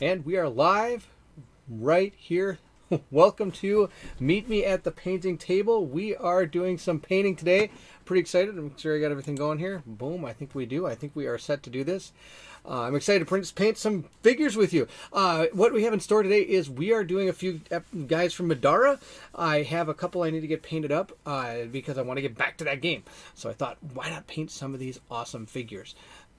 And we are live right here. Welcome to Meet Me at the Painting Table. We are doing some painting today. Pretty excited. I'm sure I got everything going here. Boom, I think we do. I think we are set to do this. I'm excited to paint some figures with you. What we have in store today is we are doing a few guys from Middara. I have a couple I need to get painted up because I want to get back to that game. So I thought, why not paint some of these awesome figures?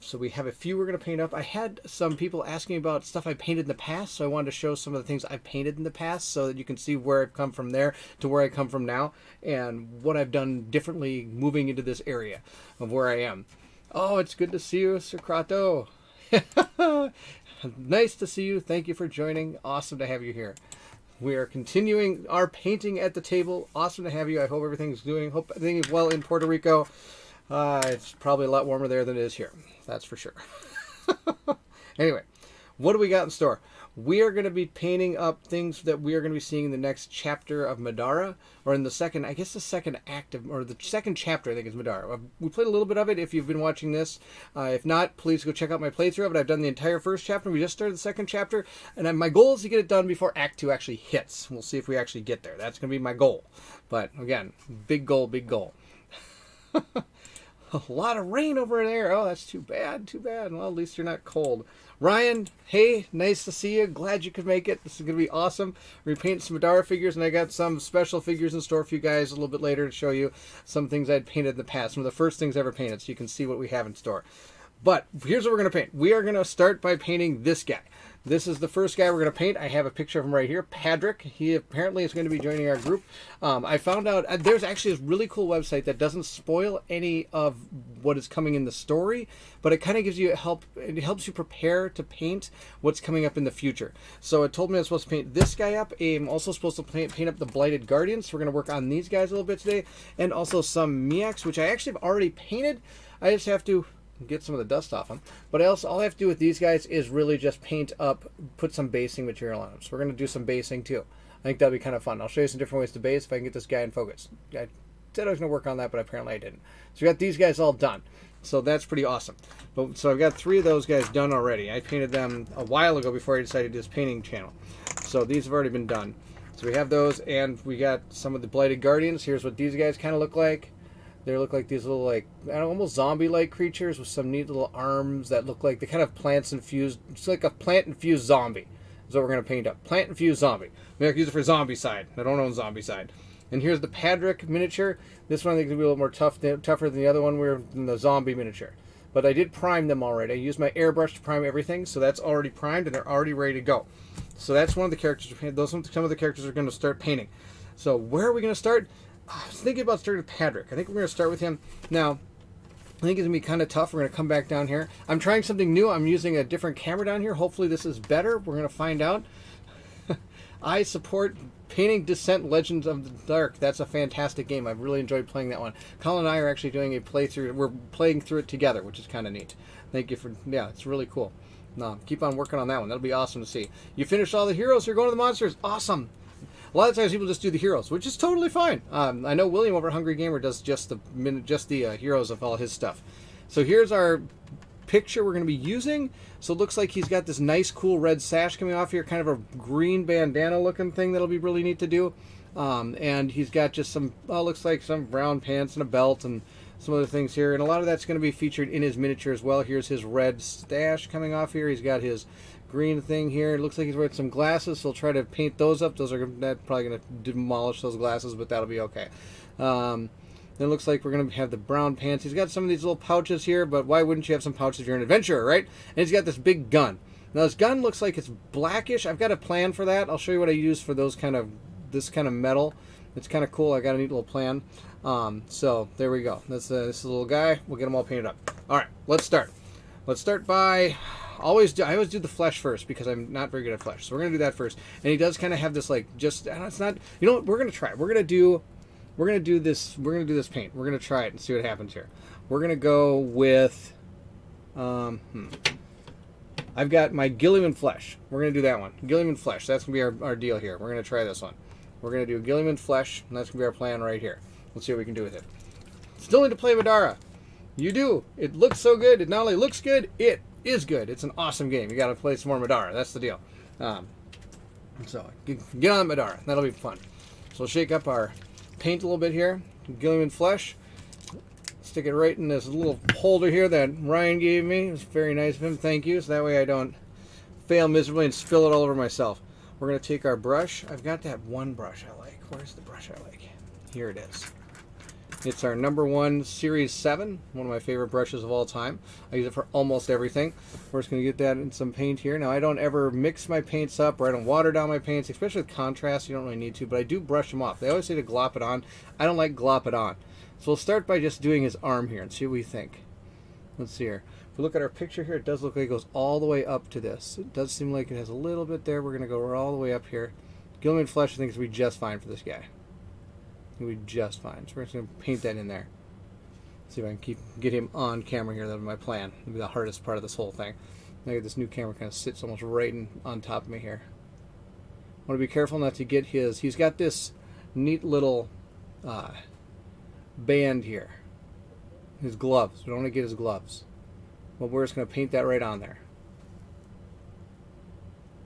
So we have a few we're going to paint up. I had some people asking about stuff I painted in the past, so I wanted to show some of the things I've painted in the past so that you can see where I've come from there to where I come from now and what I've done differently moving into this area of where I am. Oh, it's good to see you, Sir Krato. Nice to see you. Thank you for joining. Awesome to have you here. We are continuing our painting at the table. Awesome to have you. I hope everything's hope everything is well in Puerto Rico. It's probably a lot warmer there than it is here. That's for sure. Anyway, what do we got in store? We are going to be painting up things that we are going to be seeing in the next chapter of Middara, or in the second, I guess the second act of, or the second chapter, I think is Middara. We played a little bit of it if you've been watching this. If not, please go check out my playthrough of it. I've done the entire first chapter. We just started the second chapter, and my goal is to get it done before Act 2 actually hits. We'll see if we actually get there. That's going to be my goal. But again, big goal, big goal. A lot of rain over there. Oh, that's too bad. Too bad. Well, at least you're not cold. Ryan, hey, nice to see you. Glad you could make it. This is going to be awesome. We're painting some Middara figures, and I got some special figures in store for you guys a little bit later to show you some things I'd painted in the past. Some of the first things I ever painted, so you can see what we have in store. But here's what we're going to paint. We are going to start by painting this guy. This is the first guy we're going to paint. I have a picture of him right here, Patrick. He apparently is going to be joining our group. I found out there's actually this really cool website that doesn't spoil any of what is coming in the story, but it kind of gives you it helps you prepare to paint what's coming up in the future. So it told me I was supposed to paint this guy up. I'm also supposed to paint up the Blighted Guardians. So we're going to work on these guys a little bit today, and also some Miaks, which I actually have already painted. I just have to get some of the dust off them. But all I have to do with these guys is really just paint up, put some basing material on them. So we're going to do some basing too. I think that'll be kind of fun. I'll show you some different ways to base if I can get this guy in focus. I said I was going to work on that, but apparently I didn't. So we got these guys all done. So that's pretty awesome. So I've got 3 of those guys done already. I painted them a while ago before I decided to do this painting channel. So these have already been done. So we have those, and we got some of the Blighted Guardians. Here's what these guys kind of look like. They look like these little, like, I don't know, almost zombie-like creatures with some neat little arms that look like they kind of plants-infused. It's like a plant-infused zombie is what we're going to paint up. Plant-infused zombie. Maybe I can use it for zombie side. I don't own zombie side. And here's the Patrick miniature. This one I think is going to be a little more tougher than the other one. We're in the zombie miniature. But I did prime them already. I used my airbrush to prime everything, so that's already primed and they're already ready to go. So that's one of the characters. Those are some of the characters we're going to start painting. So where are we going to start? I was thinking about starting with Patrick. I think we're going to start with him. Now, I think it's going to be kind of tough. We're going to come back down here. I'm trying something new. I'm using a different camera down here. Hopefully this is better. We're going to find out. I support painting Descent Legends of the Dark. That's a fantastic game. I've really enjoyed playing that one. Colin and I are actually doing a playthrough. We're playing through it together, which is kind of neat. Thank you for, yeah, it's really cool. No, keep on working on that one. That'll be awesome to see. You finished all the heroes. You're going to the monsters. Awesome. A lot of times people just do the heroes, which is totally fine. I know William over at Hungry Gamer does just the heroes of all his stuff. So here's our picture we're going to be using. So it looks like he's got this nice, cool red sash coming off here, kind of a green bandana looking thing that'll be really neat to do. And he's got just some, looks like some brown pants and a belt and some other things here. And a lot of that's going to be featured in his miniature as well. Here's his red stash coming off here. He's got his green thing here. It looks like he's wearing some glasses, so we'll try to paint those up. Those are probably going to demolish those glasses, but that'll be okay. Then it looks like we're going to have the brown pants. He's got some of these little pouches here, but why wouldn't you have some pouches if you're an adventurer, right? And he's got this big gun. Now this gun looks like it's blackish. I've got a plan for that. I'll show you what I use for this kind of metal. It's kind of cool. I got a neat little plan. So there we go. This is a little guy. We'll get them all painted up. All right, let's start. Let's start by I always do the flesh first because I'm not very good at flesh. So we're gonna do that first. And he does kind of have this like it's not. You know what? We're gonna try it. We're gonna do this. We're gonna do this paint. We're gonna try it and see what happens here. We're gonna go with. I've got my Gilliman flesh. We're gonna do that one. Gilliman flesh. That's gonna be our deal here. We're gonna try this one. We're gonna do Gilliman flesh, and that's gonna be our plan right here. Let's see what we can do with it. Still need to play Middara. You do. It looks so good. It not only looks good, it is good. It's an awesome game. You got to play some more Middara. That's the deal. So get on Middara. That'll be fun. So we'll shake up our paint a little bit here. Gilliman Flesh. Stick it right in this little holder here that Ryan gave me. It's very nice of him. Thank you. So that way I don't fail miserably and spill it all over myself. We're going to take our brush. I've got that one brush I like. Where's the brush I like? Here it is. It's our #1 Series 7, one of my favorite brushes of all time. I use it for almost everything. We're just going to get that in some paint here. Now, I don't ever mix my paints up, or I don't water down my paints, especially with contrast. You don't really need to, but I do brush them off. They always say to glop it on. I don't like glop it on. So we'll start by just doing his arm here and see what we think. Let's see here. If we look at our picture here, it does look like it goes all the way up to this. It does seem like it has a little bit there. We're going to go all the way up here. Gilliman Flesh, I think, is going to be just fine for this guy. It'll be just fine. So we're just going to paint that in there. See if I can get him on camera here. That'll be my plan. It'll be the hardest part of this whole thing. Now this new camera kind of sits almost right on top of me here. I want to be careful not to get his... He's got this neat little band here. His gloves. We don't want to get his gloves. But we're just going to paint that right on there.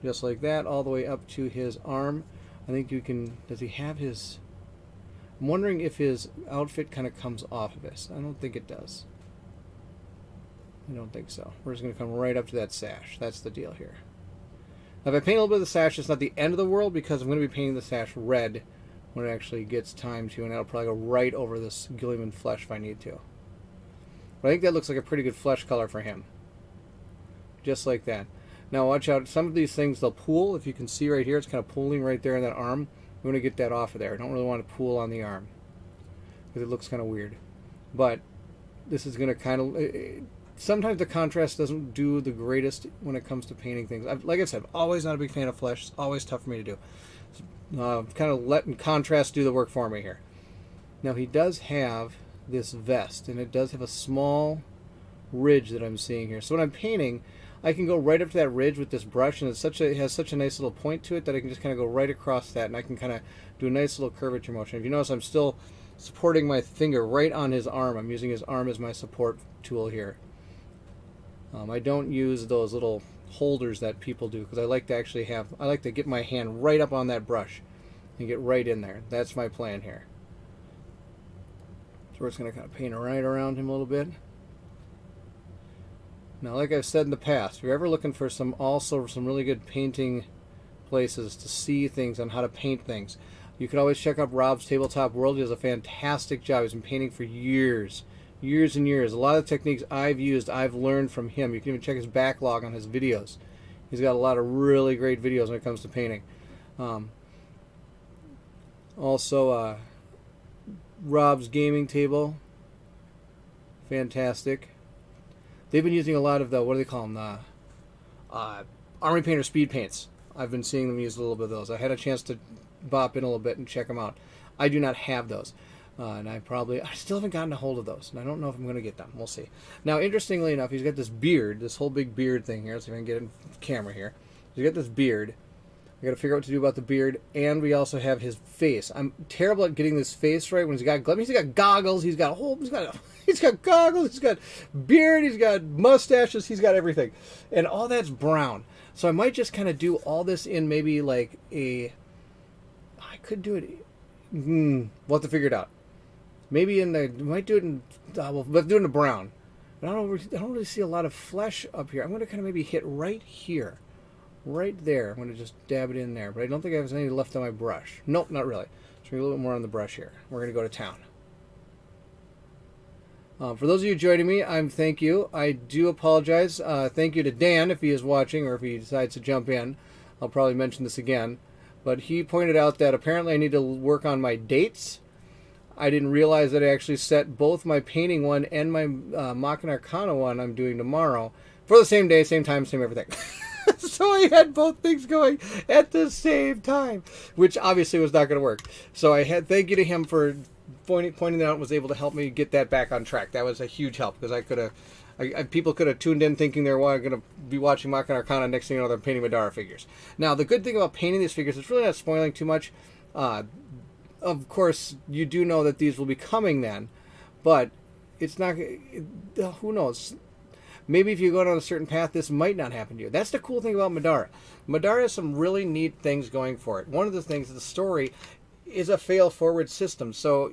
Just like that, all the way up to his arm. I think you can... Does he have his... I'm wondering if his outfit kind of comes off of this. I don't think it does. I don't think so. We're just going to come right up to that sash. That's the deal here. Now, if I paint a little bit of the sash, it's not the end of the world because I'm going to be painting the sash red when it actually gets time to, and that'll probably go right over this Gilliman Flesh if I need to. But I think that looks like a pretty good flesh color for him. Just like that. Now watch out, some of these things they'll pool. If you can see right here, it's kind of pooling right there in that arm. We want to get that off of there. I don't really want to pool on the arm because it looks kind of weird. But this is going to kind of... Sometimes the contrast doesn't do the greatest when it comes to painting things. Like I said, I'm always not a big fan of flesh. It's always tough for me to do. Kind of letting contrast do the work for me here. Now he does have this vest, and it does have a small ridge that I'm seeing here. So when I'm painting, I can go right up to that ridge with this brush, and it has such a nice little point to it that I can just kind of go right across that, and I can kind of do a nice little curvature motion. If you notice, I'm still supporting my finger right on his arm. I'm using his arm as my support tool here. I don't use those little holders that people do because I like to get my hand right up on that brush and get right in there. That's my plan here. So we're just going to kind of paint right around him a little bit. Now, like I've said in the past, if you're ever looking for some really good painting places to see things on how to paint things, you can always check out Rob's Tabletop World. He does a fantastic job. He's been painting for years and years. A lot of the techniques I've used, I've learned from him. You can even check his backlog on his videos. He's got a lot of really great videos when it comes to painting. Also, Rob's gaming table, fantastic. They've been using a lot of the, what do they call them, Army Painter speed paints. I've been seeing them use a little bit of those. I had a chance to bop in a little bit and check them out. I do not have those. And I still haven't gotten a hold of those. And I don't know if I'm going to get them. We'll see. Now, interestingly enough, he's got this beard, this whole big beard thing here. Let's see if I can get it in camera here. He's got this beard. I got to figure out what to do about the beard. And we also have his face. I'm terrible at getting this face right when he's got gloves. He's got goggles. He's got goggles. He's got beard. He's got mustaches. He's got everything. And all that's brown. So I might just kind of do all this in maybe like I could do it. We'll have to figure it out. Maybe we might do it in, let's do it in the brown. But I don't really see a lot of flesh up here. I'm going to kind of maybe hit right here. Right there. I'm going to just dab it in there. But I don't think I have any left on my brush. Nope, not really. So a little bit more on the brush here. We're going to go to town. For those of you joining me, thank you. I do apologize. Thank you to Dan if he is watching or if he decides to jump in. I'll probably mention this again. But he pointed out that apparently I need to work on my dates. I didn't realize that I actually set both my painting one and my Machina Arcana one I'm doing tomorrow for the same day, same time, same everything. So I had both things going at the same time, which obviously was not going to work. So thank you to him for pointing that out and was able to help me get that back on track. That was a huge help because people could have tuned in thinking they're going to be watching Machina Arcana. Next thing you know, they're painting Middara figures. Now, the good thing about painting these figures, it's really not spoiling too much. Of course, you do know that these will be coming then, but it's not. Who knows? Maybe if you go down a certain path, this might not happen to you. That's the cool thing about Middara. Middara has some really neat things going for it. One of the things, the story is a fail-forward system, so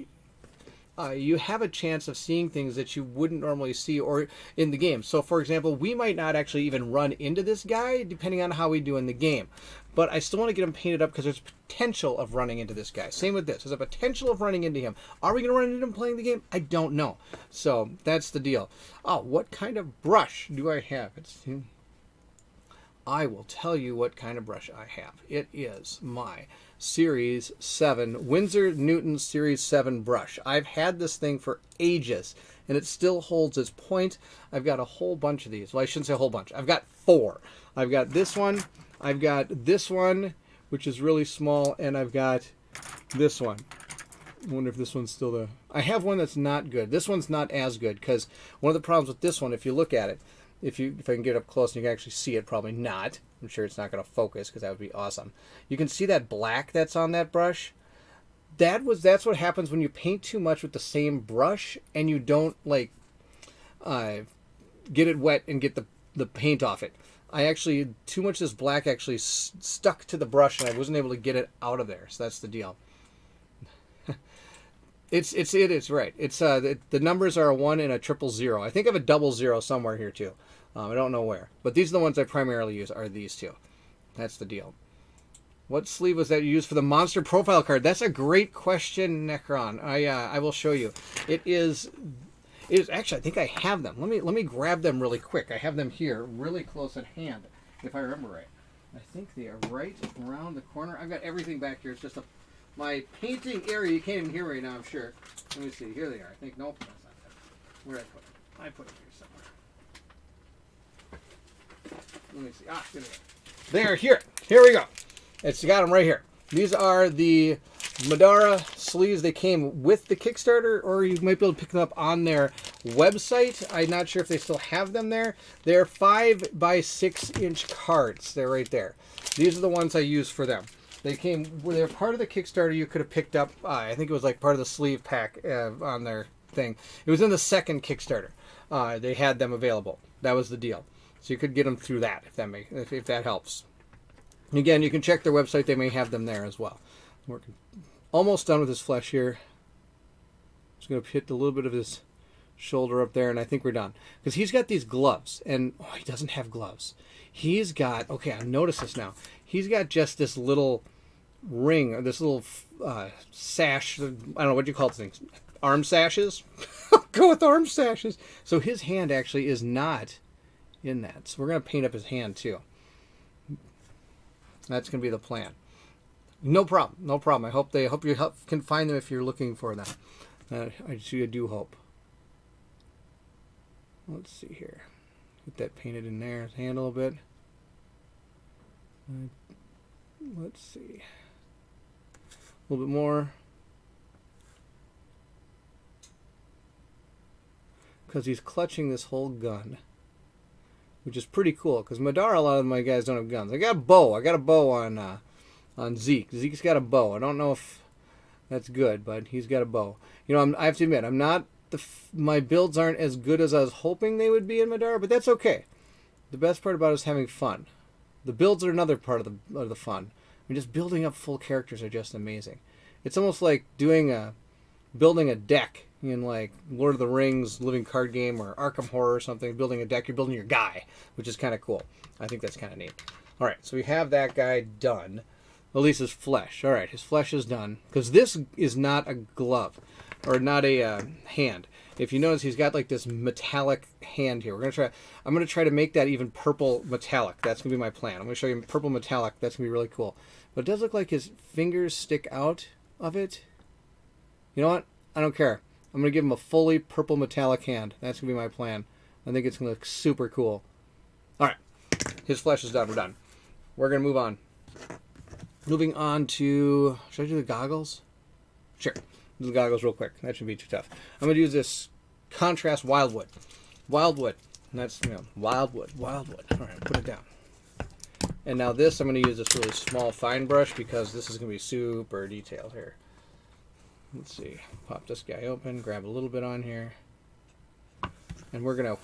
you have a chance of seeing things that you wouldn't normally see or in the game. So, for example, we might not actually even run into this guy, depending on how we do in the game. But I still want to get him painted up because there's potential of running into this guy. Same with this. There's a potential of running into him. Are we going to run into him playing the game? I don't know. So, that's the deal. Oh, what kind of brush do I have? I will tell you what kind of brush I have. It is my Series 7, Winsor Newton Series 7 brush. I've had this thing for ages, and it still holds its point. I've got a whole bunch of these. Well, I shouldn't say a whole bunch. I've got 4. I've got this one. I've got this one, which is really small, and I've got this one. I wonder if this one's still the... I have one that's not good. This one's not as good, because one of the problems with this one, if you look at it, if I can get up close and you can actually see it, probably not. I'm sure it's not going to focus because that would be awesome. You can see that black that's on that brush. That's what happens when you paint too much with the same brush and you don't like get it wet and get the paint off it. Too much of this black actually stuck to the brush and I wasn't able to get it out of there. So that's the deal. It is right. It's the numbers are a 1 and a 000. I think I have a 00 somewhere here too. I don't know where, but these are the ones I primarily use. Are these two? That's the deal. What sleeve was that you used for the monster profile card? That's a great question, Necron. I will show you. It is actually. I think I have them. Let me grab them really quick. I have them here, really close at hand, if I remember right. I think they are right around the corner. I've got everything back here. It's just my painting area. You can't even hear right now, I'm sure. Let me see. Here they are. I think, nope, that's not them. Where did I put them? I put them here somewhere. Let me see. Here they are. They are here. Here we go. It's got them right here. These are the Middara sleeves. They came with the Kickstarter, or you might be able to pick them up on their website. I'm not sure if they still have them there. They're 5 by 6 inch cards. They're right there. These are the ones I use for them. They're part of the Kickstarter. You could have picked up, I think it was like part of the sleeve pack on their thing. It was in the second Kickstarter. They had them available. That was the deal. So you could get them through that, if that helps. Again, you can check their website. They may have them there as well. We're almost done with his flesh here. Just going to hit a little bit of his shoulder up there, and I think we're done. Because he's got these gloves, and he doesn't have gloves. He's got, okay, I noticed this now. He's got just this little ring, or this little sash. I don't know, what do you call these things? Arm sashes? Go with arm sashes. So his hand actually is not in that. So we're going to paint up his hand too. That's going to be the plan. No problem. No problem. I hope you can find them if you're looking for them. I do hope. Let's see here. Get that painted in there. His hand a little bit. Let's see. A little bit more. Because he's clutching this whole gun, which is pretty cool. Because Middara, a lot of my guys don't have guns. I got a bow. I got a bow on Zeke. Zeke's got a bow. I don't know if that's good, but he's got a bow. You know, I have to admit, I'm not. My builds aren't as good as I was hoping they would be in Middara, but that's okay. The best part about it is having fun. The builds are another part of the fun. I mean, just building up full characters are just amazing. It's almost like building a deck in like Lord of the Rings, Living Card Game, or Arkham Horror or something. Building a deck, you're building your guy, which is kind of cool. I think that's kind of neat. All right, so we have that guy done. At least his flesh. All right, his flesh is done. Because this is not a glove, or not a hand. If you notice, he's got like this metallic hand here. I'm gonna try to make that even purple metallic. That's gonna be my plan. I'm gonna show you purple metallic. That's gonna be really cool. But it does look like his fingers stick out of it. You know what? I don't care. I'm gonna give him a fully purple metallic hand. That's gonna be my plan. I think it's gonna look super cool. All right, his flesh is done. We're done. We're gonna move on. Moving on to, should I do the goggles? Sure. Do the goggles real quick. That shouldn't be too tough. I'm going to use this contrast wildwood. Wildwood. And that's, wildwood. Wildwood. All right, put it down. And now this, I'm going to use this really small fine brush because this is going to be super detailed here. Let's see. Pop this guy open. Grab a little bit on here. And we're gonna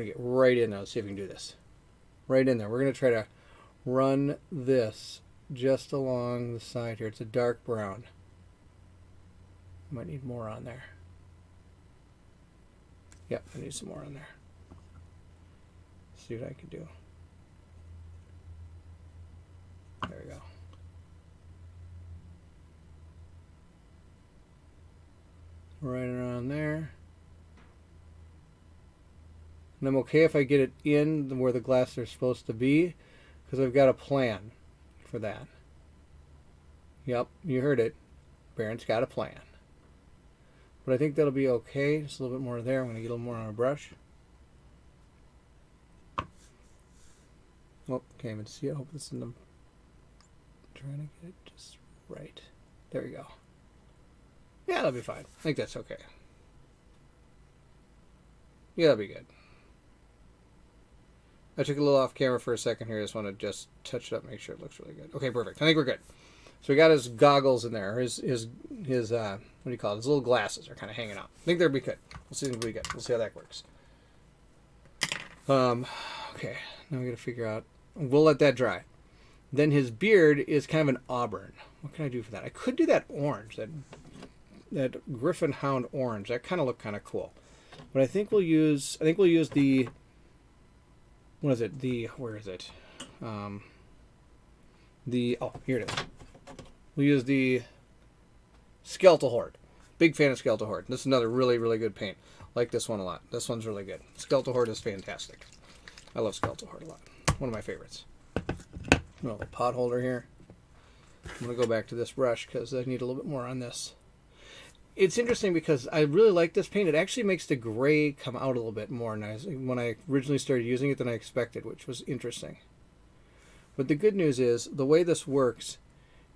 get right in there. Let's see if we can do this. Right in there. We're gonna try to run this just along the side here. It's a dark brown. Might need more on there. Yep, I need some more on there. See what I can do. There we go. Right around there. And I'm okay if I get it in where the glass are supposed to be, because I've got a plan for that. Yep, you heard it. Barron's got a plan. But I think that'll be okay. Just a little bit more there. I'm going to get a little more on a brush. Oh, can't even see it. I hope this is in the... Trying to get it just right. There we go. Yeah, that'll be fine. I think that's okay. Yeah, that'll be good. I took a little off camera for a second here. I just want to just touch it up, make sure it looks really good. Okay, perfect. I think we're good. So we got his goggles in there. His what do you call it? His little glasses are kind of hanging out. I think they'll be good. We'll see if we good. We'll see how that works. Okay. Now we got to figure out. We'll let that dry. Then his beard is kind of an auburn. What can I do for that? I could do that orange, that Griffin Hound orange. That kind of looked kind of cool. But I think we'll use the, what is it? Where is it? Oh, here it is. We'll use the Skeletal Horde. Big fan of Skeletal Horde. This is another really, really good paint. Like this one a lot. This one's really good. Skeletal Horde is fantastic. I love Skeletal Horde a lot. One of my favorites. Oh, the pot holder here. I'm going to go back to this brush because I need a little bit more on this. It's interesting because I really like this paint. It actually makes the gray come out a little bit more nice when I originally started using it than I expected, which was interesting. But the good news is the way this works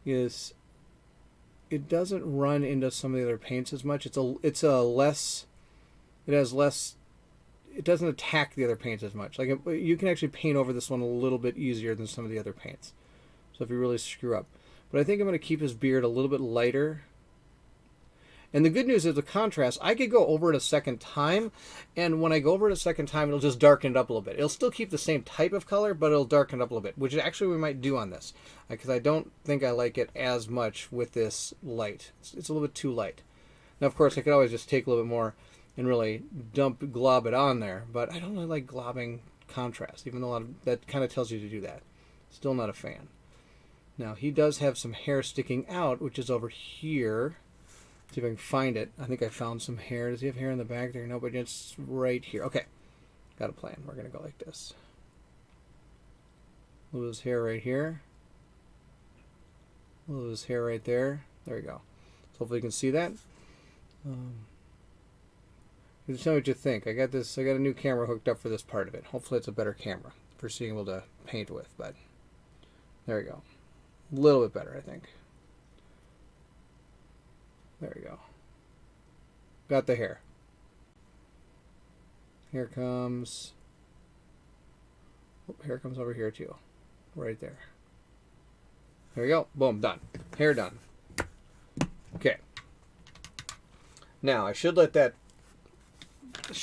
is it doesn't run into some of the other paints as much. It doesn't attack the other paints as much. Like you can actually paint over this one a little bit easier than some of the other paints. So if you really screw up. But I think I'm going to keep his beard a little bit lighter. And the good news is the contrast, I could go over it a second time, and when I go over it a second time, it'll just darken it up a little bit. It'll still keep the same type of color, but it'll darken it up a little bit, which actually we might do on this, because I don't think I like it as much with this light. It's a little bit too light. Now, of course, I could always just take a little bit more and really glob it on there, but I don't really like globbing contrast, even though that kind of tells you to do that. Still not a fan. Now, he does have some hair sticking out, which is over here. See if I can find it. I think I found some hair. Does he have hair in the back there? No, but it's right here. Okay. Got a plan. We're going to go like this. A little of his hair right here. A little of his hair right there. There we go. So hopefully you can see that. Just tell me what you think. I got a new camera hooked up for this part of it. Hopefully it's a better camera for being able to paint with. But there we go. A little bit better, I think. There we go. Got the hair. Here comes... Oh, hair comes over here too. Right there. There we go. Boom. Done. Hair done. Okay. Now, I should let that... let's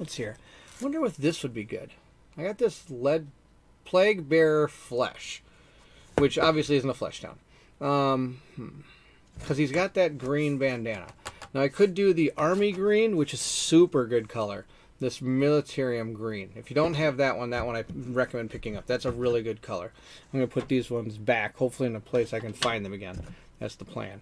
see here. I wonder if this would be good. I got this lead Plague Bearer Flesh, which obviously isn't a flesh town. Because he's got that green bandana. Now I could do the army green, which is super good color. This militarium green. If you don't have that one I recommend picking up. That's a really good color. I'm going to put these ones back, hopefully in a place I can find them again. That's the plan.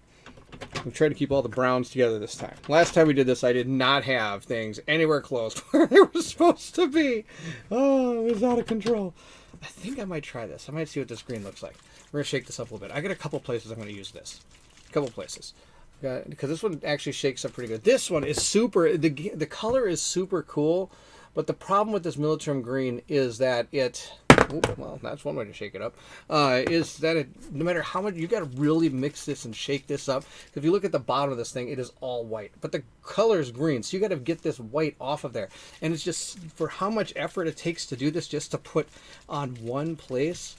I'm trying to keep all the browns together this time. Last time we did this, I did not have things anywhere close to where they were supposed to be. Oh, it was out of control. I think I might try this. I might see what this green looks like. We're going to shake this up a little bit. I got a couple places I'm going to use this. Couple places, because this one actually shakes up pretty good. This one is super. The color is super cool, but the problem with this militarium green is that it. Well, that's one way to shake it up. Is that no matter how much you got to really mix this and shake this up. If you look at the bottom of this thing, it is all white, but the color is green, so you got to get this white off of there. And it's just for how much effort it takes to do this, just to put on one place.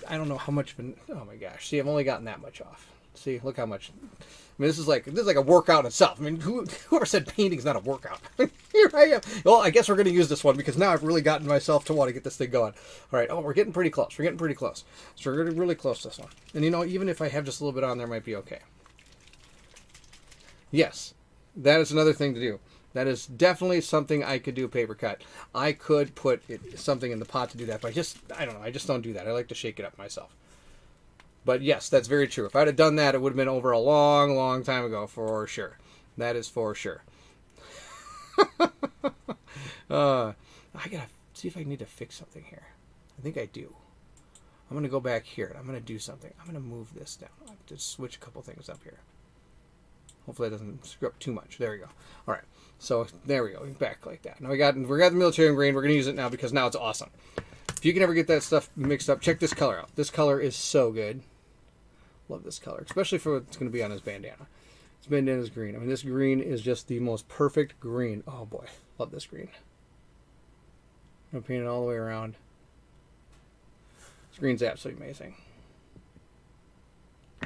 I don't know how much. Oh my gosh! See, I've only gotten that much off. See, look how much. I mean, this is like a workout in itself. I mean, whoever said painting's not a workout? Here I am. Well, I guess we're going to use this one because now I've really gotten myself to want to get this thing going. All right. Oh, we're getting pretty close. We're getting pretty close. So we're getting really close to this one. And even if I have just a little bit on there, might be okay. Yes, that is another thing to do. That is definitely something I could do paper cut. I could put something in the pot to do that, but I don't know. I just don't do that. I like to shake it up myself. But yes, that's very true. If I'd have done that, it would have been over a long, long time ago, for sure. That is for sure. I gotta see if I need to fix something here. I think I do. I'm gonna go back here and I'm gonna do something. I'm gonna move this down. I have to switch a couple things up here. Hopefully that doesn't screw up too much. There we go. All right. So there we go. Back like that. Now we got the military green. We're gonna use it now because now it's awesome. If you can ever get that stuff mixed up, check this color out. This color is so good. Love this color, especially for what's going to be on his bandana. His bandana's green. I mean, this green is just the most perfect green. Oh boy, love this green. I'm going to paint it all the way around. This green's absolutely amazing.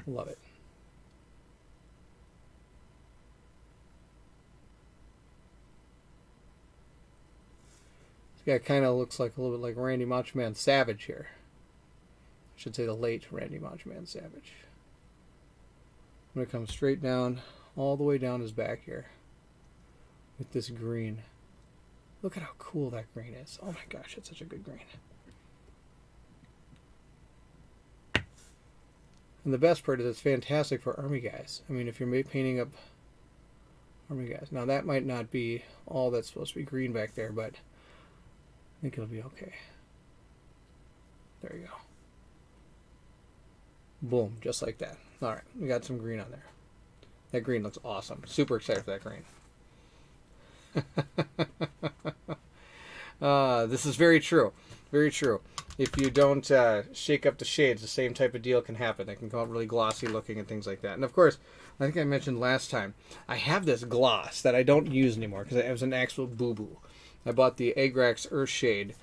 Love it. This guy kind of looks like a little bit like Randy Macho Man Savage here. I should say the late Randy Macho Man Savage. I'm going to come straight down, all the way down his back here with this green. Look at how cool that green is. Oh my gosh, it's such a good green. And the best part is it's fantastic for army guys. I mean, if you're painting up army guys. Now that might not be all that's supposed to be green back there, but I think it'll be okay. There you go. Boom, just like that. All right, we got some green on there. That green looks awesome. Super excited for that green. This is very true. Very true. If you don't shake up the shades, the same type of deal can happen. They can come out really glossy looking and things like that. And of course, I think I mentioned last time, I have this gloss that I don't use anymore because it was an actual boo-boo. I bought the Agrax Earthshade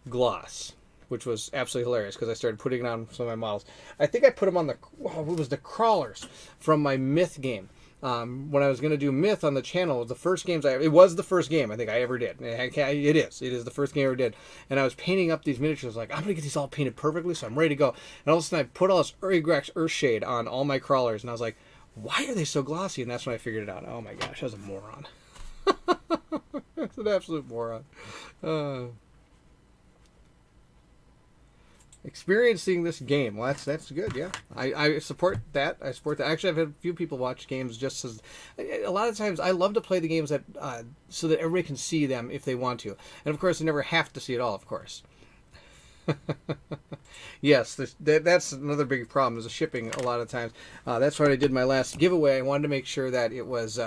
gloss, which was absolutely hilarious because I started putting it on some of my models. I think I put them on it was the crawlers from my Myth game. When I was going to do Myth on the channel, it was the first game I think I ever did. It is the first game I ever did. And I was painting up these miniatures. Like, I'm going to get these all painted perfectly, so I'm ready to go. And all of a sudden, I put all this Agrax Earthshade on all my crawlers, and I was like, why are they so glossy? And that's when I figured it out. Oh my gosh, I was a moron. That's an absolute moron. Experiencing this game, well, that's good. Yeah, I support that. Actually, I've had a few people watch games just as a lot of times I love to play the games that so that everybody can see them if they want to, and of course they never have to see it all, of course. Yes, that's another big problem is the shipping a lot of times. That's why I did my last giveaway. I wanted to make sure that it was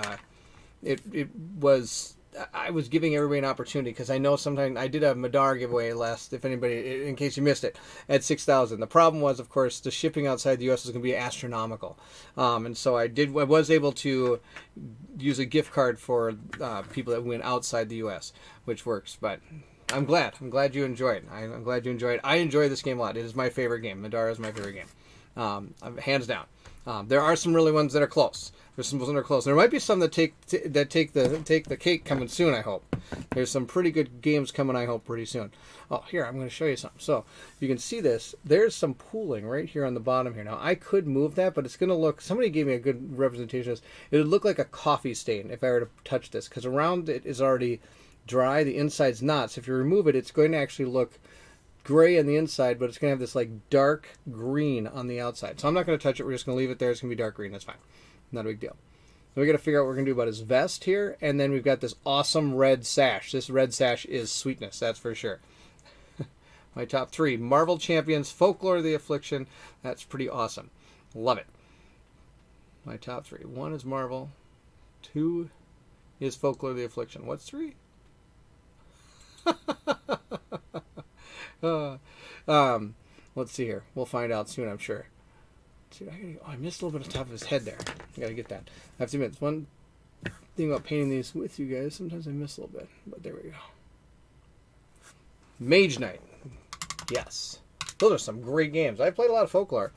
I was giving everybody an opportunity because I know sometimes I did a Middara giveaway last, if anybody, in case you missed it, at 6,000. The problem was, of course, the shipping outside the U.S. was going to be astronomical, and so I was able to use a gift card for people that went outside the U.S., which works. But I'm glad you enjoyed. I'm glad you enjoyed. I enjoy this game a lot. It is my favorite game. Middara is my favorite game, hands down. There are some really ones that are close. There's some that are close. There might be some that take the cake coming soon, I hope. There's some pretty good games coming, I hope, pretty soon. Oh, here, I'm going to show you something. So, you can see this. There's some pooling right here on the bottom here. Now, I could move that, but it's going to look... Somebody gave me a good representation of this. It would look like a coffee stain if I were to touch this, because around it is already dry. The inside's not. So, if you remove it, it's going to actually look gray on the inside, but it's going to have this, like, dark green on the outside. So, I'm not going to touch it. We're just going to leave it there. It's going to be dark green. That's fine. Not a big deal. Then we got to figure out what we're going to do about his vest here. And then we've got this awesome red sash. This red sash is sweetness, that's for sure. My top three. Marvel Champions, Folklore of the Affliction. That's pretty awesome. Love it. My top three. 1 is Marvel. 2 is Folklore of the Affliction. What's 3? Let's see here. We'll find out soon, I'm sure. I missed a little bit of the top of his head there. I gotta get that. I have to admit, it's one thing about painting these with you guys. Sometimes I miss a little bit, but there we go. Mage Knight. Yes. Those are some great games. I played a lot of Folklore.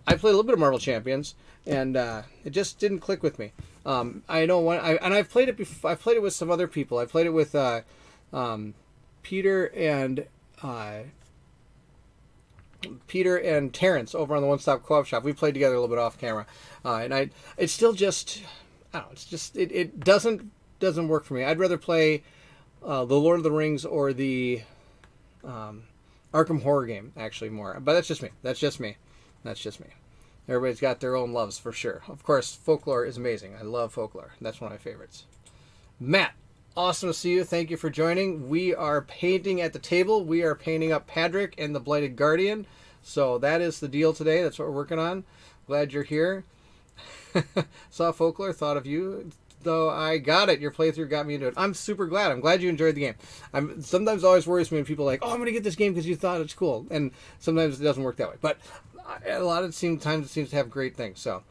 I played a little bit of Marvel Champions, and it just didn't click with me. I know and I've played it before. I played it with some other people. I played it with Peter and Terrence over on the One Stop Co-op Shop. We played together a little bit off camera, and it's still just, I don't know. It's just it doesn't work for me. I'd rather play the Lord of the Rings or the Arkham Horror game actually more. But that's just me. That's just me. Everybody's got their own loves for sure. Of course, Folklore is amazing. I love Folklore. That's one of my favorites. Matt, awesome to see you. Thank you for joining. We are painting at the table. We are painting up Padrick and the Blighted Guardian. So that is the deal today. That's what we're working on. Glad you're here. Saw Folklore, thought of you. Though I got it. Your playthrough got me into it. I'm super glad. I'm glad you enjoyed the game. Sometimes it always worries me when people are like, oh, I'm going to get this game because you thought it's cool. And sometimes it doesn't work that way. But a lot of times it seems to have great things. So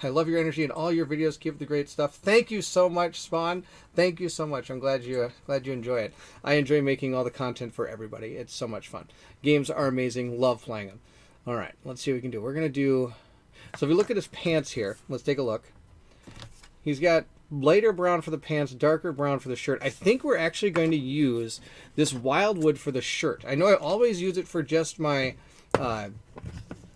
I love your energy and all your videos. Keep the great stuff. Thank you so much, Spawn. Thank you so much. I'm glad you enjoy it. I enjoy making all the content for everybody. It's so much fun. Games are amazing. Love playing them. All right, let's see what we can do. We're going to do... So if we look at his pants here, let's take a look. He's got lighter brown for the pants, darker brown for the shirt. I think we're actually going to use this wildwood for the shirt. I know I always use it for just my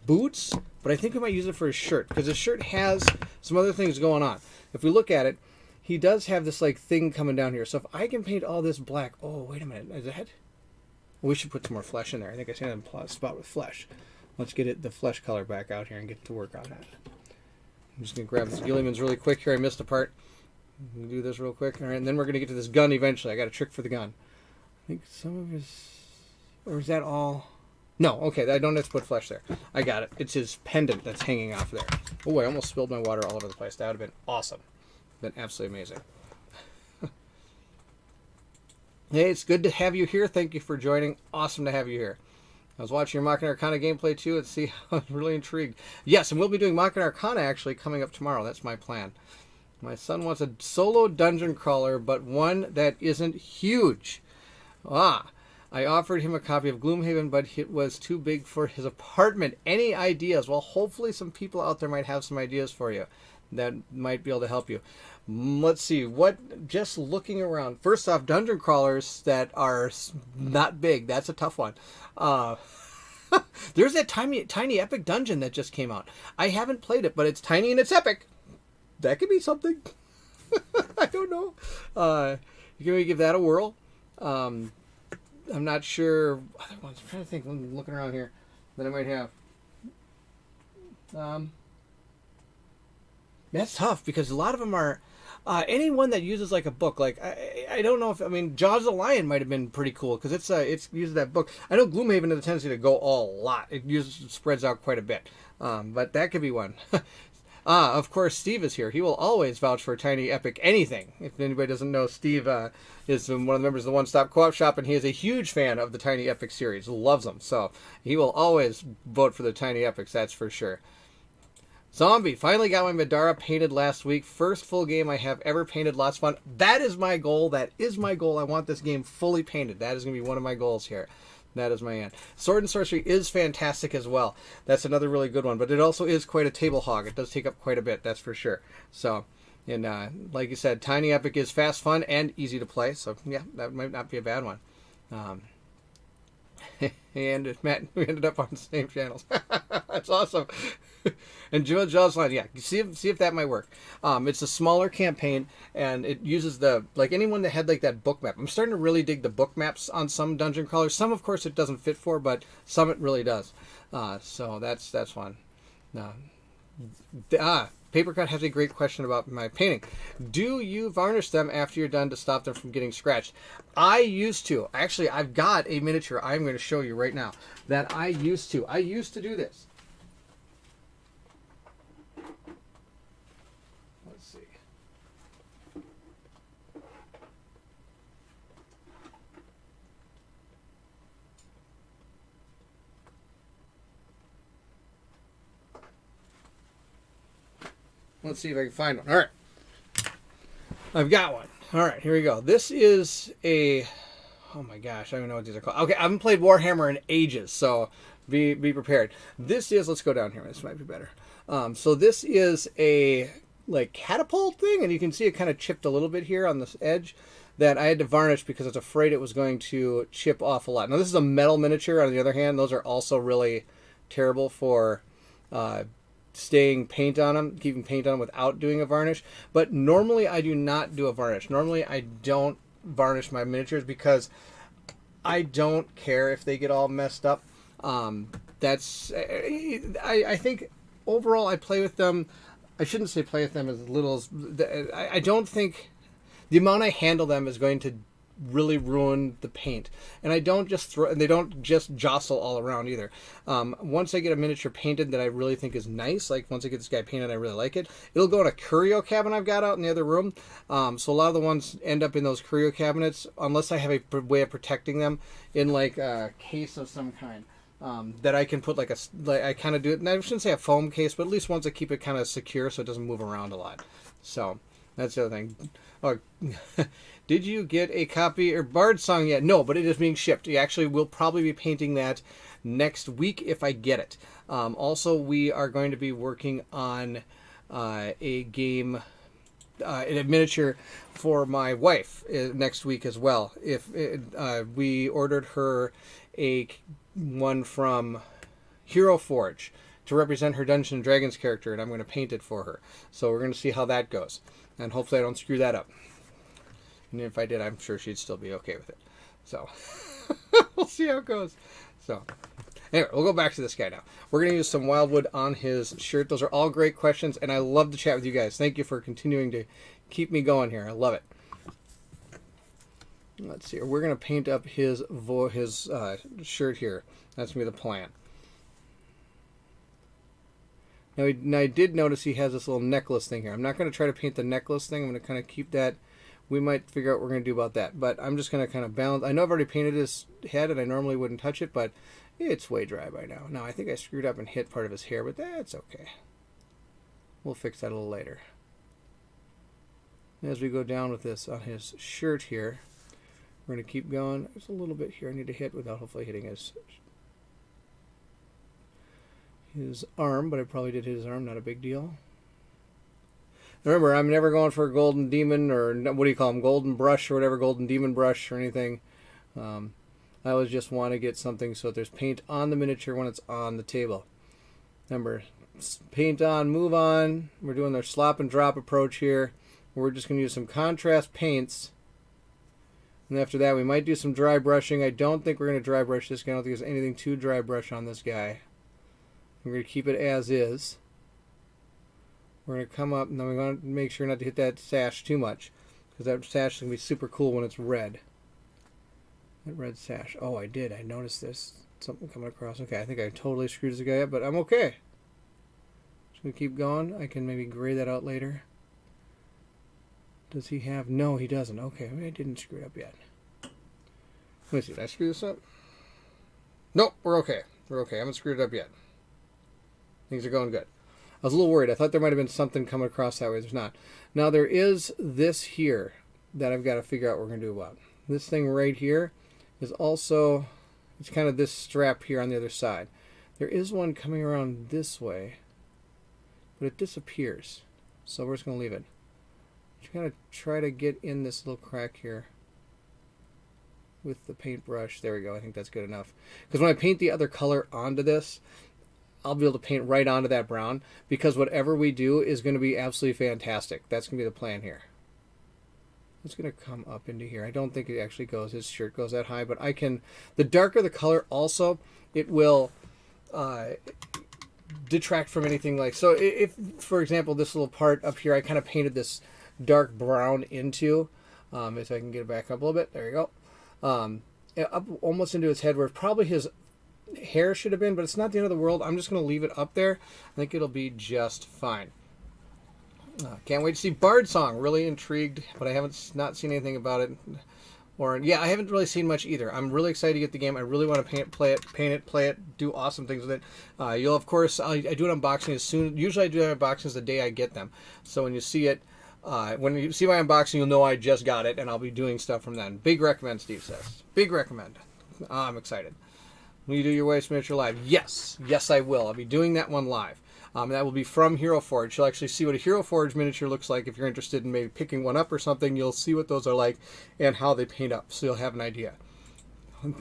boots, but I think we might use it for his shirt because his shirt has some other things going on. If we look at it, he does have this like thing coming down here. So if I can paint all this black, oh wait a minute, is that? We should put some more flesh in there. I think I see a spot with flesh. Let's get the flesh color back out here and get to work on that. I'm just gonna grab this Gilliman's really quick here. I missed a part. I'm gonna do this real quick. All right, and then we're gonna get to this gun eventually. I got a trick for the gun. I think some of his, or is that all? No, okay, I don't have to put flesh there. I got it. It's his pendant that's hanging off there. Oh, I almost spilled my water all over the place. That would have been awesome. Been absolutely amazing. Hey, it's good to have you here. Thank you for joining. Awesome to have you here. I was watching your Machina Arcana gameplay too and see, I was really intrigued. Yes, and we'll be doing Machina Arcana actually coming up tomorrow. That's my plan. My son wants a solo dungeon crawler, but one that isn't huge. I offered him a copy of Gloomhaven, but it was too big for his apartment. Any ideas? Well, hopefully some people out there might have some ideas for you that might be able to help you. Let's see. Just looking around. First off, dungeon crawlers that are not big. That's a tough one. There's that tiny epic dungeon that just came out. I haven't played it, but it's tiny and it's epic. That could be something. I don't know. You can maybe give that a whirl. I'm not sure. Other ones. I'm trying to think. I'm looking around here that I might have. That's tough because a lot of them are anyone that uses like a book. Like I don't know if Jaws of the Lion might have been pretty cool because it's uses that book. I know Gloomhaven has a tendency to go a lot. It spreads out quite a bit, but that could be one. Of course, Steve is here. He will always vouch for Tiny Epic anything. If anybody doesn't know, Steve is one of the members of the One Stop Co-op Shop, and he is a huge fan of the Tiny Epic series. Loves them. So he will always vote for the Tiny Epics, that's for sure. Zombie, finally got my Middara painted last week. First full game I have ever painted. Lots of fun. That is my goal. That is my goal. I want this game fully painted. That is going to be one of my goals here. That is my end. Sword and Sorcery is fantastic as well. That's another really good one. But it also is quite a table hog. It does take up quite a bit, that's for sure. So, and like you said, Tiny Epic is fast, fun, and easy to play. So, yeah, that might not be a bad one. And Matt, we ended up on the same channels. That's awesome. And Jaws Line, yeah, see if that might work. It's a smaller campaign, and it uses like anyone that had like that book map. I'm starting to really dig the book maps on some dungeon crawlers. Some, of course, it doesn't fit for, but some it really does. So that's fun. Papercut has a great question about my painting. Do you varnish them after you're done to stop them from getting scratched? I used to. Actually, I've got a miniature I'm going to show you right now that I used to. I used to do this. Let's see. Let's see if I can find one. All right. I've got one. All right, here we go. This is a... Oh my gosh, I don't know what these are called. Okay, I haven't played Warhammer in ages, so be prepared. This is, let's go down here. This might be better. So this is a like catapult thing, and you can see it kind of chipped a little bit here on this edge that I had to varnish because I was afraid it was going to chip off a lot. Now this is a metal miniature. On the other hand, those are also really terrible for staying paint on them, keeping paint on them without doing a varnish. But normally I do not do a varnish. Normally I don't varnish my miniatures because I don't care if they get all messed up. I think overall I play with them. I shouldn't say play with them as little as... I don't think the amount I handle them is going to really ruin the paint. And I don't just throw... They don't just jostle all around either. Once I get a miniature painted that I really think is nice, like once I get this guy painted I really like it, it'll go in a curio cabinet I've got out in the other room. So a lot of the ones end up in those curio cabinets, unless I have a way of protecting them in like a case of some kind. That I can put I kind of do it, and I shouldn't say a foam case, but at least ones that keep it kind of secure so it doesn't move around a lot. So that's the other thing. Oh, did you get a copy or Bard Song yet? No, but it is being shipped. You actually will probably be painting that next week if I get it. Also, we are going to be working on a game, in a miniature for my wife next week as well. If we ordered her one from Hero Forge to represent her Dungeons and Dragons character, and I'm going to paint it for her. So we're going to see how that goes, and hopefully I don't screw that up. And if I did, I'm sure she'd still be okay with it. So we'll see how it goes. So anyway, we'll go back to this guy now. We're going to use some Wildwood on his shirt. Those are all great questions, and I love to chat with you guys. Thank you for continuing to keep me going here. I love it. Let's see. We're going to paint up his shirt here. That's going to be the plan. Now, I did notice he has this little necklace thing here. I'm not going to try to paint the necklace thing. I'm going to kind of keep that. We might figure out what we're going to do about that. But I'm just going to kind of balance. I know I've already painted his head, and I normally wouldn't touch it, but it's way dry by now. Now, I think I screwed up and hit part of his hair, but that's okay. We'll fix that a little later. As we go down with this on his shirt here, we're going to keep going. There's a little bit here I need to hit without hopefully hitting his arm, but I probably did hit his arm, not a big deal. Remember, I'm never going for a golden demon, or what do you call them, golden brush or whatever, golden demon brush or anything. I always just want to get something so that there's paint on the miniature when it's on the table. Remember, paint on, move on. We're doing their slop and drop approach here. We're just going to use some contrast paints. And after that, we might do some dry brushing. I don't think we're going to dry brush this guy. I don't think there's anything to dry brush on this guy. We're going to keep it as is. We're going to come up, and then we're going to make sure not to hit that sash too much, because that sash is going to be super cool when it's red. That red sash. Oh, I did. I noticed this. Something coming across. Okay, I think I totally screwed this guy up, but I'm okay. Just going to keep going. I can maybe gray that out later. Does he have... No, he doesn't. Okay, I didn't screw it up yet. Let me see. Did I screw this up? Nope, we're okay. We're okay. I haven't screwed it up yet. Things are going good. I was a little worried. I thought there might have been something coming across that way. There's not. Now, there is this here that I've got to figure out what we're going to do about. This thing right here is also... It's kind of this strap here on the other side. There is one coming around this way, but it disappears. So we're just going to leave it. Just going to try to get in this little crack here with the paintbrush. There we go. I think that's good enough. Because when I paint the other color onto this, I'll be able to paint right onto that brown, because whatever we do is going to be absolutely fantastic. That's going to be the plan here. It's going to come up into here. I don't think it actually goes, his shirt goes that high, but I can, the darker the color also, it will detract from anything like, so if, for example, this little part up here, I kind of painted this dark brown into, if I can get it back up a little bit, there you go, up almost into his head where probably his hair should have been, but it's not the end of the world. I'm just going to leave it up there. I think it'll be just fine. Can't wait to see Bard Song. Really intrigued, but I haven't not seen anything about it. Or yeah, I haven't really seen much either. I'm really excited to get the game. I really want to paint it, play it, do awesome things with it. You'll of course I do an unboxing as soon. Usually I do unboxings the day I get them. So when you see it, when you see my unboxing, you'll know I just got it, and I'll be doing stuff from then. Big recommend, Steve says. Big recommend. I'm excited. Will you do your wife's miniature live? Yes. Yes, I will. I'll be doing that one live. That will be from Hero Forge. You'll actually see what a Hero Forge miniature looks like. If you're interested in maybe picking one up or something, you'll see what those are like and how they paint up, so you'll have an idea.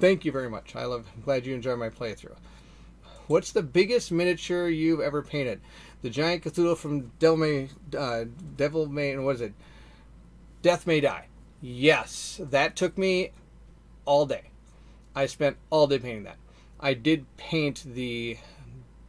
Thank you very much. I'm glad you enjoyed my playthrough. What's the biggest miniature you've ever painted? The giant Cthulhu from Death May Die. Yes, that took me all day. I spent all day painting that. I did paint the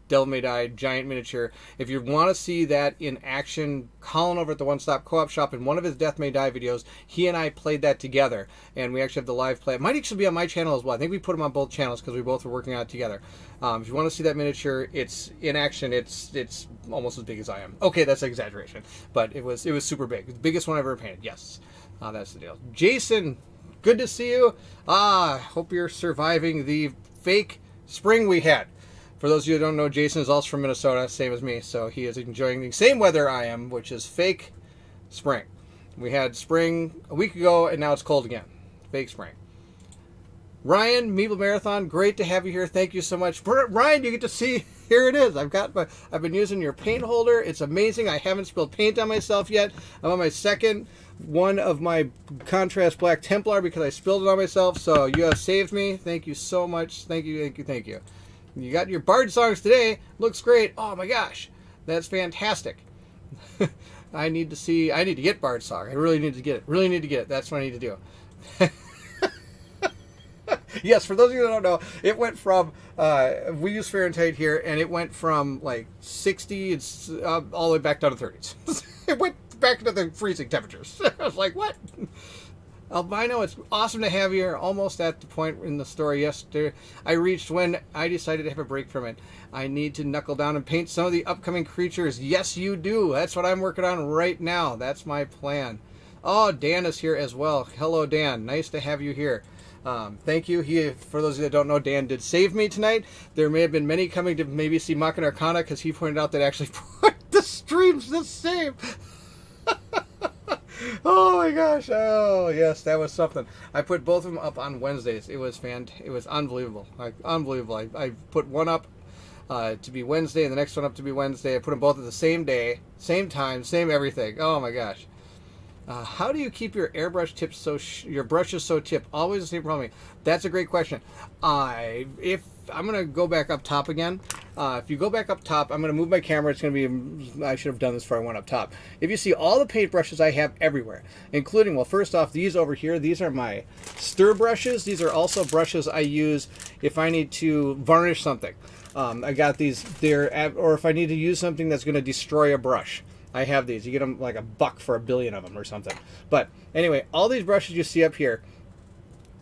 Devil May Die giant miniature. If you want to see that in action, Colin over at the One Stop Co-op Shop, in one of his Death May Die videos, he and I played that together, and we actually have the live play. It might actually be on my channel as well. I think we put them on both channels because we both were working on it together. If you want to see that miniature, it's in action. It's almost as big as I am. Okay, that's an exaggeration, but it was super big. The biggest one I've ever painted. Yes, that's the deal. Jason, good to see you. Hope you're surviving the fake spring we had. For those of you who don't know, Jason is also from Minnesota, same as me, so he is enjoying the same weather I am, which is fake spring. We had spring a week ago, and now it's cold again. Fake spring. Ryan, Meeple Marathon, great to have you here. Thank you so much. Ryan, you get to see, here it is. I've been using your paint holder. It's amazing. I haven't spilled paint on myself yet. I'm on my second one of my contrast black Templar because I spilled it on myself, so you have saved me. Thank you so much. Thank you, thank you, thank you. You got your Bard songs today. Looks great. Oh my gosh. That's fantastic. I need to get Bard song. I really need to get it. Really need to get it. That's what I need to do. Yes, for those of you that don't know, it went from, we use Fahrenheit here, and it went from like 60 all the way back down to 30s. It went back to the freezing temperatures. I was like, what? Albino, it's awesome to have you here. Almost at the point in the story yesterday I reached when I decided to have a break from it. I need to knuckle down and paint some of the upcoming creatures. Yes, you do. That's what I'm working on right now. That's my plan. Oh, Dan is here as well. Hello, Dan. Nice to have you here. Thank you. For those of you that don't know, Dan did save me tonight. There may have been many coming to maybe see Mach and Arcana because he pointed out that actually put the streams the same. Oh my gosh! Oh yes, that was something. I put both of them up on Wednesdays. It was It was unbelievable. Unbelievable. I put one up to be Wednesday and the next one up to be Wednesday. I put them both at the same day, same time, same everything. Oh my gosh! How do you keep your airbrush tips your brushes so tipped? Always the same problem. That's a great question. If I'm gonna go back up top again. If you go back up top, I'm gonna move my camera. It's gonna be. I should have done this before I went up top. If you see all the paint brushes I have everywhere, including, well, first off, these over here. These are my stir brushes. These are also brushes I use if I need to varnish something. I got these there, or if I need to use something that's gonna destroy a brush. I have these. You get them like $1 for 1 billion of them or something. But anyway, all these brushes you see up here,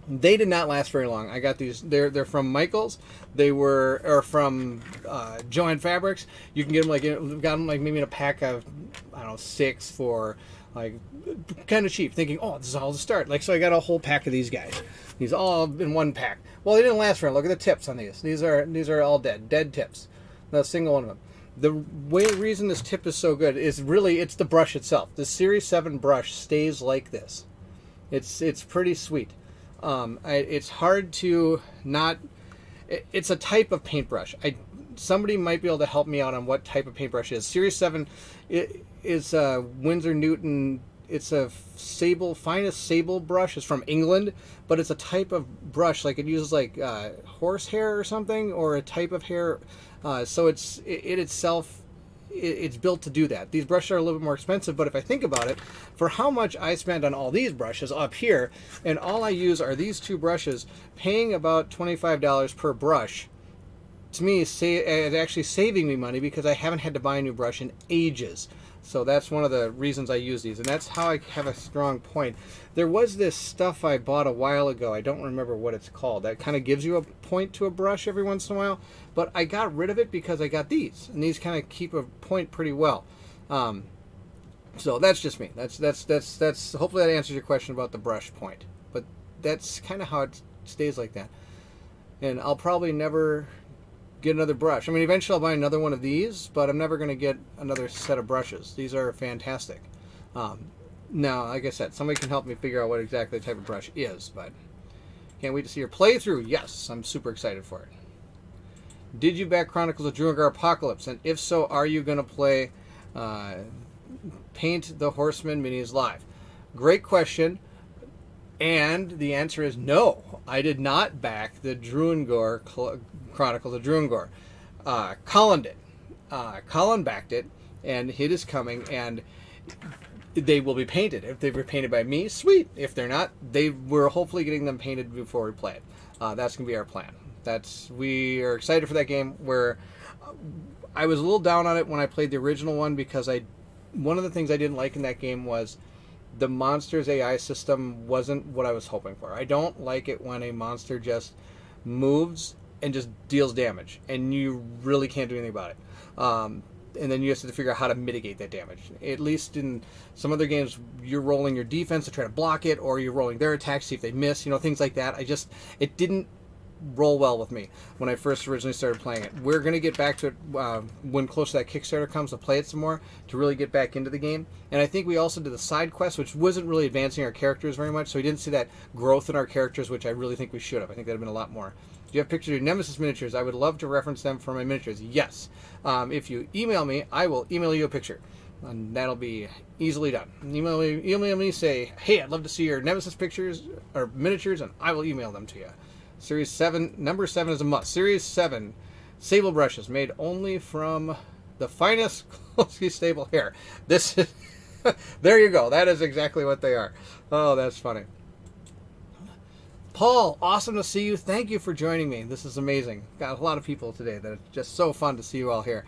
they did not last very long. I got these. They're from Michaels. They were from Joann Fabrics. You can get them got them like maybe in a pack of 6 for like kind of cheap. Thinking, oh, this is all to start. So I got a whole pack of these guys. These all in one pack. Well, they didn't last very long. Look at the tips on these. These are all dead tips. Not a single one of them. The reason this tip is so good is really it's the brush itself. The Series 7 brush stays like this. It's pretty sweet. It's hard to not. It's a type of paintbrush. Somebody might be able to help me out on what type of paintbrush it is. Series 7 is Winsor Newton. It's a finest sable brush. It's from England, but it's a type of brush. Like it uses horse hair or something, or a type of hair. So it itself. It's built to do that. These brushes are a little bit more expensive, but if I think about it, for how much I spend on all these brushes up here, and all I use are these two brushes, paying about $25 per brush, to me, it's actually saving me money because I haven't had to buy a new brush in ages. So that's one of the reasons I use these, and that's how I have a strong point. There was this stuff I bought a while ago. I don't remember what it's called. That kind of gives you a point to a brush every once in a while, but I got rid of it because I got these, and these kind of keep a point pretty well. So that's just me. That's hopefully that answers your question about the brush point. But that's kind of how it stays like that. And I'll probably never get another brush. I mean, eventually I'll buy another one of these, but I'm never going to get another set of brushes. These are fantastic. Now, like I said, somebody can help me figure out what exactly the type of brush is, but can't wait to see your playthrough. Yes, I'm super excited for it. Did you back Chronicles of Druengar Apocalypse? And if so, are you going to play Paint the Horseman minis live? Great question. And the answer is no. I did not back the Druengar Chronicles of Druengar. Colin did. Colin backed it, and it is coming, and they will be painted. If they were painted by me, sweet. If they're not, we're hopefully getting them painted before we play it. That's going to be our plan. We are excited for that game. Where I was a little down on it when I played the original one, because one of the things I didn't like in that game was the monster's AI system wasn't what I was hoping for. I don't like it when a monster just moves and just deals damage, and you really can't do anything about it. And then you have to figure out how to mitigate that damage. At least in some other games, you're rolling your defense to try to block it, or you're rolling their attacks to see if they miss, things like that. It didn't roll well with me when I first originally started playing it. We're going to get back to it when close to that Kickstarter comes, to play it some more, to really get back into the game. And I think we also did the side quest, which wasn't really advancing our characters very much, so we didn't see that growth in our characters, which I really think we should have. I think that would have been a lot more. Do you have pictures of your Nemesis miniatures? I would love to reference them for my miniatures. Yes. If you email me, I will email you a picture. And that'll be easily done. Email me, say, hey, I'd love to see your Nemesis pictures or miniatures, and I will email them to you. Series 7, number 7 is a must. Series 7 sable brushes made only from the finest Kolsky stable hair. This is, there you go. That is exactly what they are. Oh, that's funny. Paul, awesome to see you. Thank you for joining me. This is amazing. Got a lot of people today. That it's just so fun to see you all here.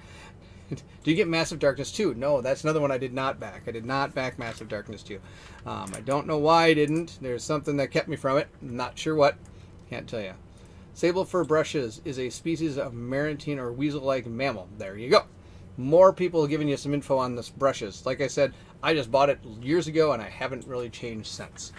Do you get Massive Darkness 2? No, that's another one I did not back. I did not back Massive Darkness 2. I don't know why I didn't. There's something that kept me from it. Not sure what. Can't tell you. Sable fur brushes is a species of marantine or weasel-like mammal. There you go. More people giving you some info on this brushes. Like I said, I just bought it years ago, and I haven't really changed since.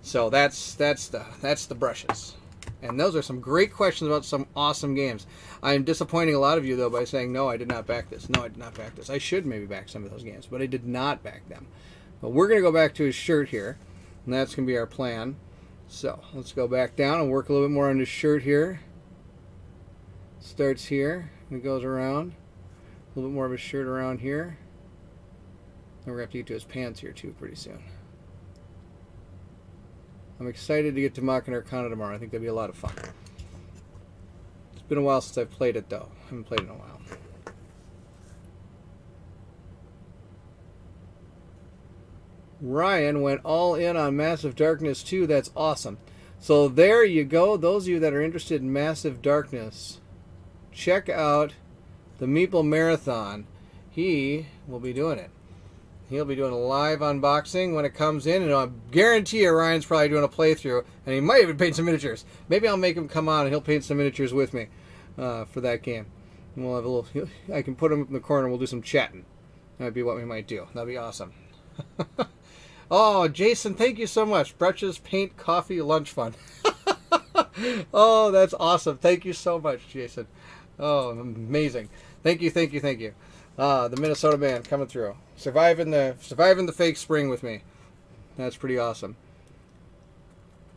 So that's the brushes. And those are some great questions about some awesome games. I'm disappointing a lot of you, though, by saying, no, I did not back this. No, I did not back this. I should maybe back some of those games, but I did not back them. But we're going to go back to his shirt here, and that's going to be our plan. So let's go back down and work a little bit more on his shirt here. Starts here, and it goes around. A little bit more of his shirt around here. And we're going to have to get to his pants here, too, pretty soon. I'm excited to get to Mach and Arcana tomorrow. I think that'll be a lot of fun. It's been a while since I've played it, though. I haven't played it in a while. Ryan went all in on Massive Darkness 2. That's awesome. So there you go. Those of you that are interested in Massive Darkness, check out the Meeple Marathon. He will be doing it. He'll be doing a live unboxing when it comes in, and I guarantee you Ryan's probably doing a playthrough, and he might even paint some miniatures. Maybe I'll make him come on, and he'll paint some miniatures with me for that game. And we'll have a little. I can put him in the corner, and we'll do some chatting. That might be what we might do. That'll be awesome. Oh, Jason, thank you so much. Brushes, paint, coffee, lunch fun. Oh, that's awesome. Thank you so much, Jason. Oh, amazing. Thank you, thank you, thank you. The Minnesota man coming through. Surviving the fake spring with me. That's pretty awesome.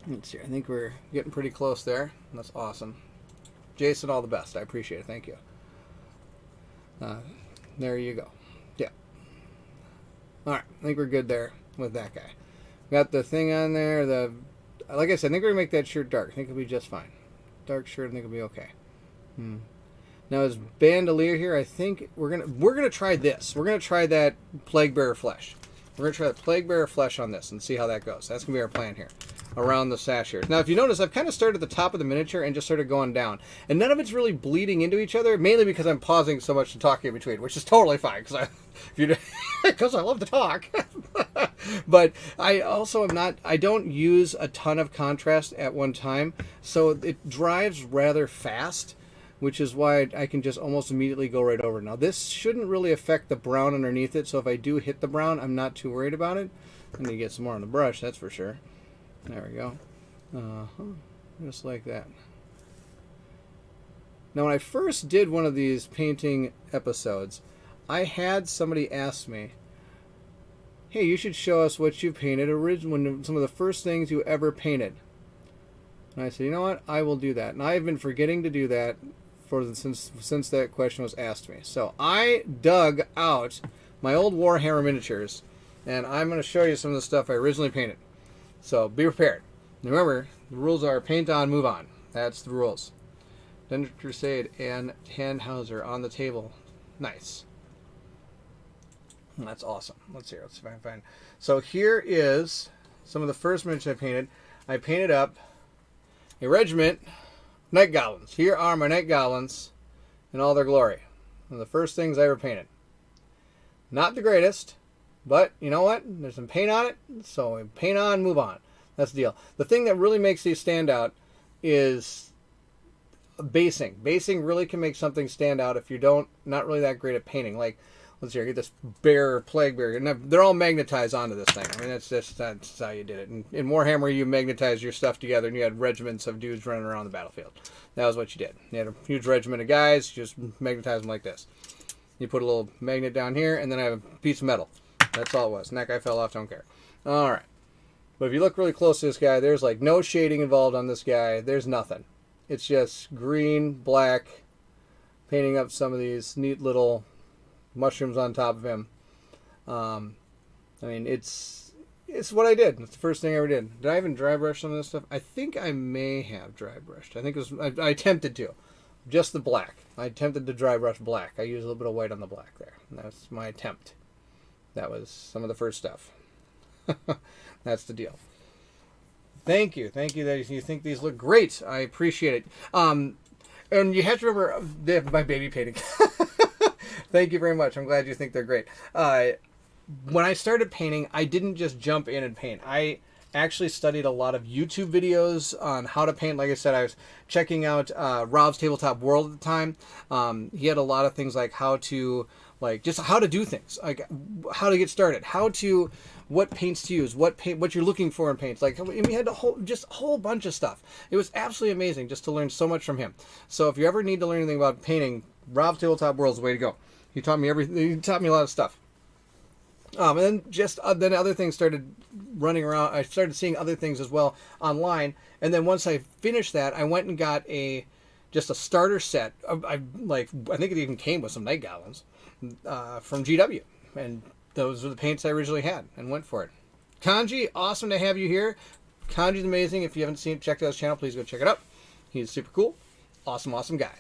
Let's see. I think we're getting pretty close there. That's awesome. Jason, all the best. I appreciate it. Thank you. There you go. Yeah. All right. I think we're good there with that guy. Got the thing on there. Like I said, I think we're gonna make that shirt dark. I think it'll be just fine. Dark shirt. I think it'll be okay. Now his bandolier here, I think we're gonna try this. We're gonna try that Plague Bearer flesh. We're gonna try the Plague Bearer flesh on this and see how that goes. That's gonna be our plan here, around the sash here. Now, if you notice, I've kind of started at the top of the miniature and just started going down, and none of it's really bleeding into each other. Mainly because I'm pausing so much to talk in between, which is totally fine because I love to talk. But I also am not. I don't use a ton of contrast at one time, so it drives rather fast, which is why I can just almost immediately go right over. Now, this shouldn't really affect the brown underneath it, so if I do hit the brown, I'm not too worried about it. I need to get some more on the brush, that's for sure. There we go. Just like that. Now, when I first did one of these painting episodes, I had somebody ask me, hey, you should show us what you painted originally, some of the first things you ever painted. And I said, you know what, I will do that. And I have been forgetting to do that since that question was asked to me. So I dug out my old Warhammer miniatures, and I'm going to show you some of the stuff I originally painted. So be prepared. Remember, the rules are paint on, move on. That's the rules. Thunder Crusade and Tannhauser on the table. Nice. That's awesome. Let's see. Let's see if I can find. So here is some of the first miniatures I painted. I painted up a regiment Night Goblins. Here are my Night Goblins in all their glory. One of the first things I ever painted. Not the greatest, but you know what? There's some paint on it, so we paint on, move on. That's the deal. The thing that really makes these stand out is basing. Basing really can make something stand out if you're not really that great at painting. Like, let's see, I get this plague bear. And they're all magnetized onto this thing. I mean, that's how you did it. And in Warhammer, you magnetized your stuff together, and you had regiments of dudes running around the battlefield. That was what you did. You had a huge regiment of guys, you just magnetize them like this. You put a little magnet down here, and then I have a piece of metal. That's all it was. And that guy fell off, don't care. All right. But if you look really close to this guy, there's like no shading involved on this guy. There's nothing. It's just green, black, painting up some of these neat little mushrooms on top of him. I mean, it's what I did. It's the first thing I ever did. Did I even dry brush some of this stuff? I think I may have dry brushed. I think it was. I attempted to. Just the black. I attempted to dry brush black. I used a little bit of white on the black there. That's my attempt. That was some of the first stuff. That's the deal. Thank you. Thank you that you think these look great. I appreciate it. And you have to remember, they have my baby painting. Thank you very much. I'm glad you think they're great. When I started painting, I didn't just jump in and paint. I actually studied a lot of YouTube videos on how to paint. Like I said, I was checking out Rob's Tabletop World at the time. He had a lot of things like how to do things, like how to get started, what paints to use, what you're looking for in paints. Like, we had a whole bunch of stuff. It was absolutely amazing just to learn so much from him. So if you ever need to learn anything about painting, Rob's Tabletop World is the way to go. He taught me everything. He taught me a lot of stuff. And then other things started running around. I started seeing other things as well online. And then once I finished that, I went and got just a starter set. I think it even came with some Night Goblins from GW, and those were the paints I originally had, and went for it. Kanji, awesome to have you here. Kanji's amazing. If you haven't checked out his channel, please go check it out. He's super cool, awesome guy.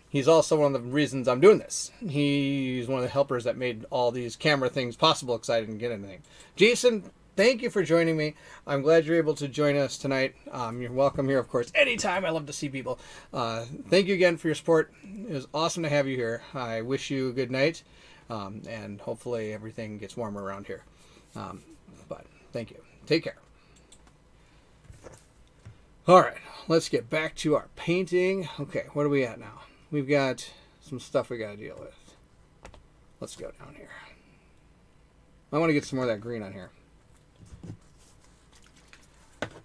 He's also one of the reasons I'm doing this. He's one of the helpers that made all these camera things possible because I didn't get anything. Jason, thank you for joining me. I'm glad you're able to join us tonight. You're welcome here, of course, anytime. I love to see people. Thank you again for your support. It was awesome to have you here. I wish you a good night, and hopefully everything gets warmer around here. But thank you. Take care. All right, let's get back to our painting. Okay, what are we at now? We've got some stuff we got to deal with. Let's go down here. I want to get some more of that green on here.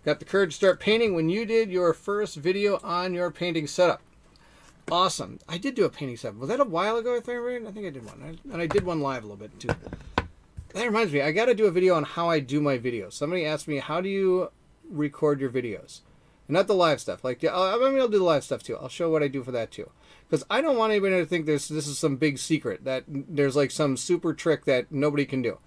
Got the courage to start painting when you did your first video on your painting setup. Awesome. I did do a painting setup. Was that a while ago? I think I did one. And I did one live a little bit too. That reminds me, I got to do a video on how I do my videos. Somebody asked me, how do you record your videos? And not the live stuff. Like, I'll do the live stuff too. I'll show what I do for that too. Because I don't want anybody to think this is some big secret, that there's like some super trick that nobody can do.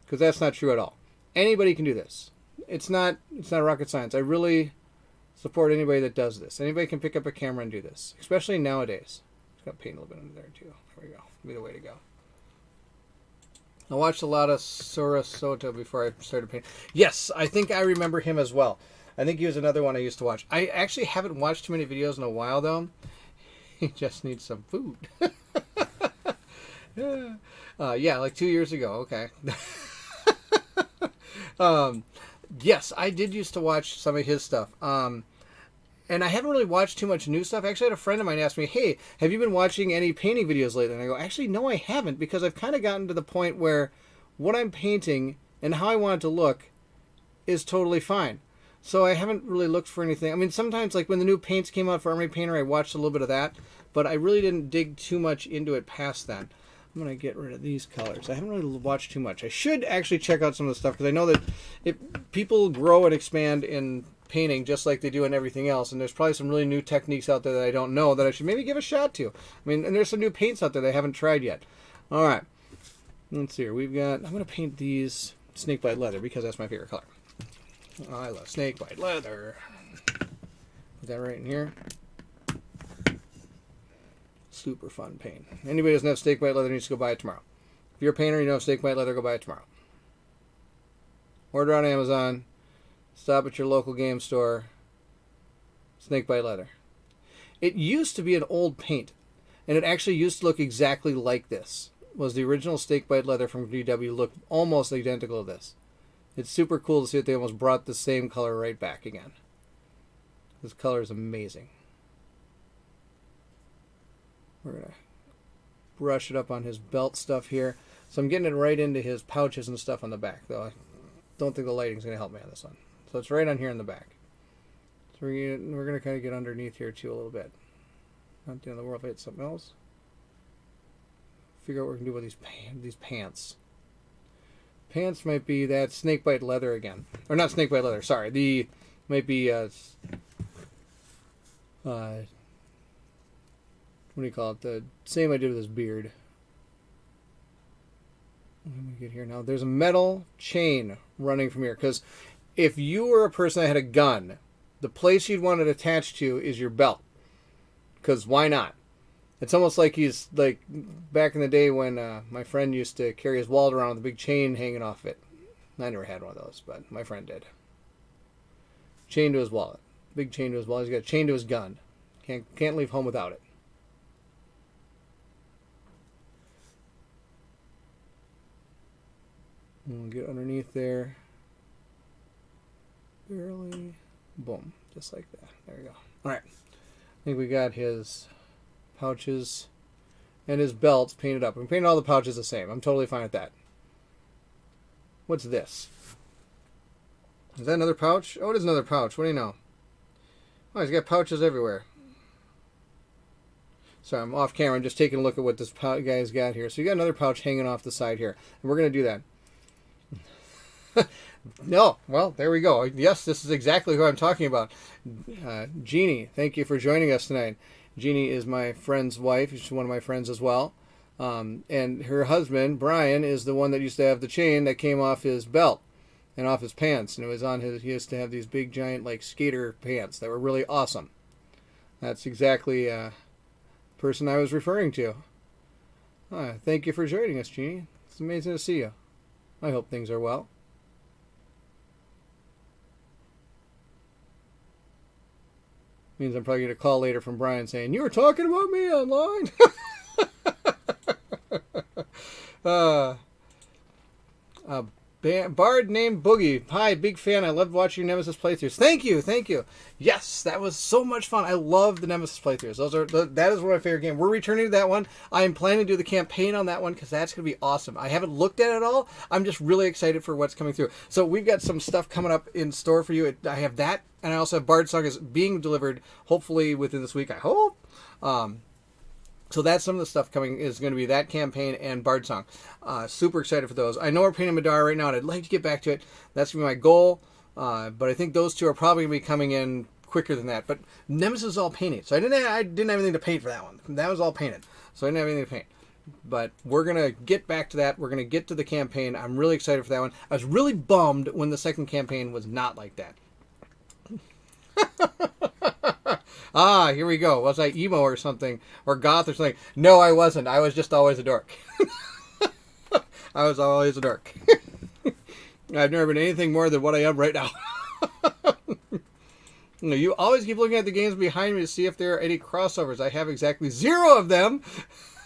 Because that's not true at all. Anybody can do this. It's not rocket science. I really support anybody that does this. Anybody can pick up a camera and do this. Especially nowadays. It's got paint a little bit under there too. There we go. Be the way to go. I watched a lot of Sora Soto before I started painting. Yes, I think I remember him as well. I think he was another one I used to watch. I actually haven't watched too many videos in a while, though. He just needs some food. Yeah, like 2 years ago. Okay. Yes, I did used to watch some of his stuff. And I haven't really watched too much new stuff. Actually, I had a friend of mine ask me, hey, have you been watching any painting videos lately? And I go, actually, no, I haven't, because I've kind of gotten to the point where what I'm painting and how I want it to look is totally fine. So I haven't really looked for anything. I mean, sometimes, like when the new paints came out for Army Painter, I watched a little bit of that, but I really didn't dig too much into it past that. I'm going to get rid of these colors. I haven't really watched too much. I should actually check out some of the stuff, because I know that if people grow and expand in painting just like they do in everything else. And there's probably some really new techniques out there that I don't know that I should maybe give a shot to. I mean, and there's some new paints out there that I haven't tried yet. All right. Let's see here. We've got, I'm going to paint these snakebite leather because that's my favorite color. I love snakebite leather. Put that right in here. Super fun paint. Anybody who doesn't have snakebite leather needs to go buy it tomorrow. If you're a painter and you don't have snakebite leather, go buy it tomorrow. Order on Amazon. Stop at your local game store. Snakebite leather. It used to be an old paint, and it actually used to look exactly like this. Was the original snakebite leather from VW looked almost identical to this. It's super cool to see that they almost brought the same color right back again. This color is amazing. We're going to brush it up on his belt stuff here. So I'm getting it right into his pouches and stuff on the back, though I don't think the lighting's going to help me on this one. So it's right on here in the back. So we're going to kind of get underneath here too a little bit. Not the end of the world if I hit something else. Figure out what we can do with these pants. Pants might be that snakebite leather again. Or not snakebite leather, sorry. Might be, what do you call it? The same I did with his beard. Let me get here now. There's a metal chain running from here. Because if you were a person that had a gun, the place you'd want it attached to is your belt. Because why not? It's almost like he's like back in the day when my friend used to carry his wallet around with a big chain hanging off it. I never had one of those, but my friend did. Chain to his wallet. Big chain to his wallet. He's got a chain to his gun. Can't leave home without it. We'll get underneath there. Barely. Boom. Just like that. There we go. Alright. I think we got his pouches and his belts painted up. We painted all the pouches the same. I'm totally fine with that. What's this? Is that another pouch? Oh, it is another pouch. What do you know? Oh, he's got pouches everywhere. Sorry, I'm off camera. I'm just taking a look at what this guy's got here. So you got another pouch hanging off the side here. And we're going to do that. No, well, there we go. Yes, this is exactly who I'm talking about. Jeannie, thank you for joining us tonight. Jeannie is my friend's wife. She's one of my friends as well. And her husband, Brian, is the one that used to have the chain that came off his belt and off his pants. And it was on his, he used to have these big, giant, like, skater pants that were really awesome. That's exactly the person I was referring to. Thank you for joining us, Jeannie. It's amazing to see you. I hope things are well. Means I'm probably going to call later from Brian saying, you were talking about me online? Bard named Boogie. Hi, big fan. I loved watching your Nemesis playthroughs. Thank you, thank you. Yes, that was so much fun. I love the Nemesis playthroughs. That is one of my favorite games. We're returning to that one. I am planning to do the campaign on that one because that's going to be awesome. I haven't looked at it all. I'm just really excited for what's coming through. So we've got some stuff coming up in store for you. I have that, and I also have Bard Song is being delivered hopefully within this week, I hope. So that's some of the stuff coming is going to be that campaign and Bard Song. Super excited for those. I know we're painting Middara right now, and I'd like to get back to it. That's going to be my goal. But I think those two are probably going to be coming in quicker than that. But Nemesis is all painted. So I didn't have anything to paint for that one. That was all painted. So I didn't have anything to paint. But we're going to get back to that. We're going to get to the campaign. I'm really excited for that one. I was really bummed when the second campaign was not like that. Here we go. Was I emo or something? Or goth or something? No, I wasn't. I was just always a dork. I was always a dork. I've never been anything more than what I am right now. You always keep looking at the games behind me to see if there are any crossovers. I have exactly 0 of them.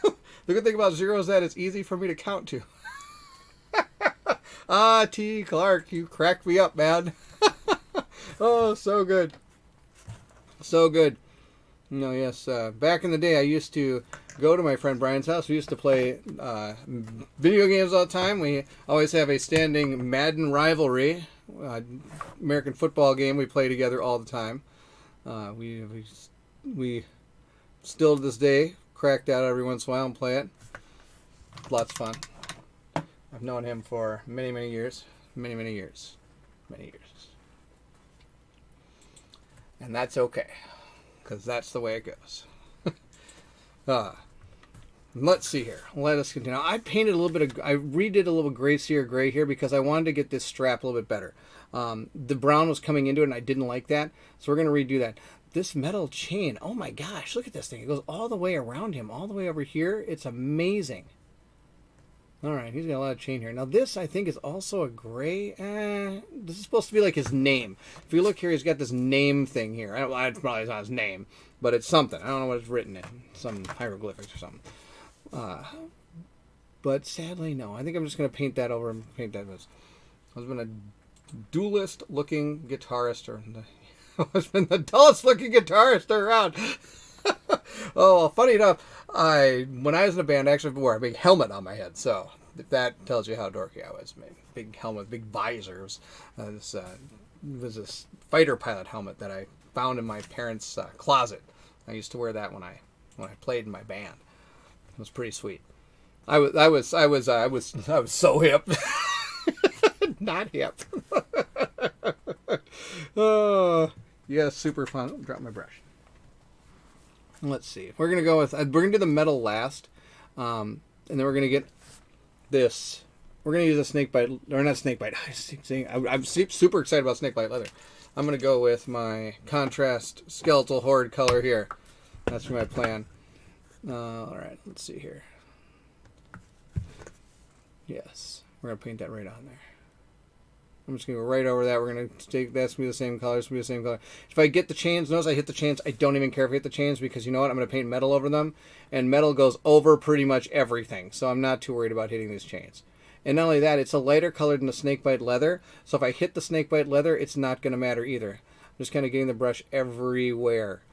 The good thing about 0 is that it's easy for me to count to. T. Clark, you cracked me up, man. Oh, so good. So good. Yes, back in the day I used to go to my friend Brian's house. We used to play video games all the time. We always have a standing Madden rivalry, American football game we play together all the time. We still to this day crack that every once in a while and play it. Lots of fun. I've known him for many, many years. Many, many years. Many years. And that's okay, because that's the way it goes. uh, let's see here. Let us continue. I painted a little bit of, I redid a little gray here because I wanted to get this strap a little bit better. The brown was coming into it and I didn't like that, so we're going to redo that. This metal chain, oh my gosh, look at this thing. It goes all the way around him, all the way over here. It's amazing. All right, he's got a lot of chain here. Now this, I think, is also a gray. This is supposed to be like his name. If you look here, he's got this name thing here. It's probably not his name, but it's something. I don't know what it's written in. Some hieroglyphics or something. But sadly, no. I think I'm just going to paint that over and paint that as been a duelist-looking guitarist, or has been the dullest-looking guitarist around. Oh, funny enough, when I was in a band, I actually wore a big helmet on my head. So if that tells you how dorky I was, big helmet, big visors. This was this fighter pilot helmet that I found in my parents' closet. I used to wear that when I played in my band. It was pretty sweet. I was so hip. Not hip. Oh, yeah, super fun. Oh, drop my brush. Let's see. We're gonna go with. We're gonna do the metal last, and then we're gonna get this. We're gonna use a snakebite, or not snakebite. I'm super excited about snakebite leather. I'm gonna go with my contrast skeletal horde color here. That's my plan. All right. Let's see here. Yes, we're gonna paint that right on there. I'm just going to go right over that. We're going to take, that's going to be the same color. It's going to be the same color. If I get the chains, notice I hit the chains. I don't even care if I hit the chains because you know what? I'm going to paint metal over them. And metal goes over pretty much everything. So I'm not too worried about hitting these chains. And not only that, it's a lighter color than the snakebite leather. So if I hit the snakebite leather, it's not going to matter either. I'm just kind of getting the brush everywhere.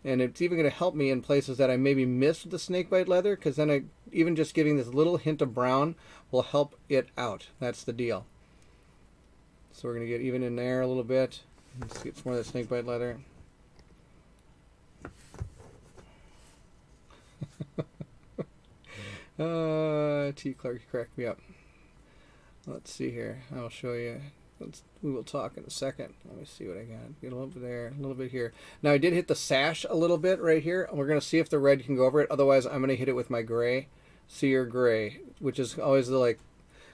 And it's even going to help me in places that I maybe missed the snakebite leather. Because then even just giving this little hint of brown will help it out. That's the deal. So we're going to get even in there a little bit. Let's get some more of that snakebite leather. T. Clark, you cracked me up. Let's see here. I'll show you. We will talk in a second. Let me see what I got. Get a little bit there, a little bit here. Now I did hit the sash a little bit right here. We're going to see if the red can go over it. Otherwise, I'm going to hit it with my gray, sear gray, which is always the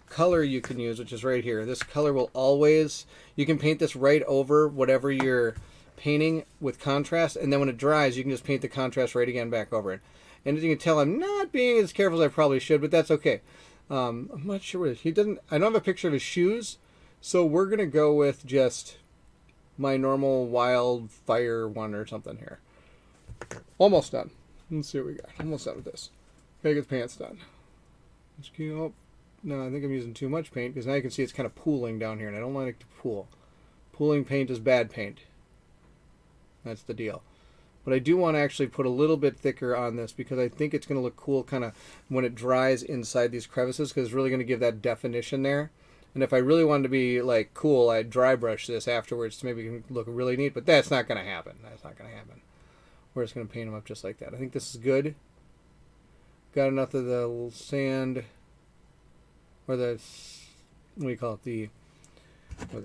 color you can use, which is right here. This color will always, you can paint this right over whatever you're painting with contrast, and then when it dries you can just paint the contrast right again back over it. And as you can tell, I'm not being as careful as I probably should, but that's okay. I'm not sure what it is. He doesn't, I don't have a picture of his shoes, so we're gonna go with just my normal wildfire one or something here. Almost done. Let's see what we got. Almost done with this. Gotta get the pants done. Let's go up. No, I think I'm using too much paint because now you can see it's kind of pooling down here, and I don't like it to pool. Pooling paint is bad paint. That's the deal. But I do want to actually put a little bit thicker on this because I think it's going to look cool kind of when it dries inside these crevices, because it's really going to give that definition there. And if I really wanted to be cool, I'd dry brush this afterwards to maybe look really neat, but that's not going to happen. That's not going to happen. We're just going to paint them up just like that. I think this is good. Got enough of the sand, or the, what do you call it, the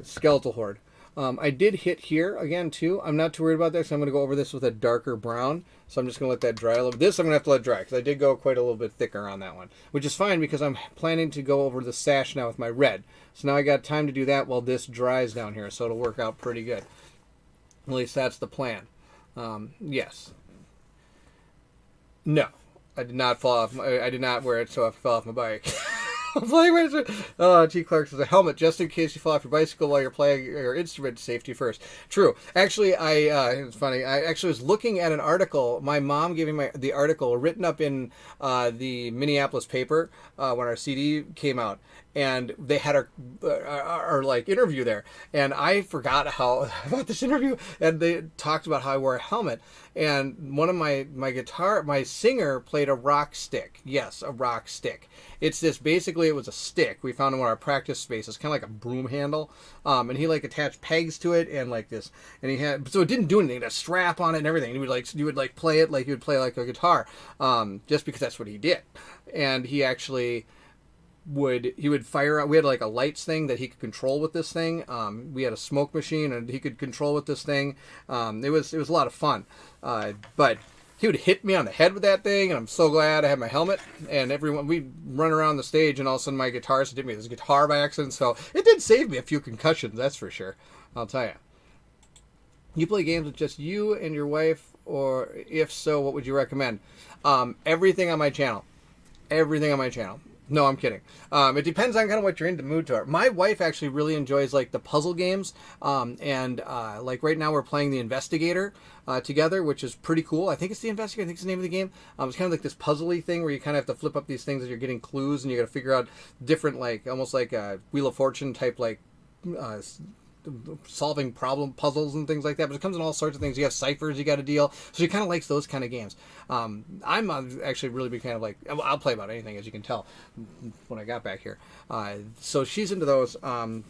skeletal horde. I did hit here again too. I'm not too worried about that because I'm going to go over this with a darker brown. So I'm just going to let that dry a little bit. This I'm going to have to let dry because I did go quite a little bit thicker on that one, which is fine because I'm planning to go over the sash now with my red. So now I got time to do that while this dries down here. So it'll work out pretty good. At least that's the plan. Yes. No, I did not fall off. I did not wear it so I fell off my bike. T. Clark says a helmet just in case you fall off your bicycle while you're playing your instrument. Safety first. True. Actually, it's funny. I actually was looking at an article. My mom gave me the article written up in the Minneapolis paper when our CD came out, and they had our interview there, and I forgot about this interview, and they talked about how I wore a helmet, and one of my singer played a rock stick. Yes, a rock stick. It's this, basically it was a stick we found in one of our practice spaces, kind of like a broom handle, and he attached pegs to it and this, and he had, so it didn't do anything, a strap on it and everything. You would play it like you would play a guitar, just because that's what he did. And he actually would fire out. We had like a lights thing that he could control with this thing. We had a smoke machine and he could control with this thing. It was a lot of fun. But he would hit me on the head with that thing, and I'm so glad I had my helmet. And we'd run around the stage, and all of a sudden my guitarist hit me with his guitar by accident. So it did save me a few concussions, that's for sure. I'll tell you. You play games with just you and your wife, or if so, what would you recommend? Everything on my channel. Everything on my channel. No, I'm kidding. It depends on kind of what you're in the mood to. My wife actually really enjoys like the puzzle games, and like right now we're playing The Investigator together, which is pretty cool. I think it's The Investigator. I think it's the name of the game. It's kind of like this puzzly thing where you kind of have to flip up these things as you're getting clues, and you got to figure out different, like almost like a Wheel of Fortune type, like solving problem puzzles and things like that. But it comes in all sorts of things. You have ciphers you got to deal. So she kind of likes those kind of games. I'm actually really big fan of, like, I'll play about anything, as you can tell when I got back here. So she's into those. Other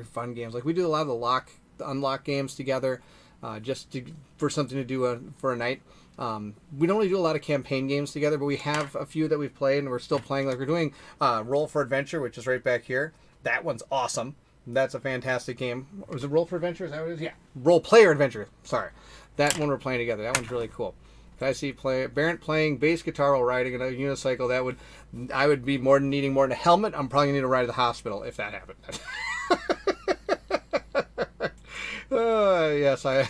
fun games, like we do a lot of the unlock games together, for something to do for a night. We don't really do a lot of campaign games together, but we have a few that we've played and we're still playing. Like we're doing Roll for Adventure, which is right back here. That one's awesome. That's a fantastic game. Was it Roll for Adventure? Is that what it is? Yeah. Role Player Adventure. Sorry. That one we're playing together. That one's really cool. If I see Barrett playing bass guitar while riding a unicycle, I would be needing more than a helmet. I'm probably going to need a ride to the hospital if that happened. Yes, I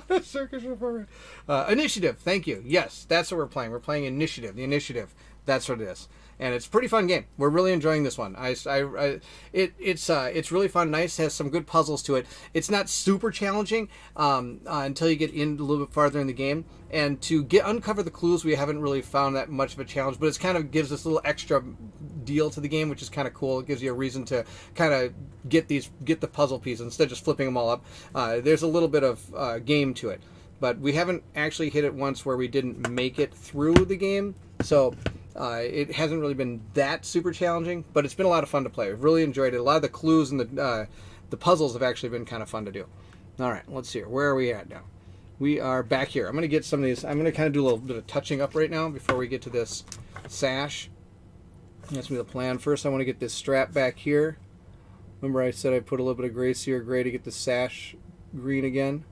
a circus performer. Initiative. Thank you. Yes, that's what we're playing. We're playing Initiative. The Initiative. That's what it is. And it's a pretty fun game. We're really enjoying this one. It's really fun, nice, has some good puzzles to it. It's not super challenging until you get in a little bit farther in the game. And to uncover the clues, we haven't really found that much of a challenge, but it kind of gives us a little extra deal to the game, which is kind of cool. It gives you a reason to kind of get the puzzle pieces instead of just flipping them all up. There's a little bit of game to it, but we haven't actually hit it once where we didn't make it through the game. So it hasn't really been that super challenging, but it's been a lot of fun to play. We've really enjoyed it. A lot of the clues and the puzzles have actually been kind of fun to do. All right, let's see here. Where are we at now? We are back here. I'm going to get some of these. I'm going to kind of do a little bit of touching up right now before we get to this sash. That's going to be the plan. First, I want to get this strap back here. Remember I said I put a little bit of gray to get the sash green again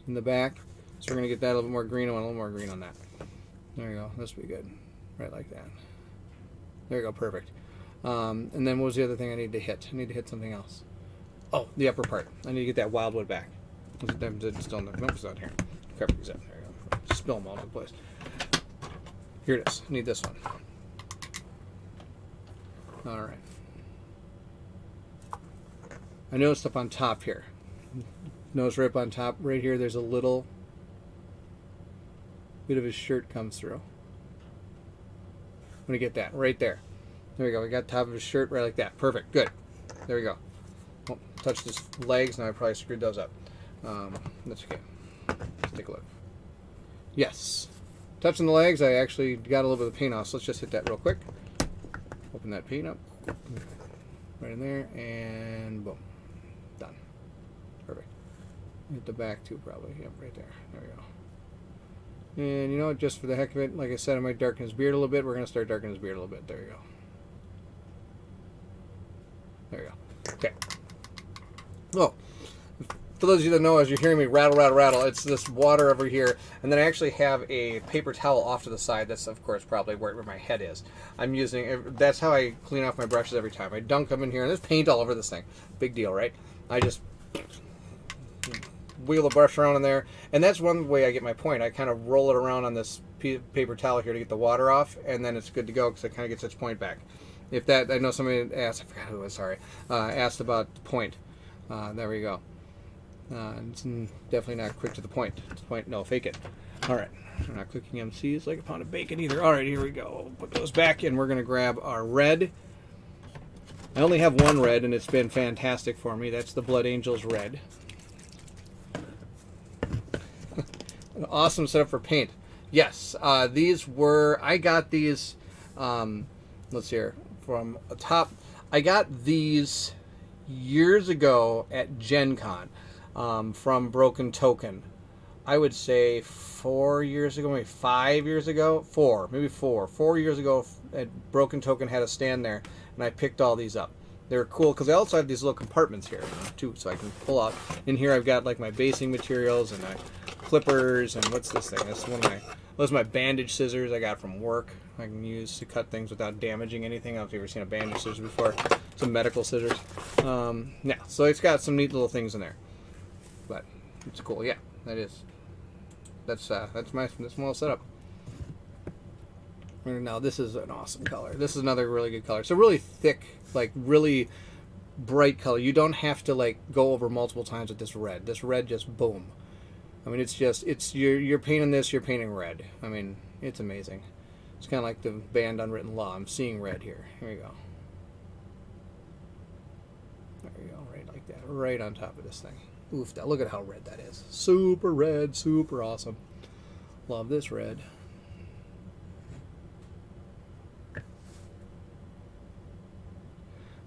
in the back. So we're going to get that a little bit more green. I want a little more green on that. There you go. This will be good. Right like that. There you go. Perfect. And then what was the other thing I need to hit? I need to hit something else. Oh, the upper part. I need to get that wildwood back. It's still in there. Nope, it's not here. There you go. Spill them all over the place. Here it is. I need this one. All right. I noticed up on top here. Notice right up on top, right here, there's a little bit of his shirt comes through. I'm going to get that right there. There we go. We got top of his shirt right like that. Perfect. Good. There we go. Oh, touched his legs. Now I probably screwed those up. That's okay. Let's take a look. Yes. Touching the legs, I actually got a little bit of paint off. So let's just hit that real quick. Open that paint up. Right in there. And boom. Done. Perfect. Hit the back too, probably. Yep, right there. There we go. And you know what, just for the heck of it, like I said, I might darken his beard a little bit. We're going to start darkening his beard a little bit. There you go. There you go. Okay. Oh, for those of you that know, as you're hearing me rattle, rattle, rattle, it's this water over here. And then I actually have a paper towel off to the side. That's, of course, probably where my head is. That's how I clean off my brushes every time. I dunk them in here, and there's paint all over this thing. Big deal, right? I just wheel the brush around in there, and that's one way I get my point. I kind of roll it around on this paper towel here to get the water off, and then it's good to go because it kind of gets its point back. If that, I know somebody asked, I forgot who it was, sorry, asked about the point. There we go. It's definitely not quick to the point. It's point, no, fake it. All right, we're not cooking MCs like a pound of bacon either. All right, here we go. Put those back, and we're going to grab our red. I only have one red, and it's been fantastic for me. That's the Blood Angels red. An awesome setup for paint. Yes, these were, I got these, let's see here, from the top. I got these years ago at Gen Con from Broken Token. I would say 4 years ago, maybe 5 years ago, 4 years ago, at Broken Token had a stand there, and I picked all these up. They're cool because I also have these little compartments here too, so I can pull out. In here, I've got like my basing materials and my clippers, and what's this thing? This is those are my bandage scissors I got from work. I can use to cut things without damaging anything. I don't know if you've ever seen a bandage scissors before. Some medical scissors. Yeah, so it's got some neat little things in there, but it's cool. Yeah, that is. That's my small setup. Now this is an awesome color. This is another really good color. It's a really thick, like really bright color. You don't have to like go over multiple times with this red. This red just boom. I mean, you're painting this, you're painting red. I mean, it's amazing. It's kind of like the band Unwritten Law. I'm seeing red here. Here we go. There we go, right like that, right on top of this thing. Oof, look at how red that is. Super red, super awesome. Love this red.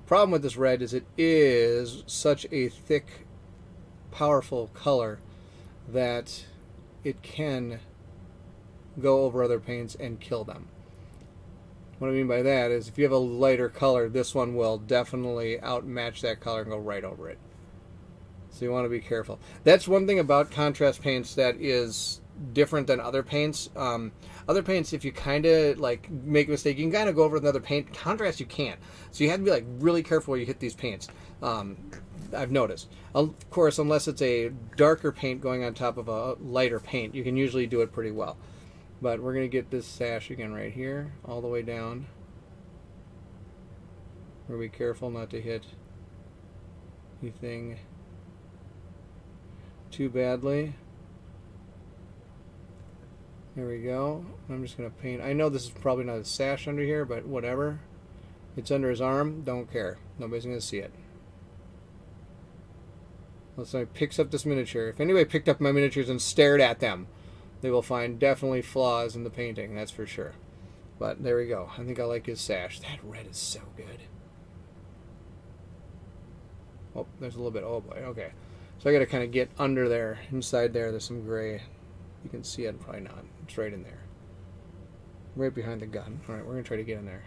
Problem with this red is it is such a thick, powerful color that it can go over other paints and kill them. What I mean by that is if you have a lighter color, this one will definitely outmatch that color and go right over it. So you want to be careful. That's one thing about contrast paints that is different than other paints. Other paints, if you kind of like make a mistake, you can kind of go over another paint. Contrast, you can't. So you have to be like really careful where you hit these paints. I've noticed. Of course, unless it's a darker paint going on top of a lighter paint, you can usually do it pretty well. But we're going to get this sash again right here, all the way down. We're going to be careful not to hit anything too badly. There we go. I'm just going to paint. I know this is probably not a sash under here, but whatever. It's under his arm. Don't care. Nobody's going to see it. Unless somebody picks up this miniature. If anybody picked up my miniatures and stared at them, they will find definitely flaws in the painting, that's for sure. But there we go. I think I like his sash. That red is so good. Oh, there's a little bit. Oh boy, okay. So I got to kind of get under there. Inside there, there's some gray. You can see it, probably not. It's right in there. Right behind the gun. Alright, we're going to try to get in there.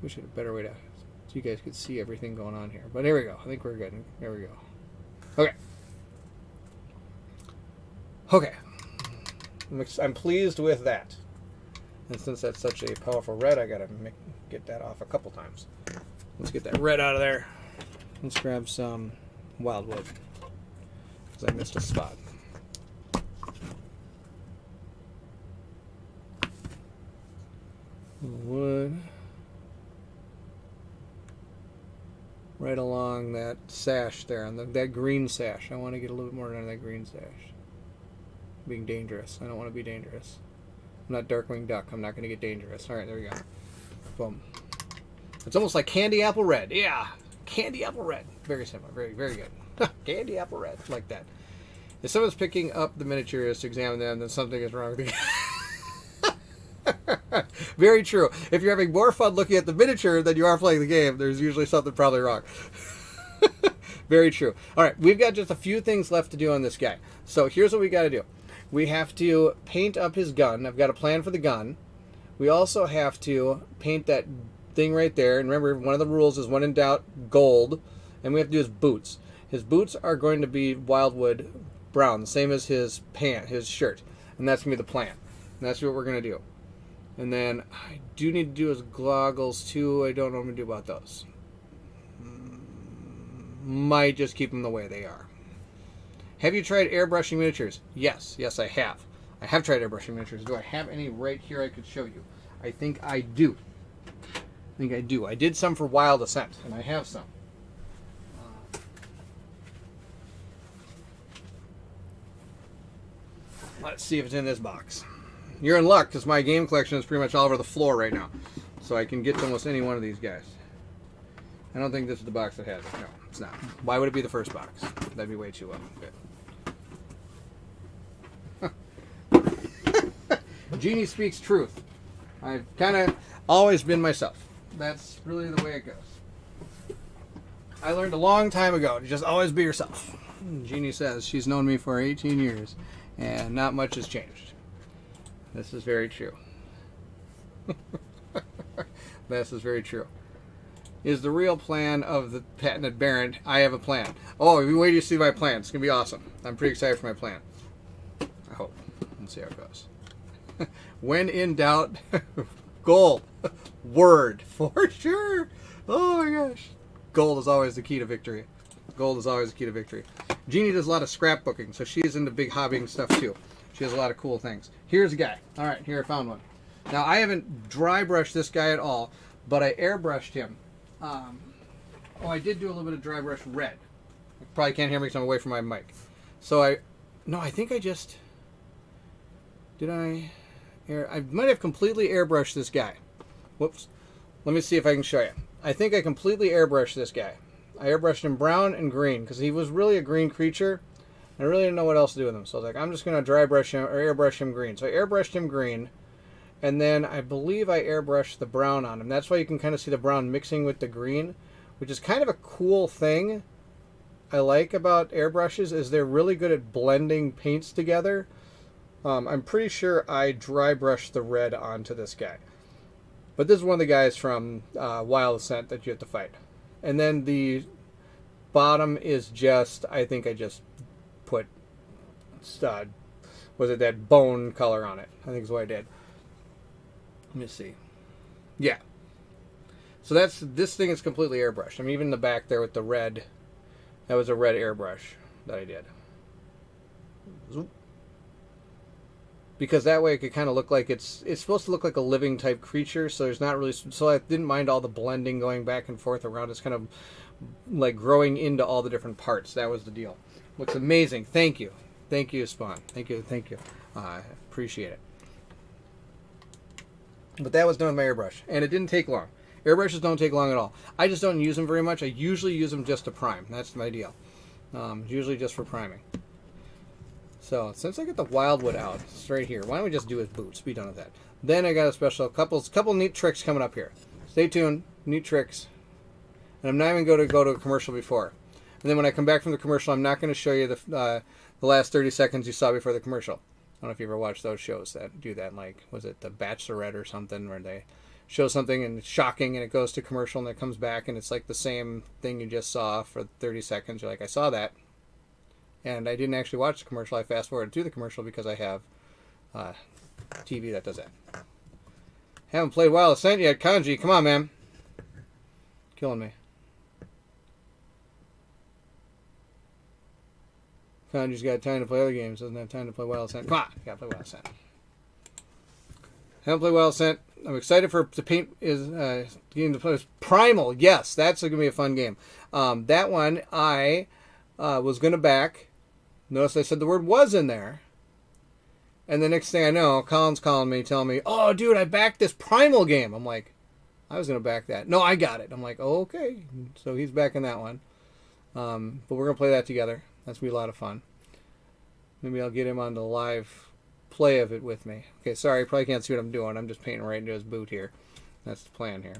Wish I had a better way to... so you guys could see everything going on here. But there we go. I think we're good. There we go. Okay. Okay. I'm pleased with that. And since that's such a powerful red, I gotta get that off a couple times. Let's get that red out of there. Let's grab some wildwood, because I missed a spot. Wood. Right along that sash there, on that green sash. I want to get a little bit more out of that green sash. Being dangerous. I don't want to be dangerous. I'm not Darkwing Duck. I'm not going to get dangerous. Alright, there we go. Boom. It's almost like candy apple red. Yeah. Candy apple red. Very similar. Very, very good. Candy apple red. Like that. If someone's picking up the miniatures to examine them, then something is wrong with the Very true. If you're having more fun looking at the miniature than you are playing the game, there's usually something probably wrong. Very true. Alright, we've got just a few things left to do on this guy. So here's what we got to do. We have to paint up his gun. I've got a plan for the gun. We also have to paint that thing right there. And remember, one of the rules is when in doubt, gold. And we have to do his boots. His boots are going to be wildwood brown, the same as his his shirt. And that's going to be the plan. And that's what we're going to do. And then I do need to do his goggles too. I don't know what I'm going to do about those. Might just keep them the way they are. Have you tried airbrushing miniatures? Yes. Yes, I have. I have tried airbrushing miniatures. Do I have any right here I could show you? I think I do. I did some for Wild Ascent, and I have some. Let's see if it's in this box. You're in luck, because my game collection is pretty much all over the floor right now. So I can get to almost any one of these guys. I don't think this is the box that has it. No, it's not. Why would it be the first box? That'd be way too low. Good. Genie speaks truth. I've kind of always been myself. That's really the way it goes. I learned a long time ago to just always be yourself. Jeannie says she's known me for 18 years, and not much has changed. This is very true. This is very true. Is the real plan of the patented Baron? I have a plan. Oh, you wait till you see my plan. It's going to be awesome. I'm pretty excited for my plan. I hope. Let's see how it goes. When in doubt, gold. Word. For sure. Oh my gosh. Gold is always the key to victory. Gold is always the key to victory. Jeannie does a lot of scrapbooking, so she's into big hobbying stuff too. She has a lot of cool things. Here's a guy. All right, here I found one. Now, I haven't dry brushed this guy at all, but I airbrushed him. I did do a little bit of dry brush red. You probably can't hear me because I'm away from my mic. So I think I just... Did I might have completely airbrushed this guy. Whoops. Let me see if I can show you. I think I completely airbrushed this guy. I airbrushed him brown and green because he was really a green creature. I really didn't know what else to do with him. So I was like, I'm just going to dry brush him or airbrush him green. So I airbrushed him green. And then I believe I airbrushed the brown on him. That's why you can kind of see the brown mixing with the green, which is kind of a cool thing I like about airbrushes is they're really good at blending paints together. I'm pretty sure I dry brushed the red onto this guy. But this is one of the guys from Wild Ascent that you have to fight. And then the bottom is just, I think I just put, was it that bone color on it? I think is what I did. Let me see. Yeah. So this thing is completely airbrushed. I mean, even the back there with the red, that was a red airbrush that I did. Zoop. Because that way it could kind of look like it's supposed to look like a living type creature, so there's not really, so I didn't mind all the blending going back and forth around. It's kind of like growing into all the different parts. That was the deal. Looks amazing. Thank you. Thank you, Spawn. Thank you. I appreciate it. But that was done with my airbrush, and it didn't take long. Airbrushes don't take long at all. I just don't use them very much. I usually use them just to prime. That's my deal. Usually just for priming. So, since I got the Wildwood out, straight here, why don't we just do his boots? Be done with that. Then I got a special couple neat tricks coming up here. Stay tuned. Neat tricks. And I'm not even going to go to a commercial before. And then when I come back from the commercial, I'm not going to show you the last 30 seconds you saw before the commercial. I don't know if you ever watched those shows that do that, like, was it The Bachelorette or something, where they show something and it's shocking and it goes to commercial and it comes back and it's like the same thing you just saw for 30 seconds. You're like, I saw that. And I didn't actually watch the commercial. I fast-forwarded to the commercial because I have TV that does that. Haven't played Wild Ascent yet. Kanji, come on, man. Killing me. Kanji's got time to play other games. Doesn't have time to play Wild Ascent. Come on. Gotta play Wild Ascent. Haven't played Wild Ascent. I'm excited for the paint game to play. Primal. Yes, that's going to be a fun game. That one I was going to back. Notice I said the word was in there. And the next thing I know, Colin's calling me, telling me, oh, dude, I backed this Primal game. I'm like, I was going to back that. No, I got it. I'm like, oh, okay. So he's backing that one. But we're going to play that together. That's going to be a lot of fun. Maybe I'll get him on the live play of it with me. Okay, sorry, you probably can't see what I'm doing. I'm just painting right into his boot here. That's the plan here.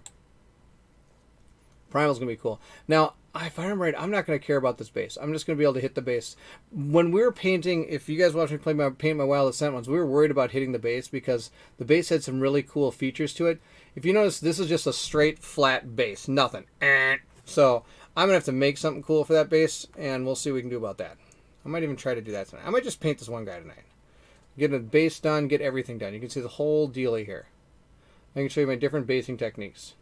Primal's going to be cool. Now, if I remember right, I'm not going to care about this base. I'm just going to be able to hit the base. When we were painting, if you guys watched me paint my Wild Ascent ones, we were worried about hitting the base because the base had some really cool features to it. If you notice, this is just a straight, flat base. Nothing. So, I'm going to have to make something cool for that base, and we'll see what we can do about that. I might even try to do that tonight. I might just paint this one guy tonight. Get a base done, get everything done. You can see the whole dealie here. I can show you my different basing techniques.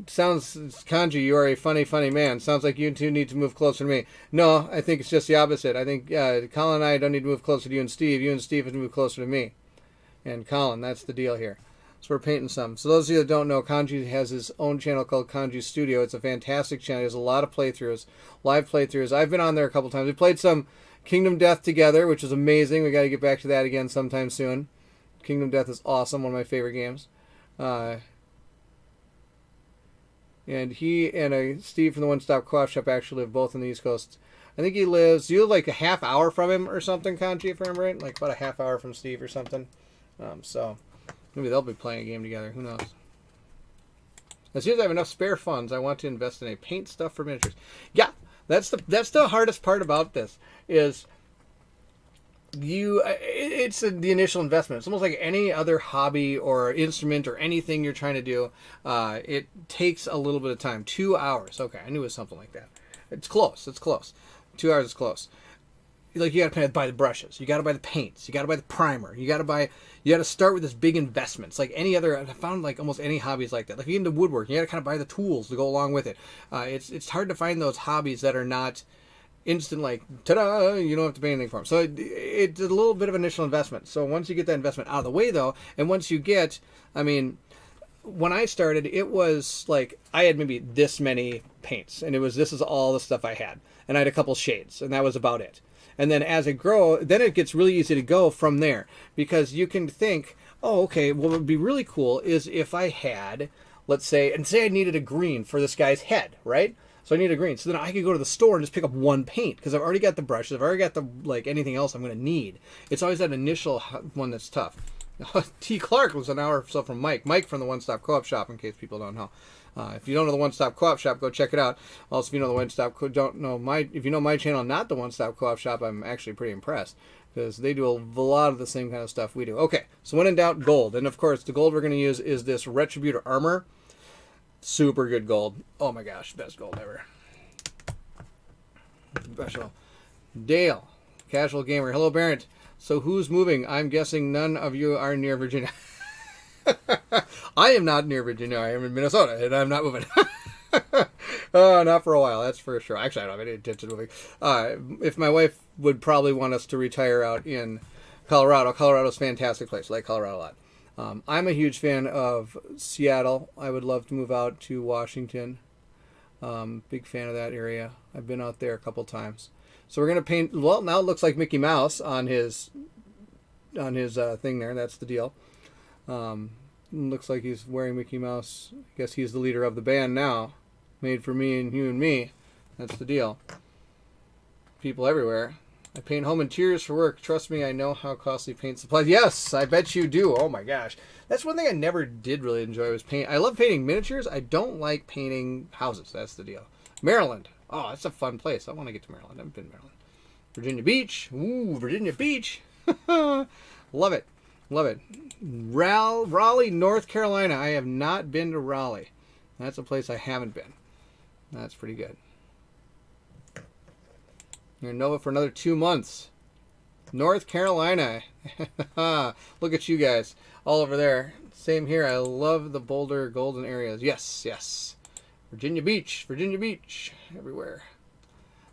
Sounds, Kanji, you are a funny, funny man. Sounds like you two need to move closer to me. No, I think it's just the opposite. I think Colin and I don't need to move closer to you and Steve. You and Steve have to move closer to me. And Colin, that's the deal here. So we're painting some. So those of you that don't know, Kanji has his own channel called Kanji Studio. It's a fantastic channel. He has a lot of playthroughs, live playthroughs. I've been on there a couple times. We played some Kingdom Death together, which is amazing. We got to get back to that again sometime soon. Kingdom Death is awesome. One of my favorite games. And he and Steve from the One Stop Coffee Shop actually live both on the East Coast. I think you live like a half hour from him or something, Kanji, if I remember right. Like about a half hour from Steve or something. So maybe they'll be playing a game together. Who knows? As soon as I have enough spare funds, I want to invest in a paint stuff for miniatures. Yeah, that's the hardest part about this is it's the initial investment. It's almost like any other hobby or instrument or anything you're trying to do. It takes a little bit of time. 2 hours. Okay, I knew it was something like that. It's close. It's close. 2 hours is close. Like, you got to buy the brushes. You got to buy the paints. You got to buy the primer. You got to start with this big investments. Like any other, I found like almost any hobbies like that. Like, you get into woodworking, you got to kind of buy the tools to go along with it. It's hard to find those hobbies that are not instant, like, ta-da, you don't have to pay anything for them. So it's a little bit of initial investment. So once you get that investment out of the way, though, and once you get, I mean, when I started, it was like I had maybe this many paints, and this is all the stuff I had. And I had a couple shades, and that was about it. And then as I grow, then it gets really easy to go from there, because you can think, oh, okay, what would be really cool is if I had, let's say, and say I needed a green for this guy's head, right? So I need a green. So then I could go to the store and just pick up one paint, because I've already got the brushes, I've already got the, like, anything else I'm going to need. It's always that initial one that's tough. T. Clark was an hour or so from Mike. Mike from the One Stop Co-op Shop, in case people don't know. If you don't know the One Stop Co-op Shop, go check it out. Also, if you know the One Stop if you know my channel, not the One Stop Co-op Shop, I'm actually pretty impressed, because they do a lot of the same kind of stuff we do. Okay, so when in doubt, gold. And of course, the gold we're going to use is this Retributor Armor. Super good gold. Oh my gosh, best gold ever. Special. Dale, Casual Gamer. Hello, Barrett. So who's moving? I'm guessing none of you are near Virginia. I am not near Virginia. I am in Minnesota, and I'm not moving. Not for a while, that's for sure. Actually, I don't have any intention of moving. If my wife would probably want us to retire out in Colorado. Colorado's a fantastic place. I like Colorado a lot. I'm a huge fan of Seattle. I would love to move out to Washington. Big fan of that area. I've been out there a couple times. So we're going to paint, well, now it looks like Mickey Mouse on his thing there. That's the deal. Looks like he's wearing Mickey Mouse. I guess he's the leader of the band now. Made for me and you and me. That's the deal. People everywhere. I paint home interiors for work. Trust me, I know how costly paint supplies. Yes, I bet you do. Oh my gosh. That's one thing I never did really enjoy was paint. I love painting miniatures. I don't like painting houses. That's the deal. Maryland. Oh, that's a fun place. I want to get to Maryland. I haven't been to Maryland. Virginia Beach. Ooh, Virginia Beach. Love it. Love it. Raleigh, North Carolina. I have not been to Raleigh. That's a place I haven't been. That's pretty good. You're in Nova for another 2 months. North Carolina. Look at you guys. All over there. Same here. I love the Boulder, Golden areas. Yes, yes. Virginia Beach. Virginia Beach. Everywhere.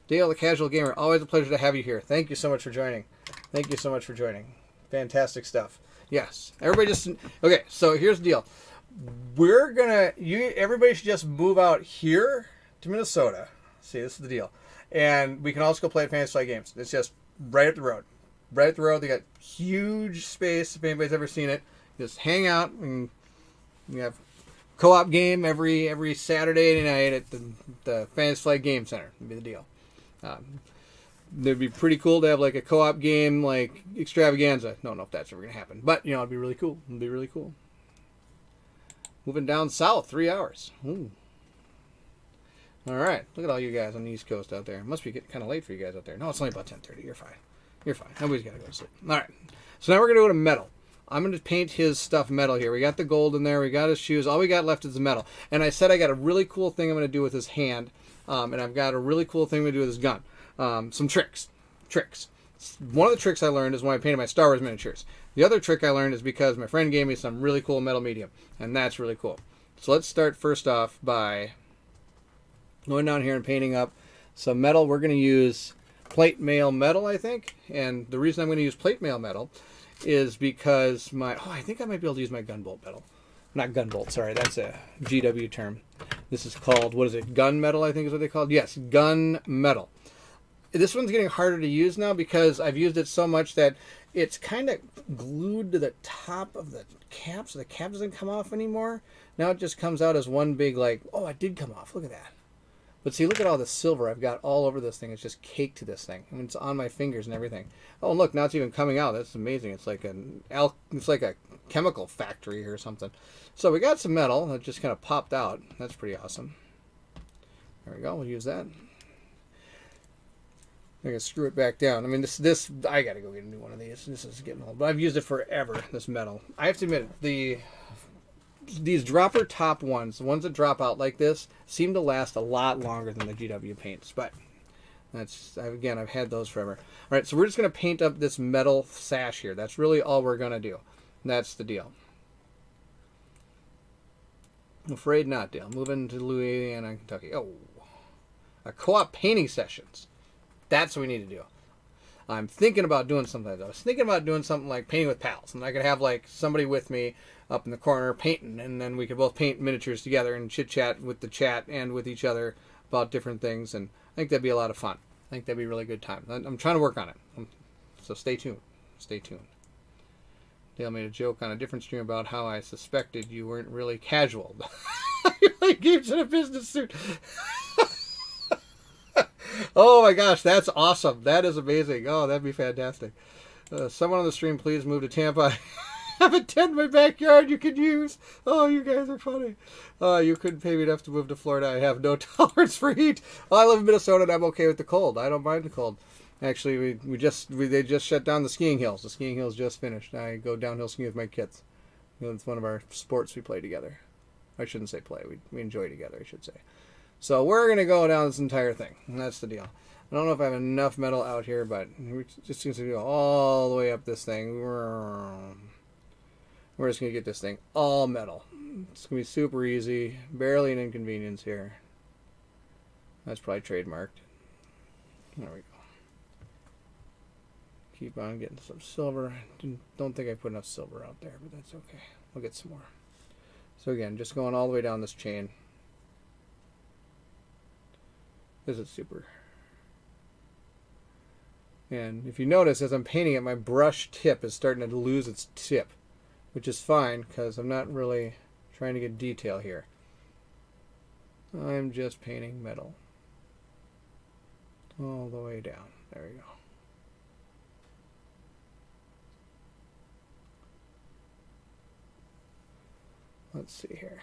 Dale, the Casual Gamer. Always a pleasure to have you here. Thank you so much for joining. Thank you so much for joining. Fantastic stuff. Yes. Everybody just... Okay, so here's the deal. We're going to... Everybody should just move out here to Minnesota. See, this is the deal. And we can also go play at Fantasy Flight Games. It's just right up the road. Right up the road. They got huge space, if anybody's ever seen it. Just hang out, and we have co-op game every Saturday night at the Fantasy Flight Game Center. Would be the deal. It'd be pretty cool to have like a co-op game like extravaganza. Don't know if that's ever going to happen, but it'd be really cool. It'd be really cool. Moving down south, 3 hours. Ooh. All right, look at all you guys on the East Coast out there. It must be getting kind of late for you guys out there. No, it's only about 10:30. You're fine. You're fine. Nobody's got to go to sleep. All right, so now we're going to go to metal. I'm going to paint his stuff metal here. We got the gold in there. We got his shoes. All we got left is the metal. And I said I got a really cool thing I'm going to do with his hand. And I've got a really cool thing I'm going to do with his gun. Some tricks. One of the tricks I learned is when I painted my Star Wars miniatures. The other trick I learned is because my friend gave me some really cool metal medium. And that's really cool. So let's start first off by going down here and painting up some metal. We're going to use plate mail metal, I think. And the reason I'm going to use plate mail metal is because I think I might be able to use my gunbolt metal. Not gunbolt, sorry, that's a GW term. This is called, what is it, gun metal, I think is what they call it? Yes, gun metal. This one's getting harder to use now because I've used it so much that it's kind of glued to the top of the cap, so the cap doesn't come off anymore. Now it just comes out as one big, like, oh, it did come off, look at that. But see, look at all the silver I've got all over this thing. It's just caked to this thing. I mean, it's on my fingers and everything. Oh, look, now it's even coming out. That's amazing. It's like a chemical factory or something. So we got some metal that just kind of popped out. That's pretty awesome. There we go. We'll use that. I can screw it back down. I mean, this I gotta go get a new one of these. This is getting old, but I've used it forever. This metal. I have to admit, these dropper top ones, the ones that drop out like this, seem to last a lot longer than the GW paints. But again, I've had those forever. All right, so we're just gonna paint up this metal sash here. That's really all we're gonna do. That's the deal. I'm afraid not, Dale. Moving to Louisiana, Kentucky. Oh, a co-op painting sessions. That's what we need to do. I'm thinking about doing something like that. I was thinking about doing something like painting with pals. And I could have like somebody with me up in the corner painting. And then we could both paint miniatures together and chit-chat with the chat and with each other about different things. And I think that'd be a lot of fun. I think that'd be a really good time. I'm trying to work on it. So stay tuned. Stay tuned. Dale made a joke on a different stream about how I suspected you weren't really casual. You like games in a business suit. Oh my gosh, that's awesome. That is amazing. Oh, that'd be fantastic. Someone on the stream, please move to Tampa. I have a tent in my backyard you could use. Oh, you guys are funny. You couldn't pay me enough to move to Florida. I have no tolerance for heat. I live in Minnesota and I'm okay with the cold. I don't mind the cold. Actually, they just shut down the skiing hills. The skiing hills just finished. I go downhill skiing with my kids. It's one of our sports we play together. I shouldn't say play. We enjoy together, I should say. So we're going to go down this entire thing. And that's the deal. I don't know if I have enough metal out here, but we just seems to go all the way up this thing. We're just going to get this thing all metal. It's going to be super easy. Barely an inconvenience here. That's probably trademarked. There we go. Keep on getting some silver. Don't think I put enough silver out there, but that's okay. We'll get some more. So again, just going all the way down this chain. This is super. And if you notice, as I'm painting it, my brush tip is starting to lose its tip, which is fine because I'm not really trying to get detail here. I'm just painting metal all the way down. There we go. Let's see here.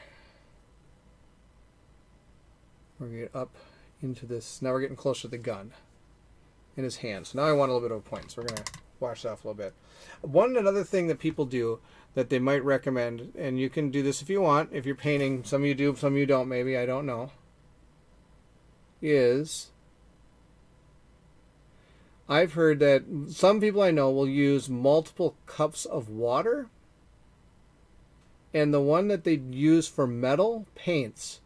We're going to get up into this. Now we're getting closer to the gun in his hand. So now I want a little bit of a point. So we're going to wash that off a little bit. Another thing that people do that they might recommend, and you can do this if you want, if you're painting, some of you do, some of you don't, maybe, I don't know, is I've heard that some people I know will use multiple cups of water, and the one that they use for metal paints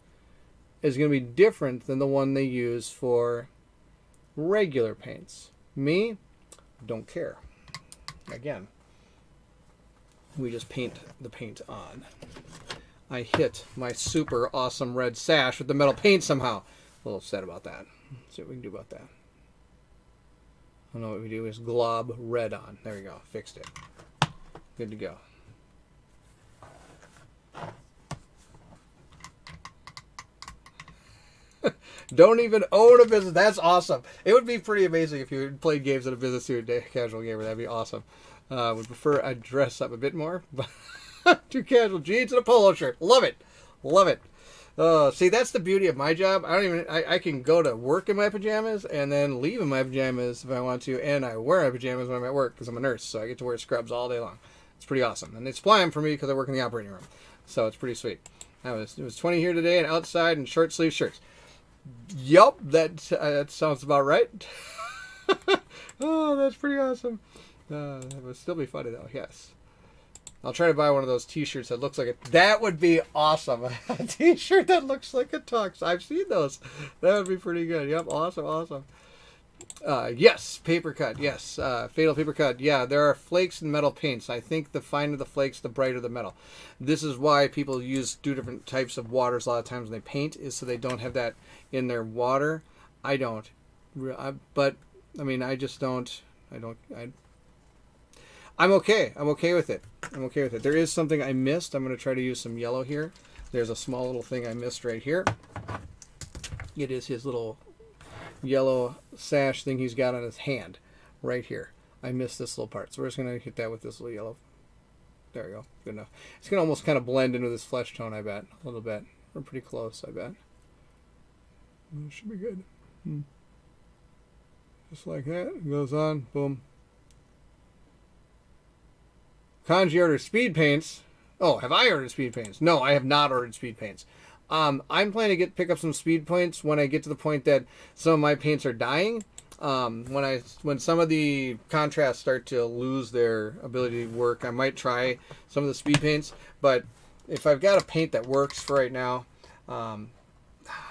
is going to be different than the one they use for regular paints. Me, don't care. Again, we just paint the paint on. I hit my super awesome red sash with the metal paint somehow. A little upset about that. Let's see what we can do about that. I know what we do is glob red on. There we go. Fixed it. Good to go. Don't even own a business. That's awesome. It would be pretty amazing if you played games in a business suit, casual gamer. That'd be awesome. Would prefer I dress up a bit more, but too casual. Jeans and a polo shirt. Love it. Love it. See, that's the beauty of my job. I can go to work in my pajamas and then leave in my pajamas if I want to, and I wear my pajamas when I'm at work because I'm a nurse, so I get to wear scrubs all day long. It's pretty awesome. And it's flying for me because I work in the operating room. So it's pretty sweet. It was 20 here today and outside in short sleeve shirts. Yup, that sounds about right. Oh, that's pretty awesome. It would still be funny though, yes. I'll try to buy one of those t-shirts that looks like it. That would be awesome. A t-shirt that looks like a tux. I've seen those. That would be pretty good. Yep, awesome, awesome. Yes, paper cut. Yes, fatal paper cut. Yeah, there are flakes in metal paints. I think the finer the flakes, the brighter the metal. This is why people do different types of waters a lot of times when they paint, is so they don't have that in their water. I don't. But, I mean, I just don't. I'm okay. I'm okay with it. I'm okay with it. There is something I missed. I'm going to try to use some yellow here. There's a small little thing I missed right here. It is his little yellow sash thing he's got on his hand right here. I missed this little part, so we're just going to hit that with this little yellow There we go. Good enough. It's going to almost kind of blend into this flesh tone, I bet. A little bit. We're pretty close, I bet. It should be good. Just like that. It goes on. Boom. Kanji ordered speed paints. Oh, have I ordered speed paints? No, I have not ordered speed paints. I'm planning to pick up some speed points when I get to the point that some of my paints are dying. When some of the contrasts start to lose their ability to work, I might try some of the speed paints. But if I've got a paint that works for right now,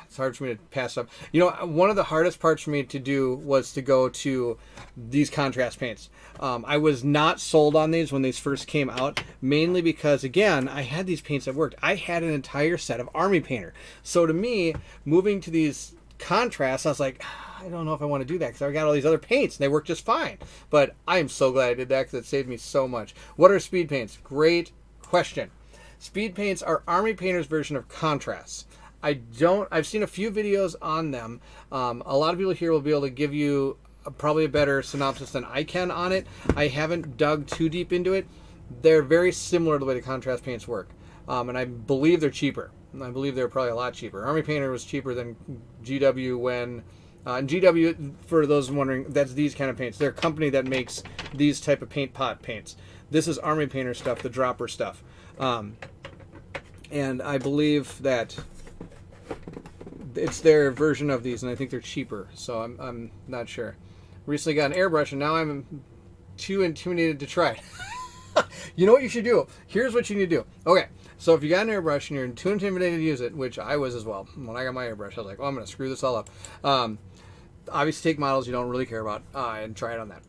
it's hard for me to pass up. You know, one of the hardest parts for me to do was to go to these contrast paints. I was not sold on these when these first came out, mainly because, again, I had these paints that worked. I had an entire set of Army Painter. So to me, moving to these contrasts, I was like, I don't know if I want to do that because I've got all these other paints and they work just fine. But I am so glad I did that because it saved me so much. What are speed paints? Great question. Speed paints are Army Painter's version of contrasts. I've seen a few videos on them. A lot of people here will be able to give you probably a better synopsis than I can on it. I haven't dug too deep into it. They're very similar to the way the contrast paints work. And I believe they're cheaper. I believe they're probably a lot cheaper. Army Painter was cheaper than GW when... and GW, for those wondering, that's these kind of paints. They're a company that makes these type of paint pot paints. This is Army Painter stuff, the dropper stuff. And I believe that it's their version of these, and I think they're cheaper. So I'm not sure. Recently got an airbrush, and now I'm too intimidated to try it. You know what you should do? Here's what you need to do. Okay, so if you got an airbrush and you're too intimidated to use it, which I was as well. When I got my airbrush, I was like, oh, I'm going to screw this all up. Obviously, take models you don't really care about and try it on that.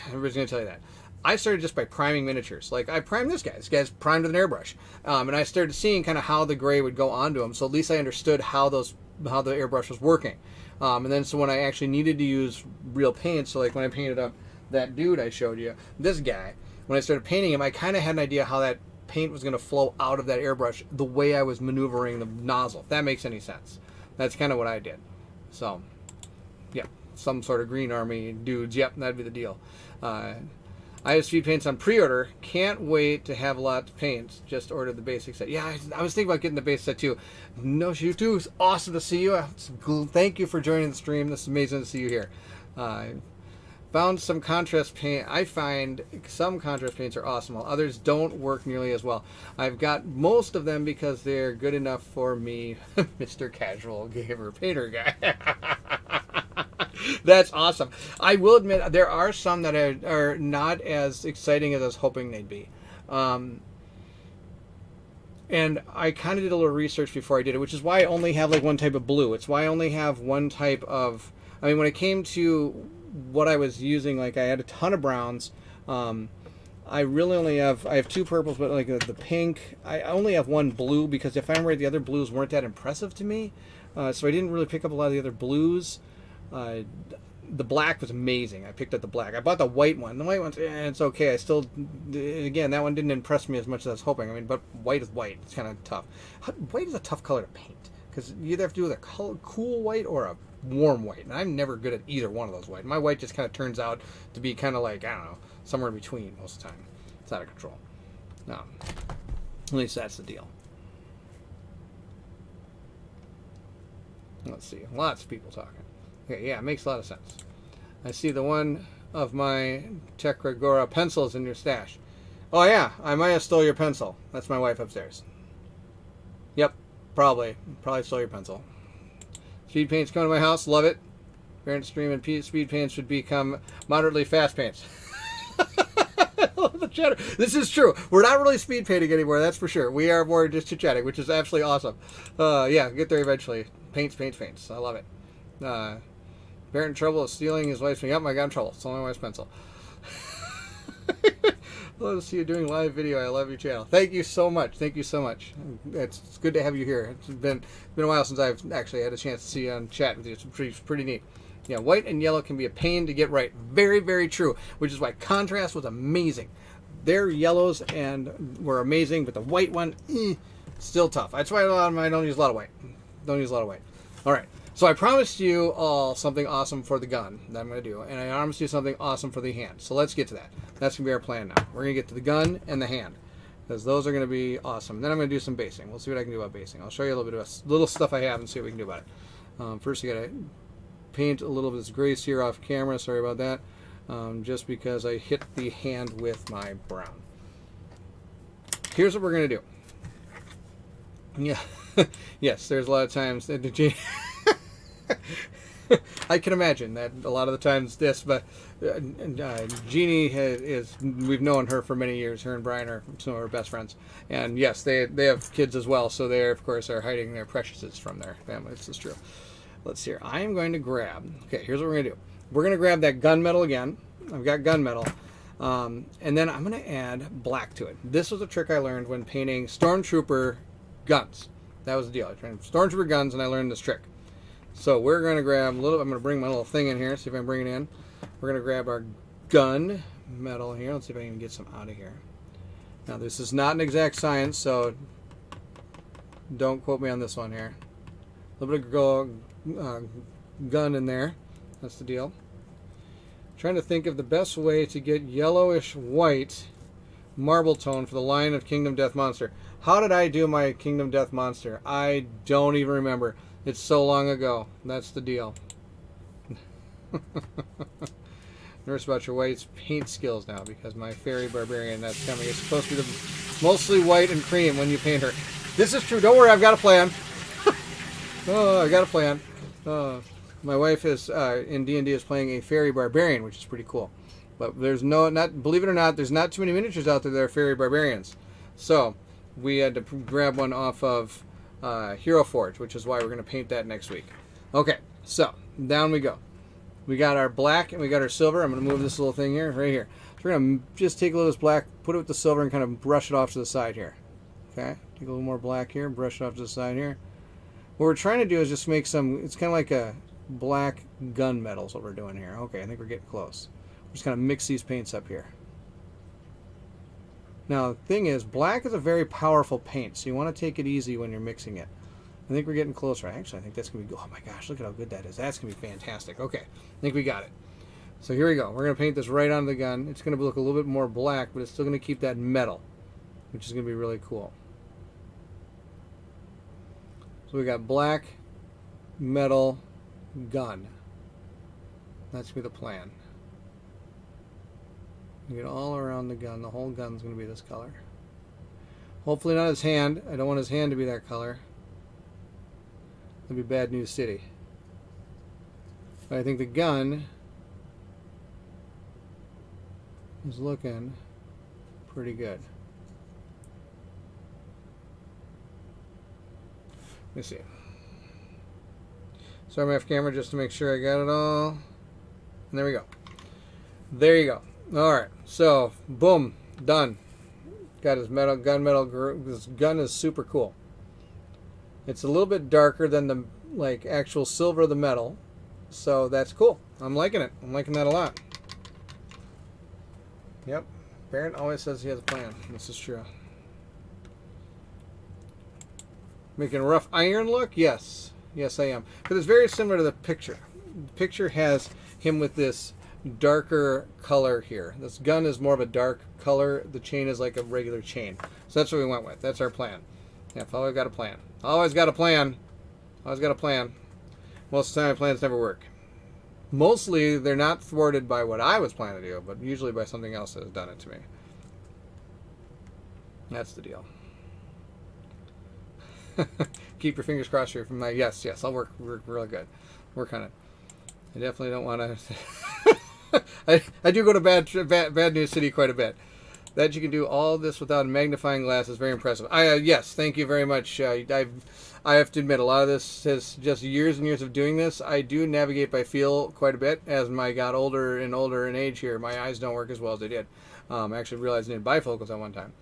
Everybody's going to tell you that. I started just by priming miniatures. Like, I primed this guy. This guy's primed with an airbrush. And I started seeing kind of how the gray would go onto him, so at least I understood how the airbrush was working. And then so when I actually needed to use real paint, so like when I painted up that dude I showed you, this guy, when I started painting him, I kind of had an idea how that paint was going to flow out of that airbrush the way I was maneuvering the nozzle, if that makes any sense. That's kind of what I did. So, yeah, some sort of green army dudes, yep, that'd be the deal. I have speed paints on pre-order. Can't wait to have a lot to paint. Just ordered the basic set. Yeah, I was thinking about getting the basic set too. No, you too. It's awesome to see you. Thank you for joining the stream. This is amazing to see you here. Found some contrast paint. I find some contrast paints are awesome, while others don't work nearly as well. I've got most of them because they're good enough for me, Mr. Casual Gamer Painter Guy. That's awesome. I will admit there are some that are not as exciting as I was hoping they'd be. And I kind of did a little research before I did it, which is why I only have like one type of blue. It's why I only have one type of... I mean, when it came to what I was using, like I had a ton of browns. I really only have... I have two purples, but like the pink. I only have one blue because if I'm right, the other blues weren't that impressive to me. So I didn't really pick up a lot of the other blues. The black was amazing. I picked up the black. I bought the white one. The white one's, it's okay. I still, again, that one didn't impress me as much as I was hoping. I mean, but white is white. It's kind of tough. White is a tough color to paint because you either have to do with a cool white or a warm white. And I'm never good at either one of those white. My white just kind of turns out to be kind of like, I don't know, somewhere in between most of the time. It's out of control. No. At least that's the deal. Let's see. Lots of people talking. Okay, yeah, it makes a lot of sense. I see the one of my Tekragora pencils in your stash. Oh yeah, I might have stole your pencil. That's my wife upstairs. Yep, probably stole your pencil. Speed paints come to my house, love it. Parent stream and speed paints should become moderately fast paints. The chatter. This is true. We're not really speed painting anymore, that's for sure. We are more just chit-chatting, which is absolutely awesome. Yeah, get there eventually. Paints. I love it. Parent in trouble of stealing his wife's pencil. Yep, I got in trouble. Stole my wife's pencil. Love to see you doing live video. I love your channel. Thank you so much. Thank you so much. It's good to have you here. It's been a while since I've actually had a chance to see you and chat with you. It's pretty neat. Yeah, white and yellow can be a pain to get right. Very, very true. Which is why contrast was amazing. Their yellows were amazing, but the white one, still tough. That's why I don't use a lot of white. All right. So I promised you all something awesome for the gun that I'm going to do, and I promised you something awesome for the hand. So let's get to that. That's going to be our plan now. We're going to get to the gun and the hand. because those are going to be awesome. And then I'm going to do some basing. We'll see what I can do about basing. I'll show you a little bit of little stuff I have and see what we can do about it. First, you got to paint a little bit of this grace here off camera. Sorry about that. Just because I hit the hand with my brown. Here's what we're going to do. Yeah, yes, there's a lot of times that I can imagine that a lot of the times this, but Jeannie we've known her for many years. Her and Brian are some of our best friends. And yes, they have kids as well, so they, of course, are hiding their preciouses from their family. This is true. Let's see here. I am going to grab, okay, here's what we're going to do. We're going to grab that gunmetal again. I've got gunmetal. And then I'm going to add black to it. This was a trick I learned when painting Stormtrooper guns. That was the deal. I trained Stormtrooper guns, and I learned this trick. So we're going to grab a little. I'm going to bring my little thing in here. See if I can bring it in. We're going to grab our gun metal here. Let's see if I can get some out of here. Now this is not an exact science, so don't quote me on this one here. A little bit of gun in there. That's the deal. Trying to think of the best way to get yellowish white marble tone for the line of Kingdom Death Monster. How did I do my Kingdom Death Monster? I don't even remember. It's so long ago. That's the deal. Nervous about your white paint skills now because my fairy barbarian that's coming is supposed to be mostly white and cream when you paint her. This is true. Don't worry, I've got a plan. Oh, I got a plan. My wife is in D&D is playing a fairy barbarian, which is pretty cool. But there's not believe it or not, there's not too many miniatures out there that are fairy barbarians. So we had to grab one off of Hero Forge, which is why we're going to paint that next week. Okay, so down we go. We got our black and we got our silver. I'm going to move this little thing here, right here. So we're going to just take a little of this black, put it with the silver, and kind of brush it off to the side here. Okay, take a little more black here, brush it off to the side here. What we're trying to do is just make some, it's kind of like a black gunmetal is what we're doing here. Okay, I think we're getting close. We're just kind of mix these paints up here. Now, the thing is, black is a very powerful paint, so you want to take it easy when you're mixing it. I think we're getting closer. Actually, I think that's going to be, oh my gosh, look at how good that is. That's going to be fantastic. Okay, I think we got it. So here we go. We're going to paint this right onto the gun. It's going to look a little bit more black, but it's still going to keep that metal, which is going to be really cool. So we got black, metal, gun. That's going to be the plan. You get all around the gun. The whole gun's going to be this color. Hopefully not his hand. I don't want his hand to be that color. That'd be Bad News City. But I think the gun is looking pretty good. Let me see. So I'm off camera just to make sure I got it all. And there we go. There you go. Alright, so boom, done. Got his metal, gunmetal. This gun is super cool. It's a little bit darker than the actual silver of the metal, so that's cool. I'm liking it. I'm liking that a lot. Yep, Barrett always says he has a plan. This is true. Making a rough iron look? Yes. Yes, I am. Because it's very similar to the picture. The picture has him with this darker color here. This gun is more of a dark color. The chain is like a regular chain. So that's what we went with. That's our plan. Yeah, I've always got a plan. Always got a plan. Always got a plan. Most of the time, my plans never work. Mostly, they're not thwarted by what I was planning to do, but usually by something else that has done it to me. That's the deal. Keep your fingers crossed here from my... Yes, I'll work really good. Work on it. I definitely don't want to... I do go to bad News City quite a bit. That you can do all this without a magnifying glass is very impressive. Yes, thank you very much. I have to admit, a lot of this is just years and years of doing this. I do navigate by feel quite a bit. As I got older and older in age here, my eyes don't work as well as they did. I actually realized I needed bifocals at one time.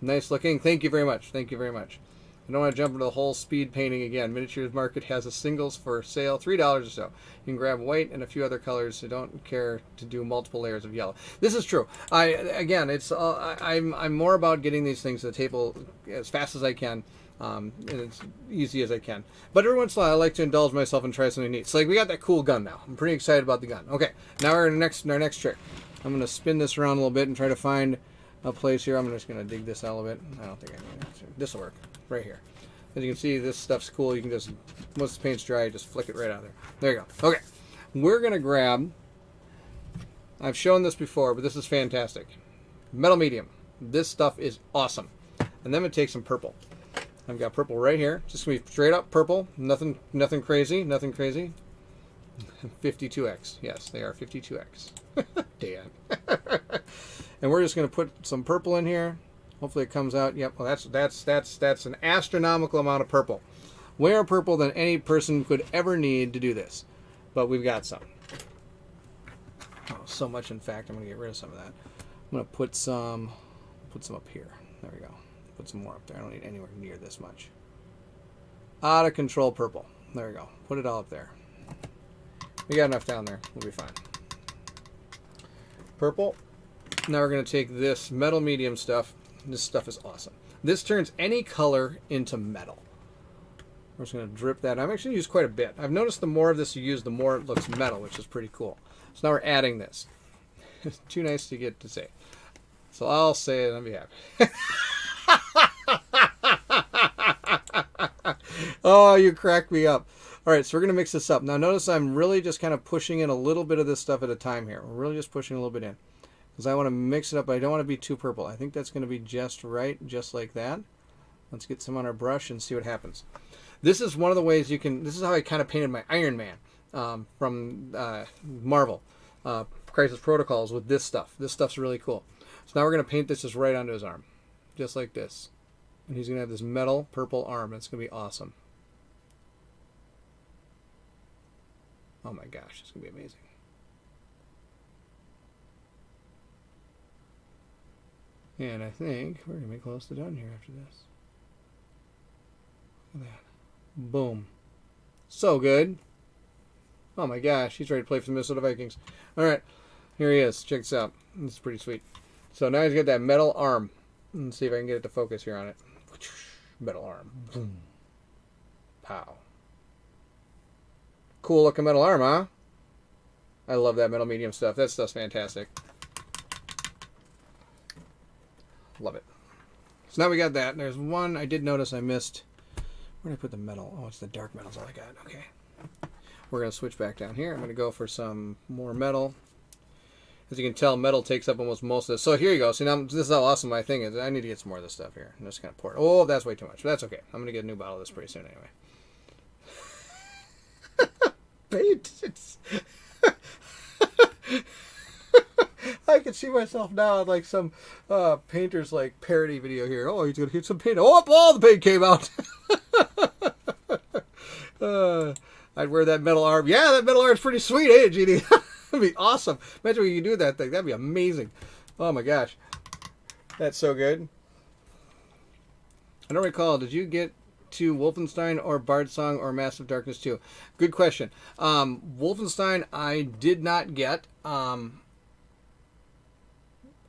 Nice looking. Thank you very much. Thank you very much. I don't want to jump into the whole speed painting again. Miniatures Market has a singles for sale, $3 or so. You can grab white and a few other colors. So don't care to do multiple layers of yellow. This is true. I'm more about getting these things to the table as fast as I can, and as easy as I can. But every once in a while, I like to indulge myself and try something neat. So we got that cool gun now. I'm pretty excited about the gun. Okay, now we're in our next trick. I'm going to spin this around a little bit and try to find a place here. I'm just going to dig this out a bit. I don't think I need it. This will work right here. As you can see, this stuff's cool. You can just, once the paint's dry, just flick it right out there. There you go. Okay. We're going to grab, I've shown this before, but this is fantastic. Metal medium. This stuff is awesome. And then I'm going to take some purple. I've got purple right here. Just going to be straight up purple. Nothing crazy. Nothing crazy. 52X. Yes, they are 52X. Dan. And we're just going to put some purple in here. Hopefully it comes out. Yep. Well, that's an astronomical amount of purple. Way more purple than any person could ever need to do this. But we've got some. Oh, so much. In fact, I'm going to get rid of some of that. I'm going to put some up here. There we go. Put some more up there. I don't need anywhere near this much. Out of control purple. There we go. Put it all up there. We got enough down there. We'll be fine. Purple. Now we're going to take this metal medium stuff. This stuff is awesome. This turns any color into metal. We're just going to drip that. I'm actually going to use quite a bit. I've noticed the more of this you use, the more it looks metal, which is pretty cool. So now we're adding this. It's too nice to get to say. So I'll say it on behalf. Oh, you cracked me up. All right, so we're going to mix this up. Now notice I'm really just kind of pushing in a little bit of this stuff at a time here. We're really just pushing a little bit in. Because I want to mix it up, but I don't want to be too purple. I think that's going to be just right, just like that. Let's get some on our brush and see what happens. This is one of the ways you can, this is how I kind of painted my Iron Man from Marvel. Crisis Protocols with this stuff. This stuff's really cool. So now we're going to paint this just right onto his arm. Just like this. And he's going to have this metal purple arm. It's going to be awesome. Oh my gosh, it's going to be amazing. And I think we're going to be close to done here after this. Look at that. Boom. So good. Oh my gosh, he's ready to play for the Minnesota Vikings. Alright, here he is. Check this out. This is pretty sweet. So now he's got that metal arm. Let's see if I can get it to focus here on it. Metal arm. Boom. Pow. Cool looking metal arm, huh? I love that metal medium stuff. That stuff's fantastic. Love it. So now we got that. There's one I did notice I missed. Where did I put the metal? Oh, it's the dark metal's all I got. Okay. We're going to switch back down here. I'm going to go for some more metal. As you can tell, metal takes up almost most of this. So here you go. See, now this is how awesome my thing is. I need to get some more of this stuff here. I'm just going to pour it. Oh, that's way too much. But that's okay. I'm going to get a new bottle of this pretty soon anyway. I can see myself now in like some painter's like parody video here. Oh, he's going to hit some paint. Oh, all the paint came out. I'd wear that metal arm. Yeah, that metal arm's pretty sweet, eh, Genie? That'd be awesome. Imagine when you do that thing. That'd be amazing. Oh my gosh. That's so good. I don't recall. Did you get to Wolfenstein or Bard Song or Massive Darkness 2? Good question. Wolfenstein I did not get.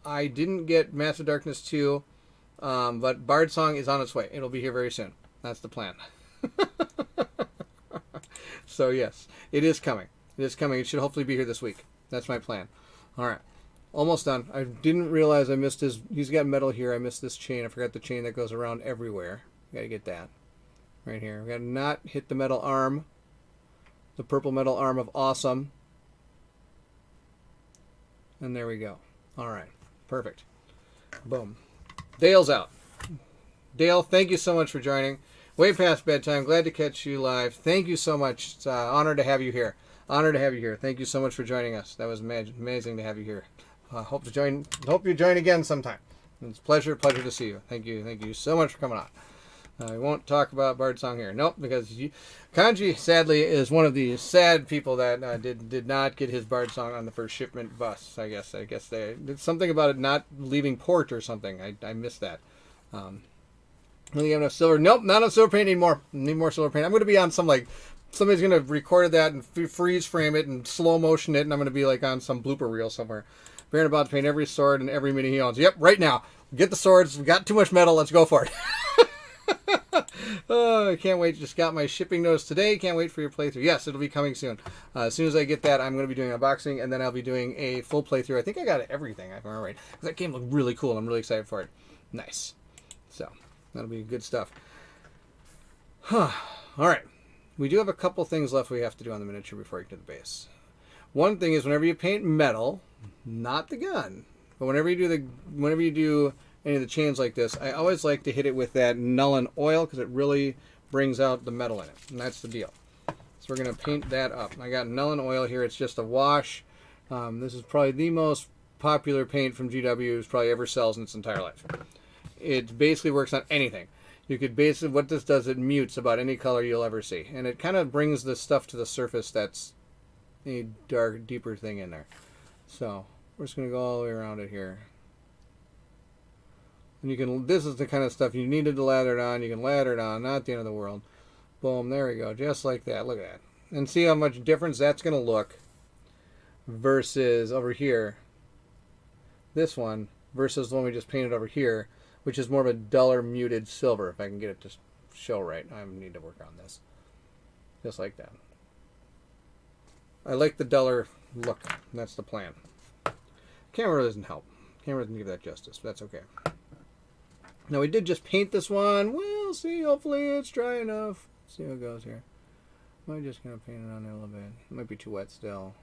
I didn't get Massive Darkness 2, but Bard Song is on its way. It'll be here very soon. That's the plan. So yes, it is coming. It is coming. It should hopefully be here this week. That's my plan. All right. Almost done. I didn't realize I missed his... He's got metal here. I missed this chain. I forgot the chain that goes around everywhere. Got to get that. Right here. We got to not hit the metal arm. The purple metal arm of awesome. And there we go. All right. Perfect. Boom. Dale's out. Dale, thank you so much for joining. Way past bedtime. Glad to catch you live. Thank you so much. It's an honor to have you here. Honor to have you here. Thank you so much for joining us. That was amazing to have you here. Hope you join again sometime. It's a pleasure to see you. Thank you so much for coming on. I won't talk about Bard Song here. Nope, because Kanji sadly is one of the sad people that did not get his Bard Song on the first shipment bus. I guess they did something about it not leaving port or something. I missed that. Really have enough silver? Nope, not enough silver paint anymore. Need more silver paint. I'm going to be on some somebody's going to record that and freeze frame it and slow motion it, and I'm going to be like on some blooper reel somewhere. Baron about to paint every sword and every mini he owns. Yep, right now. Get the swords. We got too much metal. Let's go for it. Oh, I can't wait. Just got my shipping notice today. Can't wait for your playthrough. Yes, it'll be coming soon. As soon as I get that, I'm going to be doing an unboxing, and then I'll be doing a full playthrough. I think I got everything, if I remember right. That game looked really cool. I'm really excited for it. Nice. So, that'll be good stuff. All right. We do have a couple things left we have to do on the miniature before we get to the base. One thing is whenever you paint metal, not the gun, but whenever you do any of the chains like this, I always like to hit it with that Nuln oil because it really brings out the metal in it, and that's the deal. So we're going to paint that up. I got Nuln oil here. It's just a wash. This is probably the most popular paint from GW it's probably ever sells in its entire life. It basically works on anything. You could basically, what this does, it mutes about any color you'll ever see. And it kind of brings the stuff to the surface that's a dark, deeper thing in there. So, we're just going to go all the way around it here. And you can, this is the kind of stuff you needed to lather it on. You can lather it on, not the end of the world. Boom, there we go, just like that. Look at that. And see how much difference that's going to look versus over here. This one versus the one we just painted over here, which is more of a duller muted silver, if I can get it to show right. I need to work on this. Just like that. I like the duller look. That's the plan. Camera doesn't help. Camera doesn't give that justice, but that's okay. Now we did just paint this one. We'll see. Hopefully it's dry enough. Let's see how it goes here. I'm just going to paint it on there a little bit. It might be too wet still.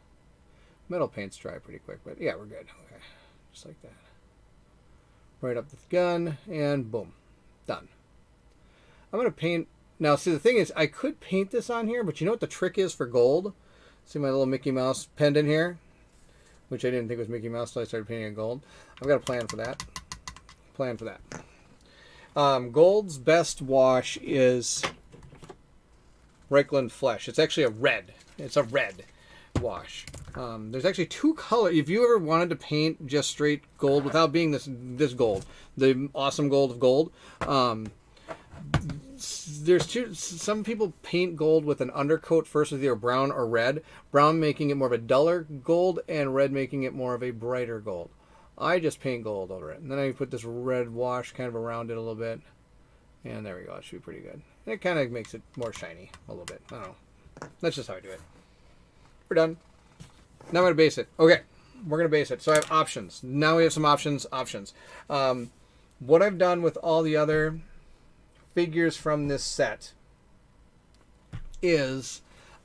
Metal paint's dry pretty quick, but yeah, we're good. Okay. Just like that. Right up the gun, and boom. Done. I'm going to paint... Now, see, the thing is, I could paint this on here, but you know what the trick is for gold? See my little Mickey Mouse pendant here? Which I didn't think was Mickey Mouse until I started painting it gold. I've got a plan for that. Gold's best wash is Reichland Flesh. It's actually a red. It's a red wash. There's actually two colors. If you ever wanted to paint just straight gold without being this gold, the awesome gold of gold, there's two. Some people paint gold with an undercoat first with either brown or red. Brown making it more of a duller gold, and red making it more of a brighter gold. I just paint gold over it, and then I put this red wash kind of around it a little bit, and there we go. It should be pretty good. And it kind of makes it more shiny a little bit. I don't know. That's just how I do it. We're done. Now I'm going to base it. Okay, we're going to base it. So I have options. Now we have some options. What I've done with all the other figures from this set is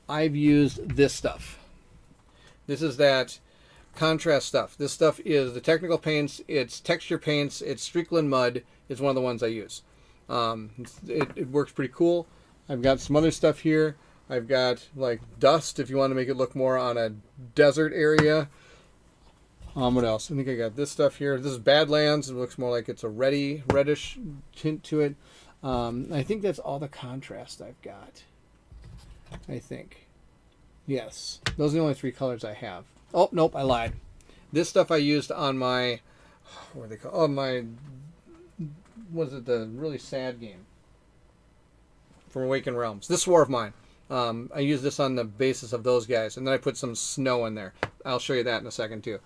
I've used this stuff. This is that contrast stuff. This stuff is the technical paints. It's texture paints. It's Strickland Mud is one of the ones I use. It works pretty cool. I've got some other stuff here. I've got like dust if you want to make it look more on a desert area. What else? I think I got this stuff here. This is Badlands. It looks more like it's a reddish tint to it. I think that's all the contrast I've got. I think. Yes. Those are the only three colors I have. Oh, nope, I lied. This stuff I used on my, what are they called? Oh, my, was it the really sad game? From Awakened Realms. This War of Mine. I used this on the basis of those guys, and then I put some snow in there. I'll show you that in a second, too.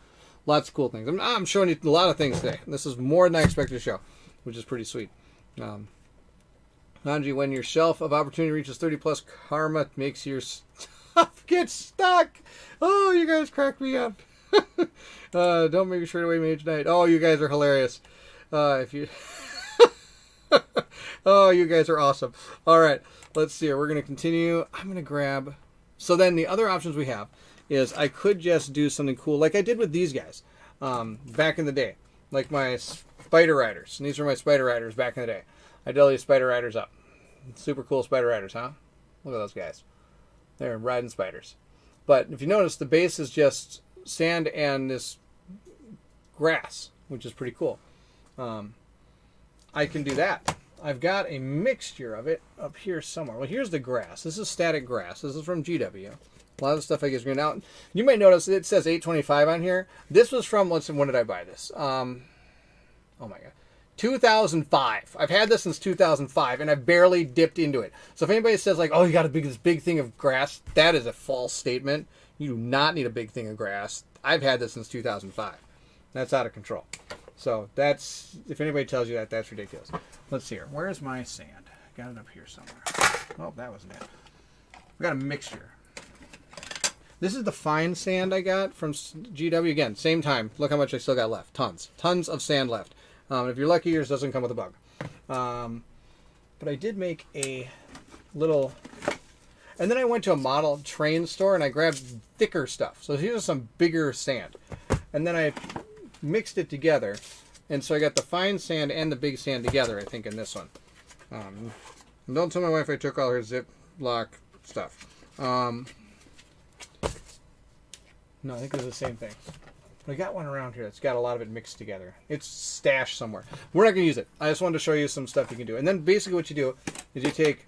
Lots of cool things. I'm showing you a lot of things today. This is more than I expected to show, which is pretty sweet. Hanji, when your shelf of opportunity reaches 30 plus, karma makes your stuff get stuck. Oh, you guys crack me up. Don't make a straight away mage knight. Oh, you guys are hilarious. If you... Oh, you guys are awesome. All right, let's see here. We're going to continue. I'm going to grab... So then the other options we have is I could just do something cool like I did with these guys back in the day. Like my Spider Riders. And these were my Spider Riders back in the day. I did all these Spider Riders up. Super cool Spider Riders, huh? Look at those guys. They're riding spiders. But if you notice, the base is just sand and this grass, which is pretty cool. I can do that. I've got a mixture of it up here somewhere. Well, here's the grass. This is static grass. This is from GW. A lot of the stuff I get is green out. You might notice it says 825 on here. This was from, let's see, when did I buy this? Oh my God. 2005. I've had this since 2005, and I barely dipped into it. So if anybody says, like, oh, you got this big thing of grass, that is a false statement. You do not need a big thing of grass. I've had this since 2005. That's out of control. So that's, if anybody tells you that, that's ridiculous. Let's see here. Where's my sand? got it up here somewhere. Oh, that wasn't it. We got a mixture. This is the fine sand I got from GW. Again, same time. Look how much I still got left. Tons of sand left. If you're lucky, yours doesn't come with a bug. But I did make a little... And then I went to a model train store and I grabbed thicker stuff. So here's some bigger sand. And then I mixed it together. And so I got the fine sand and the big sand together, I think, in this one. Don't tell my wife I took all her Ziploc stuff. No, I think it's the same thing. But I got one around here that's got a lot of it mixed together. It's stashed somewhere. We're not going to use it. I just wanted to show you some stuff you can do. And then basically what you do is you take...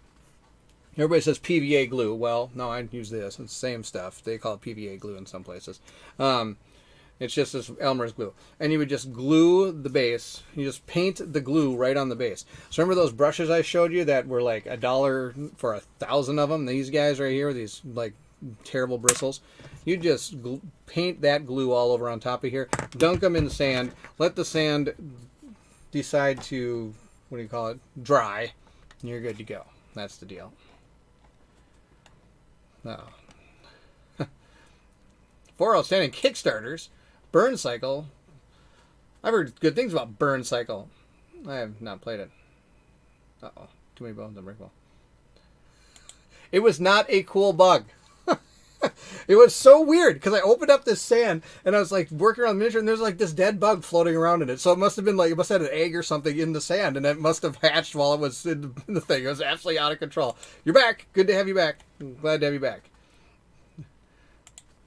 Everybody says PVA glue. Well, no, I use this. It's the same stuff. They call it PVA glue in some places. It's just this Elmer's glue. And you would just glue the base. You just paint the glue right on the base. So remember those brushes I showed you that were like $1 for 1,000 of them? These guys right here, these like terrible bristles. You just paint that glue all over on top of here. Dunk them in sand. Let the sand decide to, what do you call it, dry. And you're good to go. That's the deal. Oh. 4 outstanding Kickstarters. Burn Cycle. I've heard good things about Burn Cycle. I have not played it. Uh-oh. Too many bones, unbreakable. It was not a cool bug. It was so weird because I opened up this sand and I was like working around the miniature and there's like this dead bug floating around in it. So it must have been like, it must have had an egg or something in the sand and it must have hatched while it was in the thing. It was absolutely out of control. You're back. Good to have you back. I'm glad to have you back.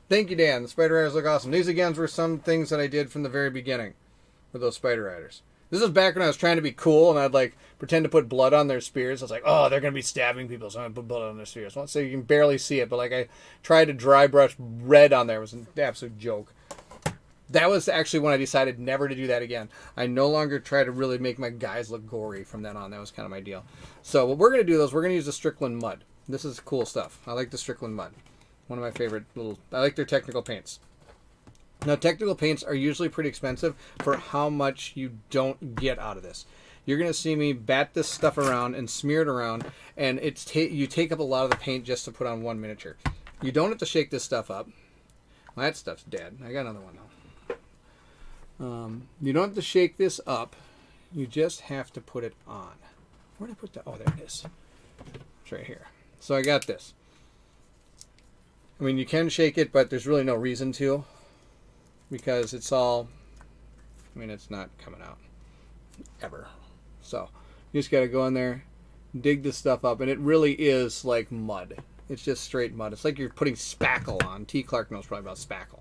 Thank you, Dan. The Spider Riders look awesome. These again were some things that I did from the very beginning with those Spider Riders. This was back when I was trying to be cool and I'd like pretend to put blood on their spears. I was like, oh, they're going to be stabbing people, so I'm going to put blood on their spears. Well, so you can barely see it, but like I tried to dry brush red on there. It was an absolute joke. That was actually when I decided never to do that again. I no longer try to really make my guys look gory from then on. That was kind of my deal. So what we're going to do is we're going to use the Strickland Mud. This is cool stuff. I like the Strickland Mud. One of my favorite little... I like their technical paints. Now, technical paints are usually pretty expensive for how much you don't get out of this. You're going to see me bat this stuff around and smear it around, and you take up a lot of the paint just to put on one miniature. You don't have to shake this stuff up. Well, that stuff's dead. I got another one now. You don't have to shake this up. You just have to put it on. Where did I put that? Oh, there it is. It's right here. So I got this. I mean, you can shake it, but there's really no reason to. Because it's all, I mean, it's not coming out ever. So you just got to go in there, dig this stuff up, and it really is like mud. It's just straight mud. It's like you're putting spackle on. T. Clark knows probably about spackle.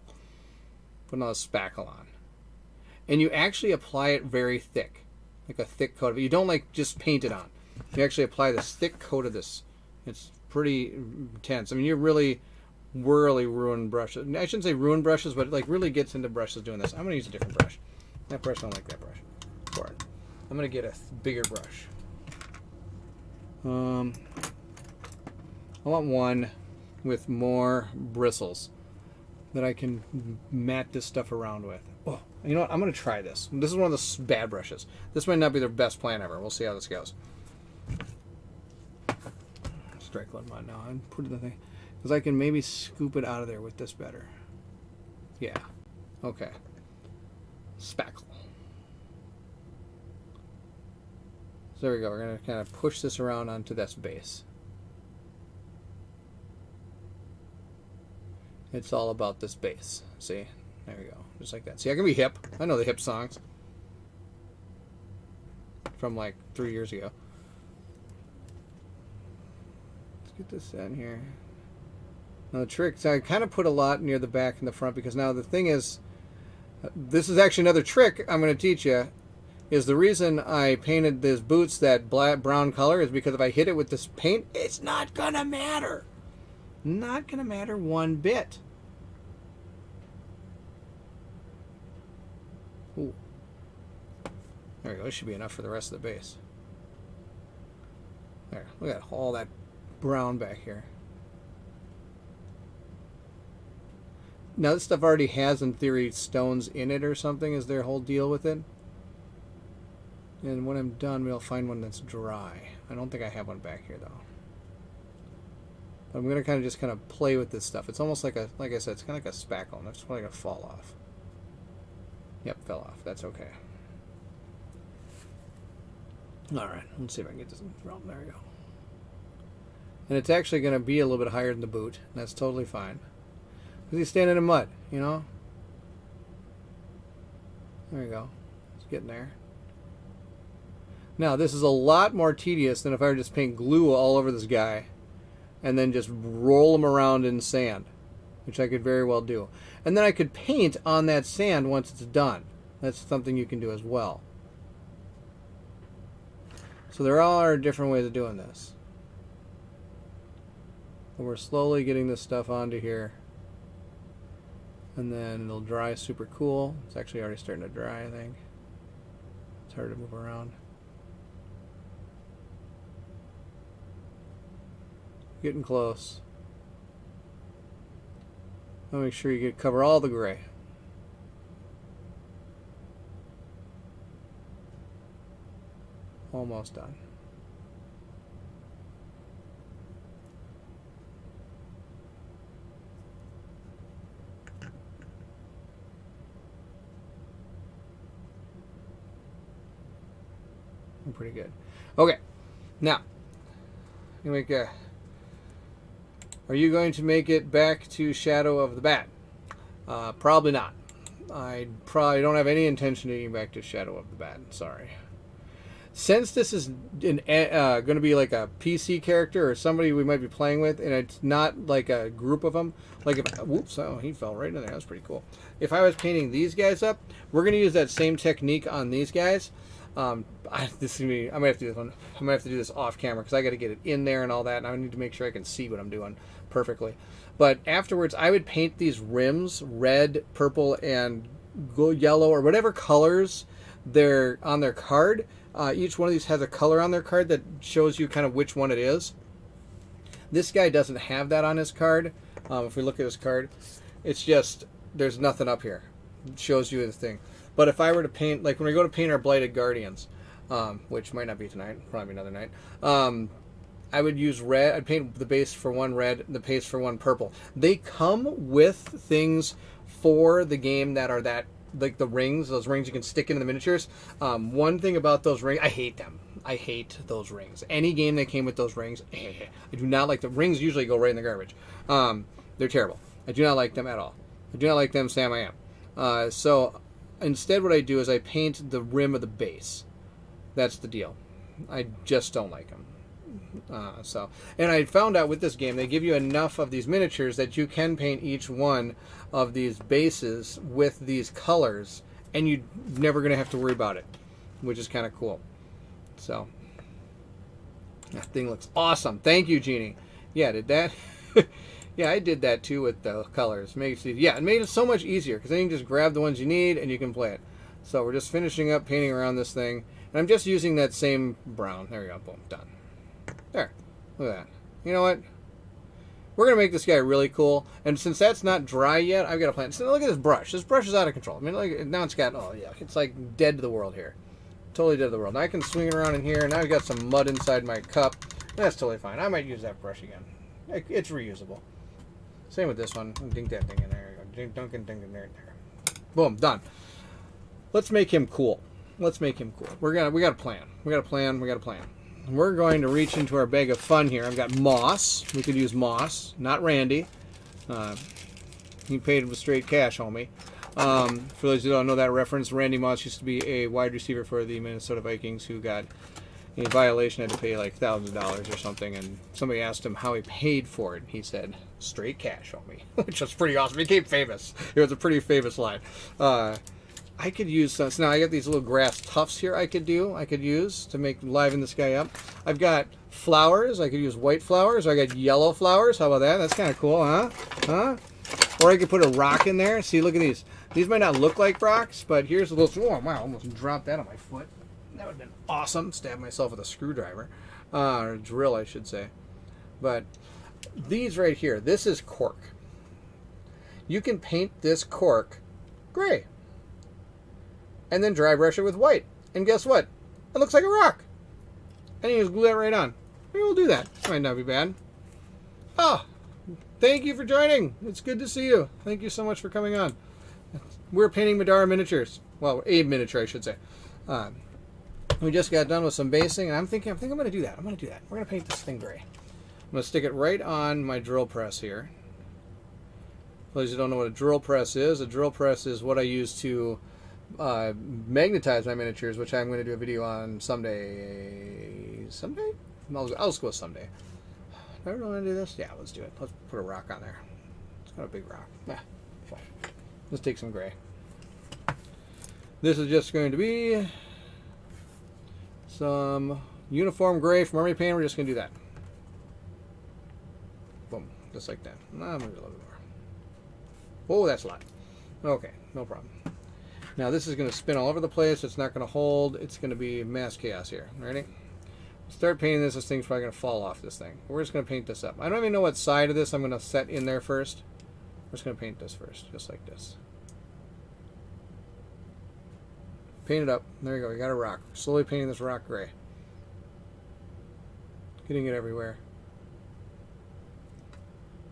Putting all this spackle on. And you actually apply it very thick, like a thick coat of it. You don't like just paint it on. You actually apply this thick coat of this. It's pretty intense. I mean, you're really ruin brushes. I shouldn't say ruin brushes, but it like really gets into brushes doing this. I'm going to use a different brush. That brush, I don't like that brush for it. I'm going to get a bigger brush. I want one with more bristles that I can mat this stuff around with. Oh, you know what? I'm going to try this. This is one of the bad brushes. This might not be their best plan ever. We'll see how this goes. Strickland Mud now. I'm putting the thing... Because I can maybe scoop it out of there with this better. Yeah. Okay. Spackle. So there we go. We're going to kind of push this around onto this base. It's all about this base. See? There we go. Just like that. See, I can be hip. I know the hip songs. From like 3 years ago. Let's get this in here. Now the trick, so I kind of put a lot near the back and the front because now the thing is, this is actually another trick I'm going to teach you, is the reason I painted these boots that brown color is because if I hit it with this paint, it's not going to matter. Not going to matter one bit. Ooh. There we go. This should be enough for the rest of the base. There. Look at all that brown back here. Now this stuff already has, in theory, stones in it or something. Is their whole deal with it? And when I'm done, we'll find one that's dry. I don't think I have one back here, though. But I'm going to just kind of play with this stuff. It's almost like like I said, it's kind of like a spackle, and it's probably going to fall off. Yep, fell off. That's okay. All right, let's see if I can get this wrong. There we go. And it's actually going to be a little bit higher than the boot. And that's totally fine. Because he's standing in mud, you know? There we go. It's getting there. Now, this is a lot more tedious than if I were just paint glue all over this guy and then just roll him around in sand, which I could very well do. And then I could paint on that sand once it's done. That's something you can do as well. So there are different ways of doing this. And we're slowly getting this stuff onto here. And then it'll dry super cool. It's actually already starting to dry, I think. It's hard to move around. Getting close. I'll make sure you cover all the gray. Almost done. Pretty good. Okay, now you make a. Are you going to make it back to Shadow of the Bat? Probably not. I probably don't have any intention of getting back to Shadow of the Bat. Sorry. Since this is going to be like a PC character or somebody we might be playing with, and it's not like a group of them, like if, whoops, oh, he fell right in there. That's pretty cool. If I was painting these guys up, we're going to use that same technique on these guys. This is gonna be, I might have to do this one. I might have to do this off camera because I got to get it in there and all that, and I need to make sure I can see what I'm doing perfectly. But afterwards, I would paint these rims red, purple, and yellow, or whatever colors they're on their card. Each one of these has a color on their card that shows you kind of which one it is. This guy doesn't have that on his card. If we look at his card, it's just there's nothing up here. It shows you the thing. But if I were to paint, like when we go to paint our Blighted Guardians, which might not be tonight, probably another night, I would use red. I'd paint the base for one red, the base for one purple. They come with things for the game that are like the rings, those rings you can stick into the miniatures. One thing about those rings, I hate them. I hate those rings. Any game that came with those rings, I do not like the rings. Usually go right in the garbage. They're terrible. I do not like them at all. I do not like them, Sam. I am. So instead, what I do is I paint the rim of the base. That's the deal. I just don't like them. And I found out with this game, they give you enough of these miniatures that you can paint each one of these bases with these colors, and you're never going to have to worry about it, which is kind of cool. So, that thing looks awesome. Thank you, Jeannie. Yeah, did that? Yeah, I did that too with the colors. It made it so much easier because then you can just grab the ones you need and you can play it. So we're just finishing up painting around this thing, and I'm just using that same brown. There we go. Boom, done. There. Look at that. You know what? We're going to make this guy really cool. And since that's not dry yet, I've got a plan. So look at this brush. This brush is out of control. I mean, like, now it's got, oh, yeah, it's like dead to the world here. Totally dead to the world. Now I can swing it around in here. Now I've got some mud inside my cup. That's totally fine. I might use that brush again. It's reusable. Same with this one. Dink that thing in there. Dink in there. Boom, done. Let's make him cool. Let's make him cool. We got a plan. We got a plan. We're going to reach into our bag of fun here. I've got Moss. We could use Moss, not Randy. He paid with straight cash, homie. For those who don't know that reference, Randy Moss used to be a wide receiver for the Minnesota Vikings who got in violation, had to pay like thousands of dollars or something, and somebody asked him how he paid for it. He said, straight cash, homie, which was pretty awesome. He became famous. It was a pretty famous line. I could use some. So now I got these little grass tufts here I could use to liven this guy up. I've got flowers. I could use white flowers. Or I got yellow flowers. How about that? That's kind of cool, huh? Or I could put a rock in there. See, look at these. These might not look like rocks, but here's a little. Oh, wow, I almost dropped that on my foot. That would have been awesome. Stab myself with a screwdriver. Or a drill, I should say. But these right here, this is cork. You can paint this cork gray. And then dry brush it with white. And guess what? It looks like a rock. And you just glue that right on. Maybe we'll do that. Might not be bad. Oh, thank you for joining. It's good to see you. Thank you so much for coming on. We're painting Middara miniatures. Well, a miniature, I should say. We just got done with some basing, and I think I'm going to do that. We're going to paint this thing gray. I'm going to stick it right on my drill press here. For those who don't know what a drill press is, what I use to magnetize my miniatures, which I'm going to do a video on someday. Someday? I'll just go someday. Do I really want to do this? Yeah, let's do it. Let's put a rock on there. It's not a big rock. Fine. Let's take some gray. This is just going to be some uniform gray from Army Paint. We're just going to do that. Boom. Just like that. I'm going to do a little bit more. Oh, that's a lot. Okay, no problem. Now this is going to spin all over the place. It's not going to hold. It's going to be mass chaos here. Ready? Start painting this. This thing's probably going to fall off this thing. We're just going to paint this up. I don't even know what side of this I'm going to set in there first. We're just going to paint this first, just like this. Paint it up. There you go. We got a rock. Slowly painting this rock gray. Getting it everywhere.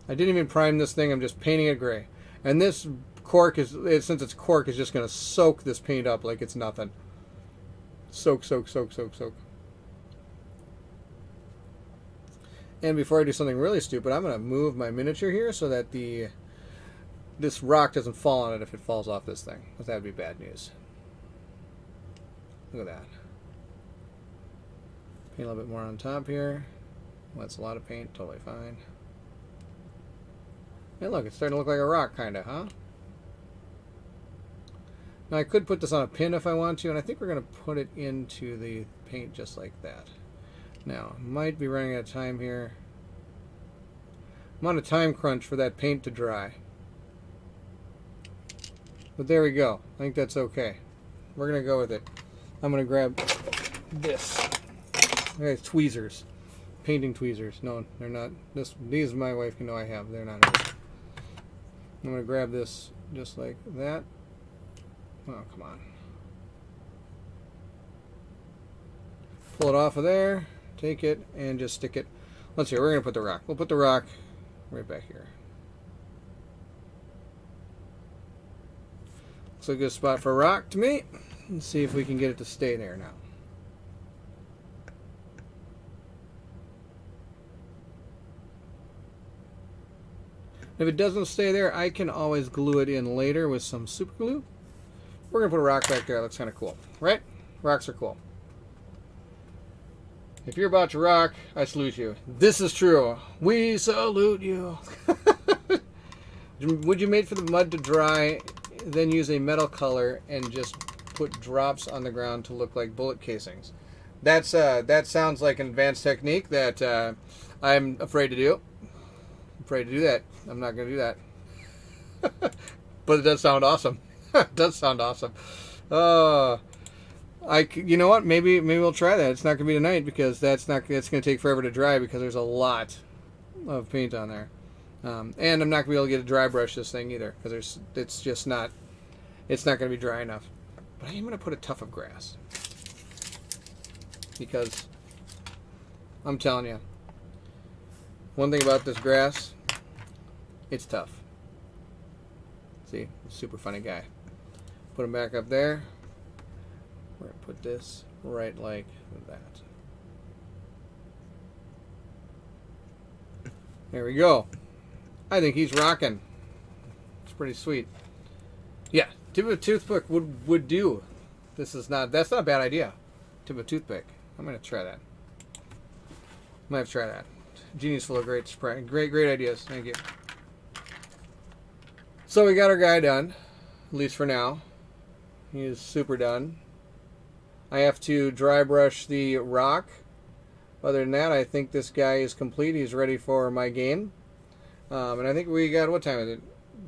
I didn't even prime this thing. I'm just painting it gray. And this cork is, since it's cork, is just going to soak this paint up like it's nothing. Soak, soak, soak, soak, soak. And before I do something really stupid, I'm going to move my miniature here so that this rock doesn't fall on it if it falls off this thing. Because that would be bad news. Look at that. Paint a little bit more on top here. Well, that's a lot of paint. Totally fine. And look, it's starting to look like a rock, kind of, huh? Now, I could put this on a pin if I want to, and I think we're going to put it into the paint just like that. Now, might be running out of time here. I'm on a time crunch for that paint to dry. But there we go. I think that's okay. We're going to go with it. I'm going to grab this. Okay, tweezers. Painting tweezers. No, they're not. These my wife can know I have. They're not hers. I'm going to grab this just like that. Oh, come on. Pull it off of there. Take it and just stick it. Let's see. We're going to put the rock. We'll put the rock right back here. Looks like a good spot for a rock to me. Let's see if we can get it to stay there now. If it doesn't stay there, I can always glue it in later with some super glue. We're going to put a rock back there. That looks kind of cool, right? Rocks are cool. If you're about to rock, I salute you. This is true. We salute you. Would you mate for the mud to dry, then use a metal color and just put drops on the ground to look like bullet casings? That sounds like an advanced technique that I'm afraid to do. I'm afraid to do that. I'm not going to do that. But it does sound awesome. It does sound awesome. You know what? Maybe we'll try that. It's not going to be tonight because it's going to take forever to dry because there's a lot of paint on there. And I'm not going to be able to get a dry brush this thing either because it's not going to be dry enough. But I am going to put a tuft of grass because I'm telling you, one thing about this grass, it's tough. See, super funny guy. Put him back up there. We're going to put this right like that. There we go. I think he's rocking. It's pretty sweet. Yeah, tip of a toothpick would do. That's not a bad idea. Tip of a toothpick. I'm going to try that. Might have to try that. Genie's full of great ideas. Thank you. So we got our guy done, at least for now. He is super done. I have to dry brush the rock. Other than that, I think this guy is complete. He's ready for my game. And I think we got, what time is it?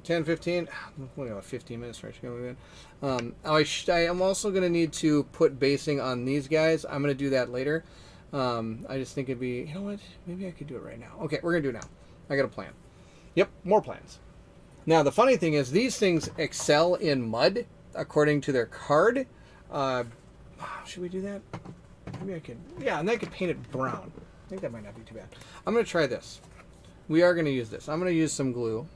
10, 15? We got 15 minutes for it. I am also going to need to put basing on these guys. I'm going to do that later. I just think it'd be, you know what? Maybe I could do it right now. Okay, we're going to do it now. I got a plan. Yep, more plans. Now, the funny thing is, these things excel in mud, according to their card. Should we do that? Maybe I could, yeah, and then I could paint it brown. I think that might not be too bad. I'm going to try this. We are going to use this. I'm going to use some glue.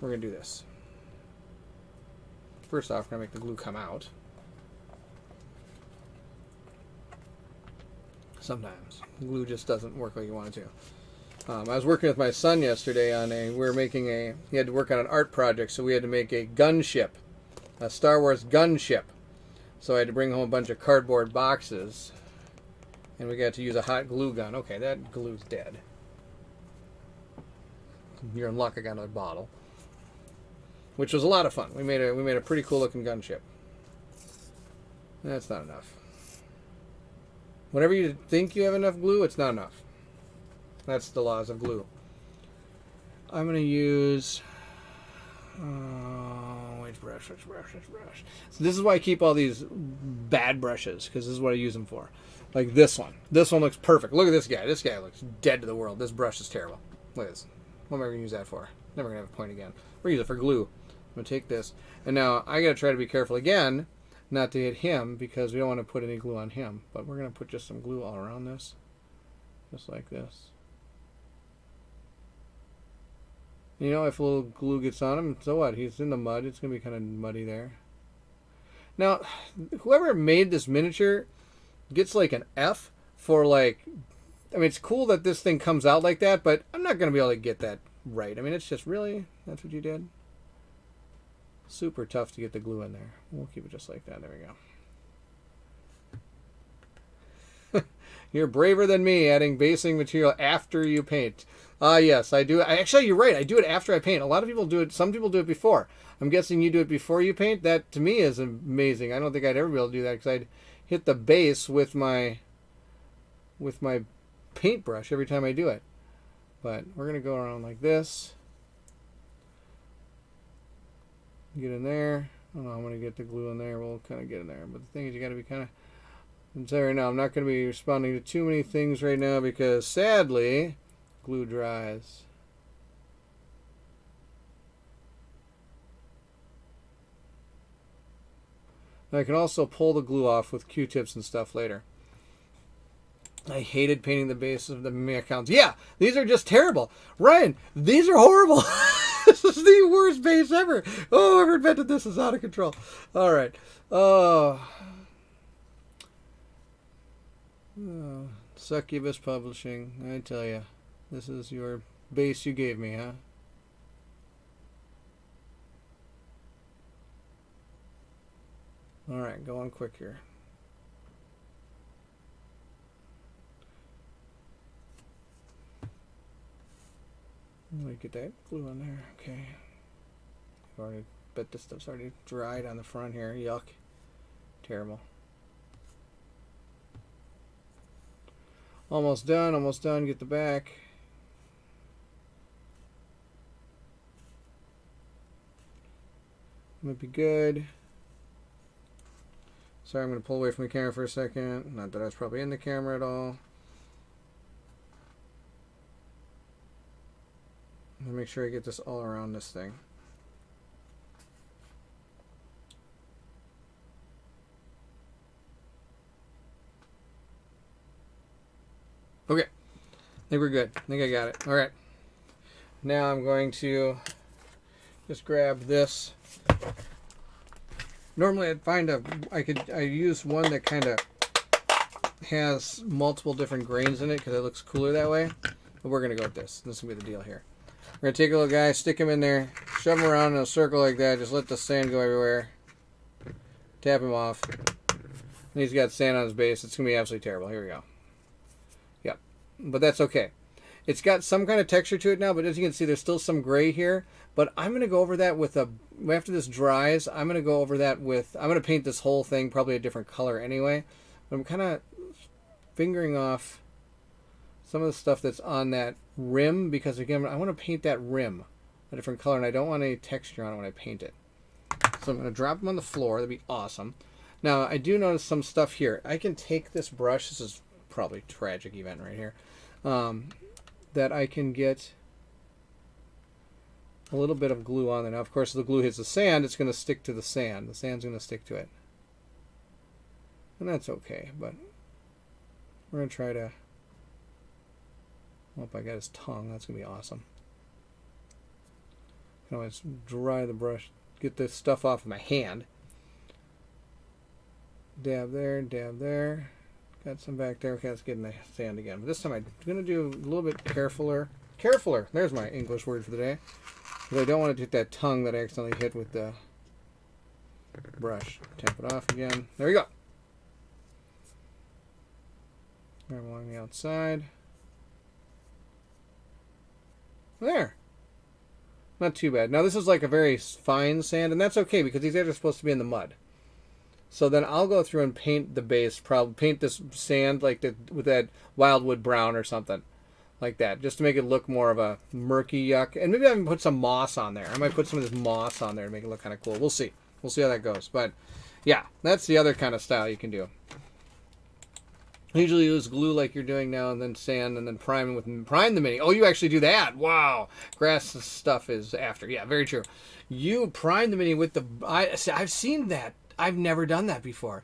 We're going to do this. First off, we're going to make the glue come out. Sometimes glue just doesn't work like you want it to. I was working with my son yesterday on he had to work on an art project, so we had to make a gunship, a Star Wars gunship. So I had to bring home a bunch of cardboard boxes, and we got to use a hot glue gun. Okay, that glue's dead. You're in luck, I got another bottle. Which was a lot of fun. We made a pretty cool looking gunship. That's not enough. Whenever you think you have enough glue, it's not enough. That's the laws of glue. I'm going to use... which brush? So this is why I keep all these bad brushes, because this is what I use them for. Like this one. This one looks perfect. Look at this guy. This guy looks dead to the world. This brush is terrible. Look at this. What am I going to use that for? Never going to have a point again. We're going to use it for glue. I'm going to take this. And now I got to try to be careful again not to hit him, because we don't want to put any glue on him. But we're going to put just some glue all around this. Just like this. You know, if a little glue gets on him, so what? He's in the mud. It's going to be kind of muddy there. Now, whoever made this miniature gets like an F for like... I mean, it's cool that this thing comes out like that, but I'm not going to be able to get that right. I mean, it's just really... That's what you did? Super tough to get the glue in there. We'll keep it just like that. There we go. You're braver than me, adding basing material after you paint. Yes, I do. Actually, you're right. I do it after I paint. A lot of people do it. Some people do it before. I'm guessing you do it before you paint. That, to me, is amazing. I don't think I'd ever be able to do that, because I'd hit the base with my paintbrush every time I do it. But we're going to go around like this. Get in there. I don't know, I'm going to get the glue in there. We'll kind of get in there. But the thing is, you got to be kind of... I'm saying right now, I'm not going to be responding to too many things right now, because sadly, glue dries. And I can also pull the glue off with Q-tips and stuff later. I hated painting the base of the accounts. Yeah, these are just terrible. Ryan, these are horrible. This is the worst base ever. Oh, whoever invented this is out of control. All right. Succubus Publishing. I tell you, this is your base you gave me, huh? All right, go on quick here. Let me get that glue on there. Okay. Already bet this stuff's already dried on the front here. Yuck. Terrible. Almost done. Almost done. Get the back. Might be good. Sorry, I'm going to pull away from the camera for a second. Not that I was probably in the camera at all. Let me make sure I get this all around this thing. Okay. I think we're good. I think I got it. All right. Now I'm going to just grab this. Normally I'd find I use one that kind of has multiple different grains in it, because it looks cooler that way. But we're going to go with this. This will be the deal here. We're going to take a little guy, stick him in there, shove him around in a circle like that, just let the sand go everywhere. Tap him off. And he's got sand on his base. It's going to be absolutely terrible. Here we go. Yep. But that's okay. It's got some kind of texture to it now, but as you can see, there's still some gray here. But I'm going to go over that with after this dries, I'm going to go over that with, I'm going to paint this whole thing probably a different color anyway. But I'm kind of fingering off some of the stuff that's on that rim, because again, I want to paint that rim a different color, and I don't want any texture on it when I paint it. So I'm going to drop them on the floor. That'd be awesome. Now, I do notice some stuff here. I can take this brush. This is probably a tragic event right here. That I can get a little bit of glue on there. Now, of course, if the glue hits the sand, it's going to stick to the sand. The sand's going to stick to it. And that's okay, but we're going to try to... Oh, I got his tongue. That's going to be awesome. I can always dry the brush, get this stuff off of my hand. Dab there. Got some back there. Okay, let's get in the sand again. But this time I'm going to do a little bit carefuler. There's my English word for the day. Because I don't want to hit that tongue that I accidentally hit with the brush. Tap it off again. There we go. Grab along the outside. There. Not too bad. Now this is like a very fine sand, and that's okay because these guys are supposed to be in the mud. So then I'll go through and paint the base, probably paint this sand like with that wildwood brown or something like that, just to make it look more of a murky yuck. And maybe I can put some moss on there. I might put some of this moss on there to make it look kind of cool. We'll see. We'll see how that goes. But yeah, that's the other kind of style you can do. I usually use glue like you're doing now, and then sand, and then prime the mini. Oh, you actually do that? Wow. Grass stuff is after. Yeah, very true. You prime the mini with the... I've seen that. I've never done that before.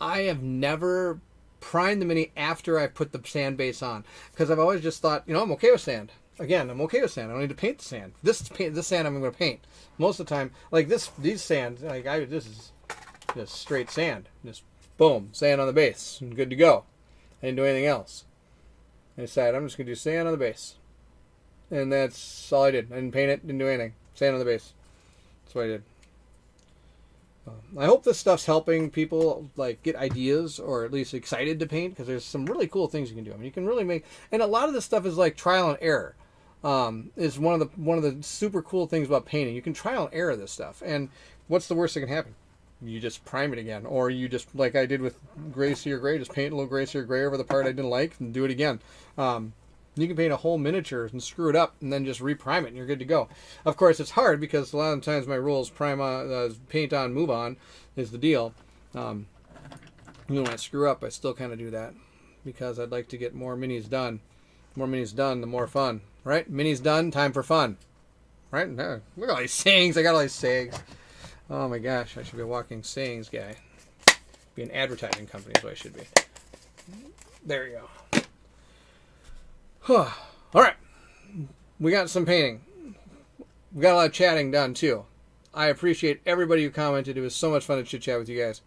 I have never primed the mini after I put the sand base on, because I've always just thought, I'm okay with sand. Again, I'm okay with sand. I don't need to paint the sand. This sand I'm going to paint. Most of the time, like these sands, this is just straight sand. Just boom, sand on the base, and good to go. I didn't do anything else. I decided I'm just going to do sand on the base. And that's all I did. I didn't paint it, didn't do anything. Sand on the base. That's what I did. I hope this stuff's helping people like get ideas or at least excited to paint, because there's some really cool things you can do. I mean, you can really make, and a lot of this stuff is like trial and error. Is one of the super cool things about painting. You can trial and error this stuff, and what's the worst that can happen? You just prime it again, or you just, like I did with Gracier Gray, just paint a little Gracier Gray over the part I didn't like and do it again. You can paint a whole miniature and screw it up and then just reprime it and you're good to go. Of course, it's hard because a lot of times my rules, paint on, move on is the deal. When I screw up, I still kind of do that because I'd like to get more minis done. The more minis done, the more fun, right? Minis done, time for fun, right? Look at all these sayings. I got all these sayings. Oh my gosh, I should be a walking sayings guy. Be an advertising company is what I should be. There you go. All right, we got some painting. We got a lot of chatting done too. I appreciate everybody who commented. It was so much fun to chit chat with you guys.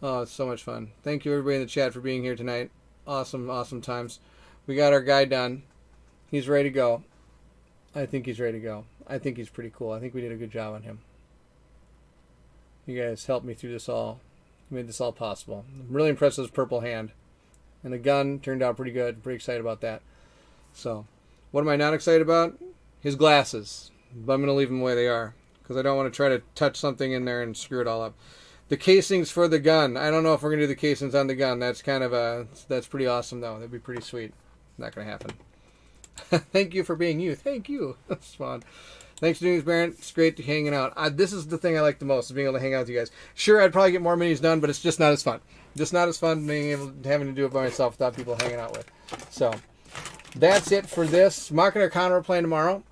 Oh, it's so much fun. Thank you everybody in the chat for being here tonight. Awesome times. We got our guy done. He's ready to go. I think he's ready to go. I think he's pretty cool. I think we did a good job on him. You guys helped me through this all. Made this all possible. I'm really impressed with his purple hand. And the gun turned out pretty good. Pretty excited about that. So, what am I not excited about? His glasses. But I'm going to leave them the way they are, because I don't want to try to touch something in there and screw it all up. The casings for the gun. I don't know if we're going to do the casings on the gun. That's that's pretty awesome, though. That'd be pretty sweet. Not going to happen. Thank you for being you. Thank you. That's fun. Thanks for doing this, Baron. It's great to hanging out. This is the thing I like the most, is being able to hang out with you guys. Sure, I'd probably get more minis done, but it's just not as fun. Just not as fun having to do it by myself without people hanging out with. So, that's it for this. Machina Arcana we're playing tomorrow.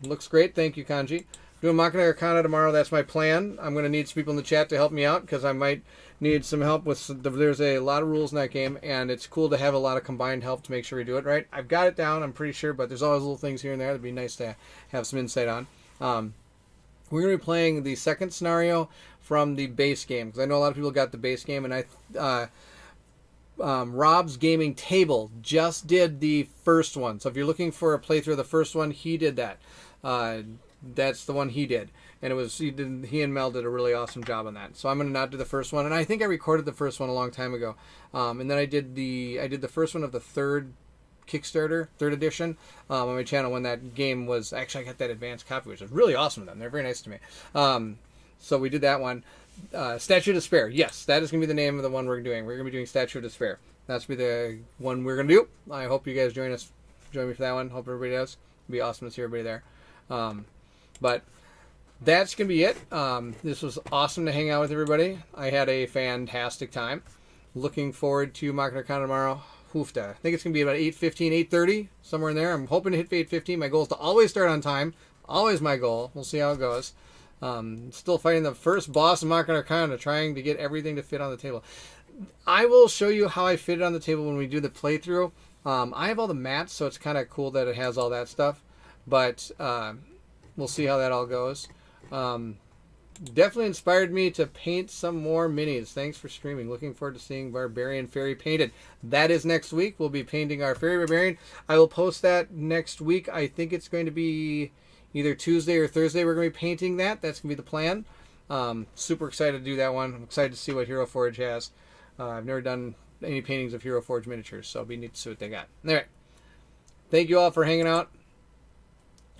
Looks great. Thank you, Kanji. Doing Machina Arcana tomorrow. That's my plan. I'm going to need some people in the chat to help me out, because I might need some help with... There's a lot of rules in that game, and it's cool to have a lot of combined help to make sure we do it right. I've got it down, I'm pretty sure, but there's always little things here and there that'd be nice to have some insight on. We're going to be playing the second scenario from the base game, because I know a lot of people got the base game, and Rob's Gaming Table just did the first one. So if you're looking for a playthrough of the first one, he did that. That's the one he did, and he and Mel did a really awesome job on that. So I'm going to not do the first one, and I think I recorded the first one a long time ago. And then I did the first one of the third Kickstarter, third edition, on my channel when that game was... Actually, I got that advanced copy, which is really awesome of them. They're very nice to me. So we did that one. Statue of Despair. Yes, that is going to be the name of the one we're doing. We're going to be doing Statue of Despair. That's going to be the one we're going to do. I hope you guys join me for that one. Hope everybody does. It'll be awesome to see everybody there. But that's going to be it. This was awesome to hang out with everybody. I had a fantastic time. Looking forward to Machina Arcana tomorrow. Hoofda. I think it's going to be about 8:15, 8:30, somewhere in there. I'm hoping to hit 8:15. My goal is to always start on time. Always my goal. We'll see how it goes. Still fighting the first boss of Machina Arcana, trying to get everything to fit on the table. I will show you how I fit it on the table when we do the playthrough. I have all the mats, so it's kind of cool that it has all that stuff. But we'll see how that all goes. Definitely inspired me to paint some more minis. Thanks for streaming. Looking forward to seeing Barbarian Fairy painted. That is next week. We'll be painting our Fairy Barbarian. I will post that next week. I think it's going to be either Tuesday or Thursday. We're going to be painting that. That's going to be the plan. Super excited to do that one. I'm excited to see what Hero Forge has. I've never done any paintings of Hero Forge miniatures, so it'll be neat to see what they got. All right. Thank you all for hanging out.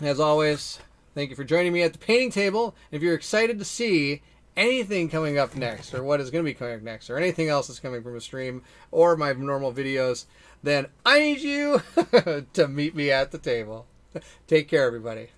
As always, thank you for joining me at the painting table. If you're excited to see anything coming up next, or what is going to be coming up next, or anything else that's coming from a stream or my normal videos, then I need you to meet me at the table. Take care, everybody.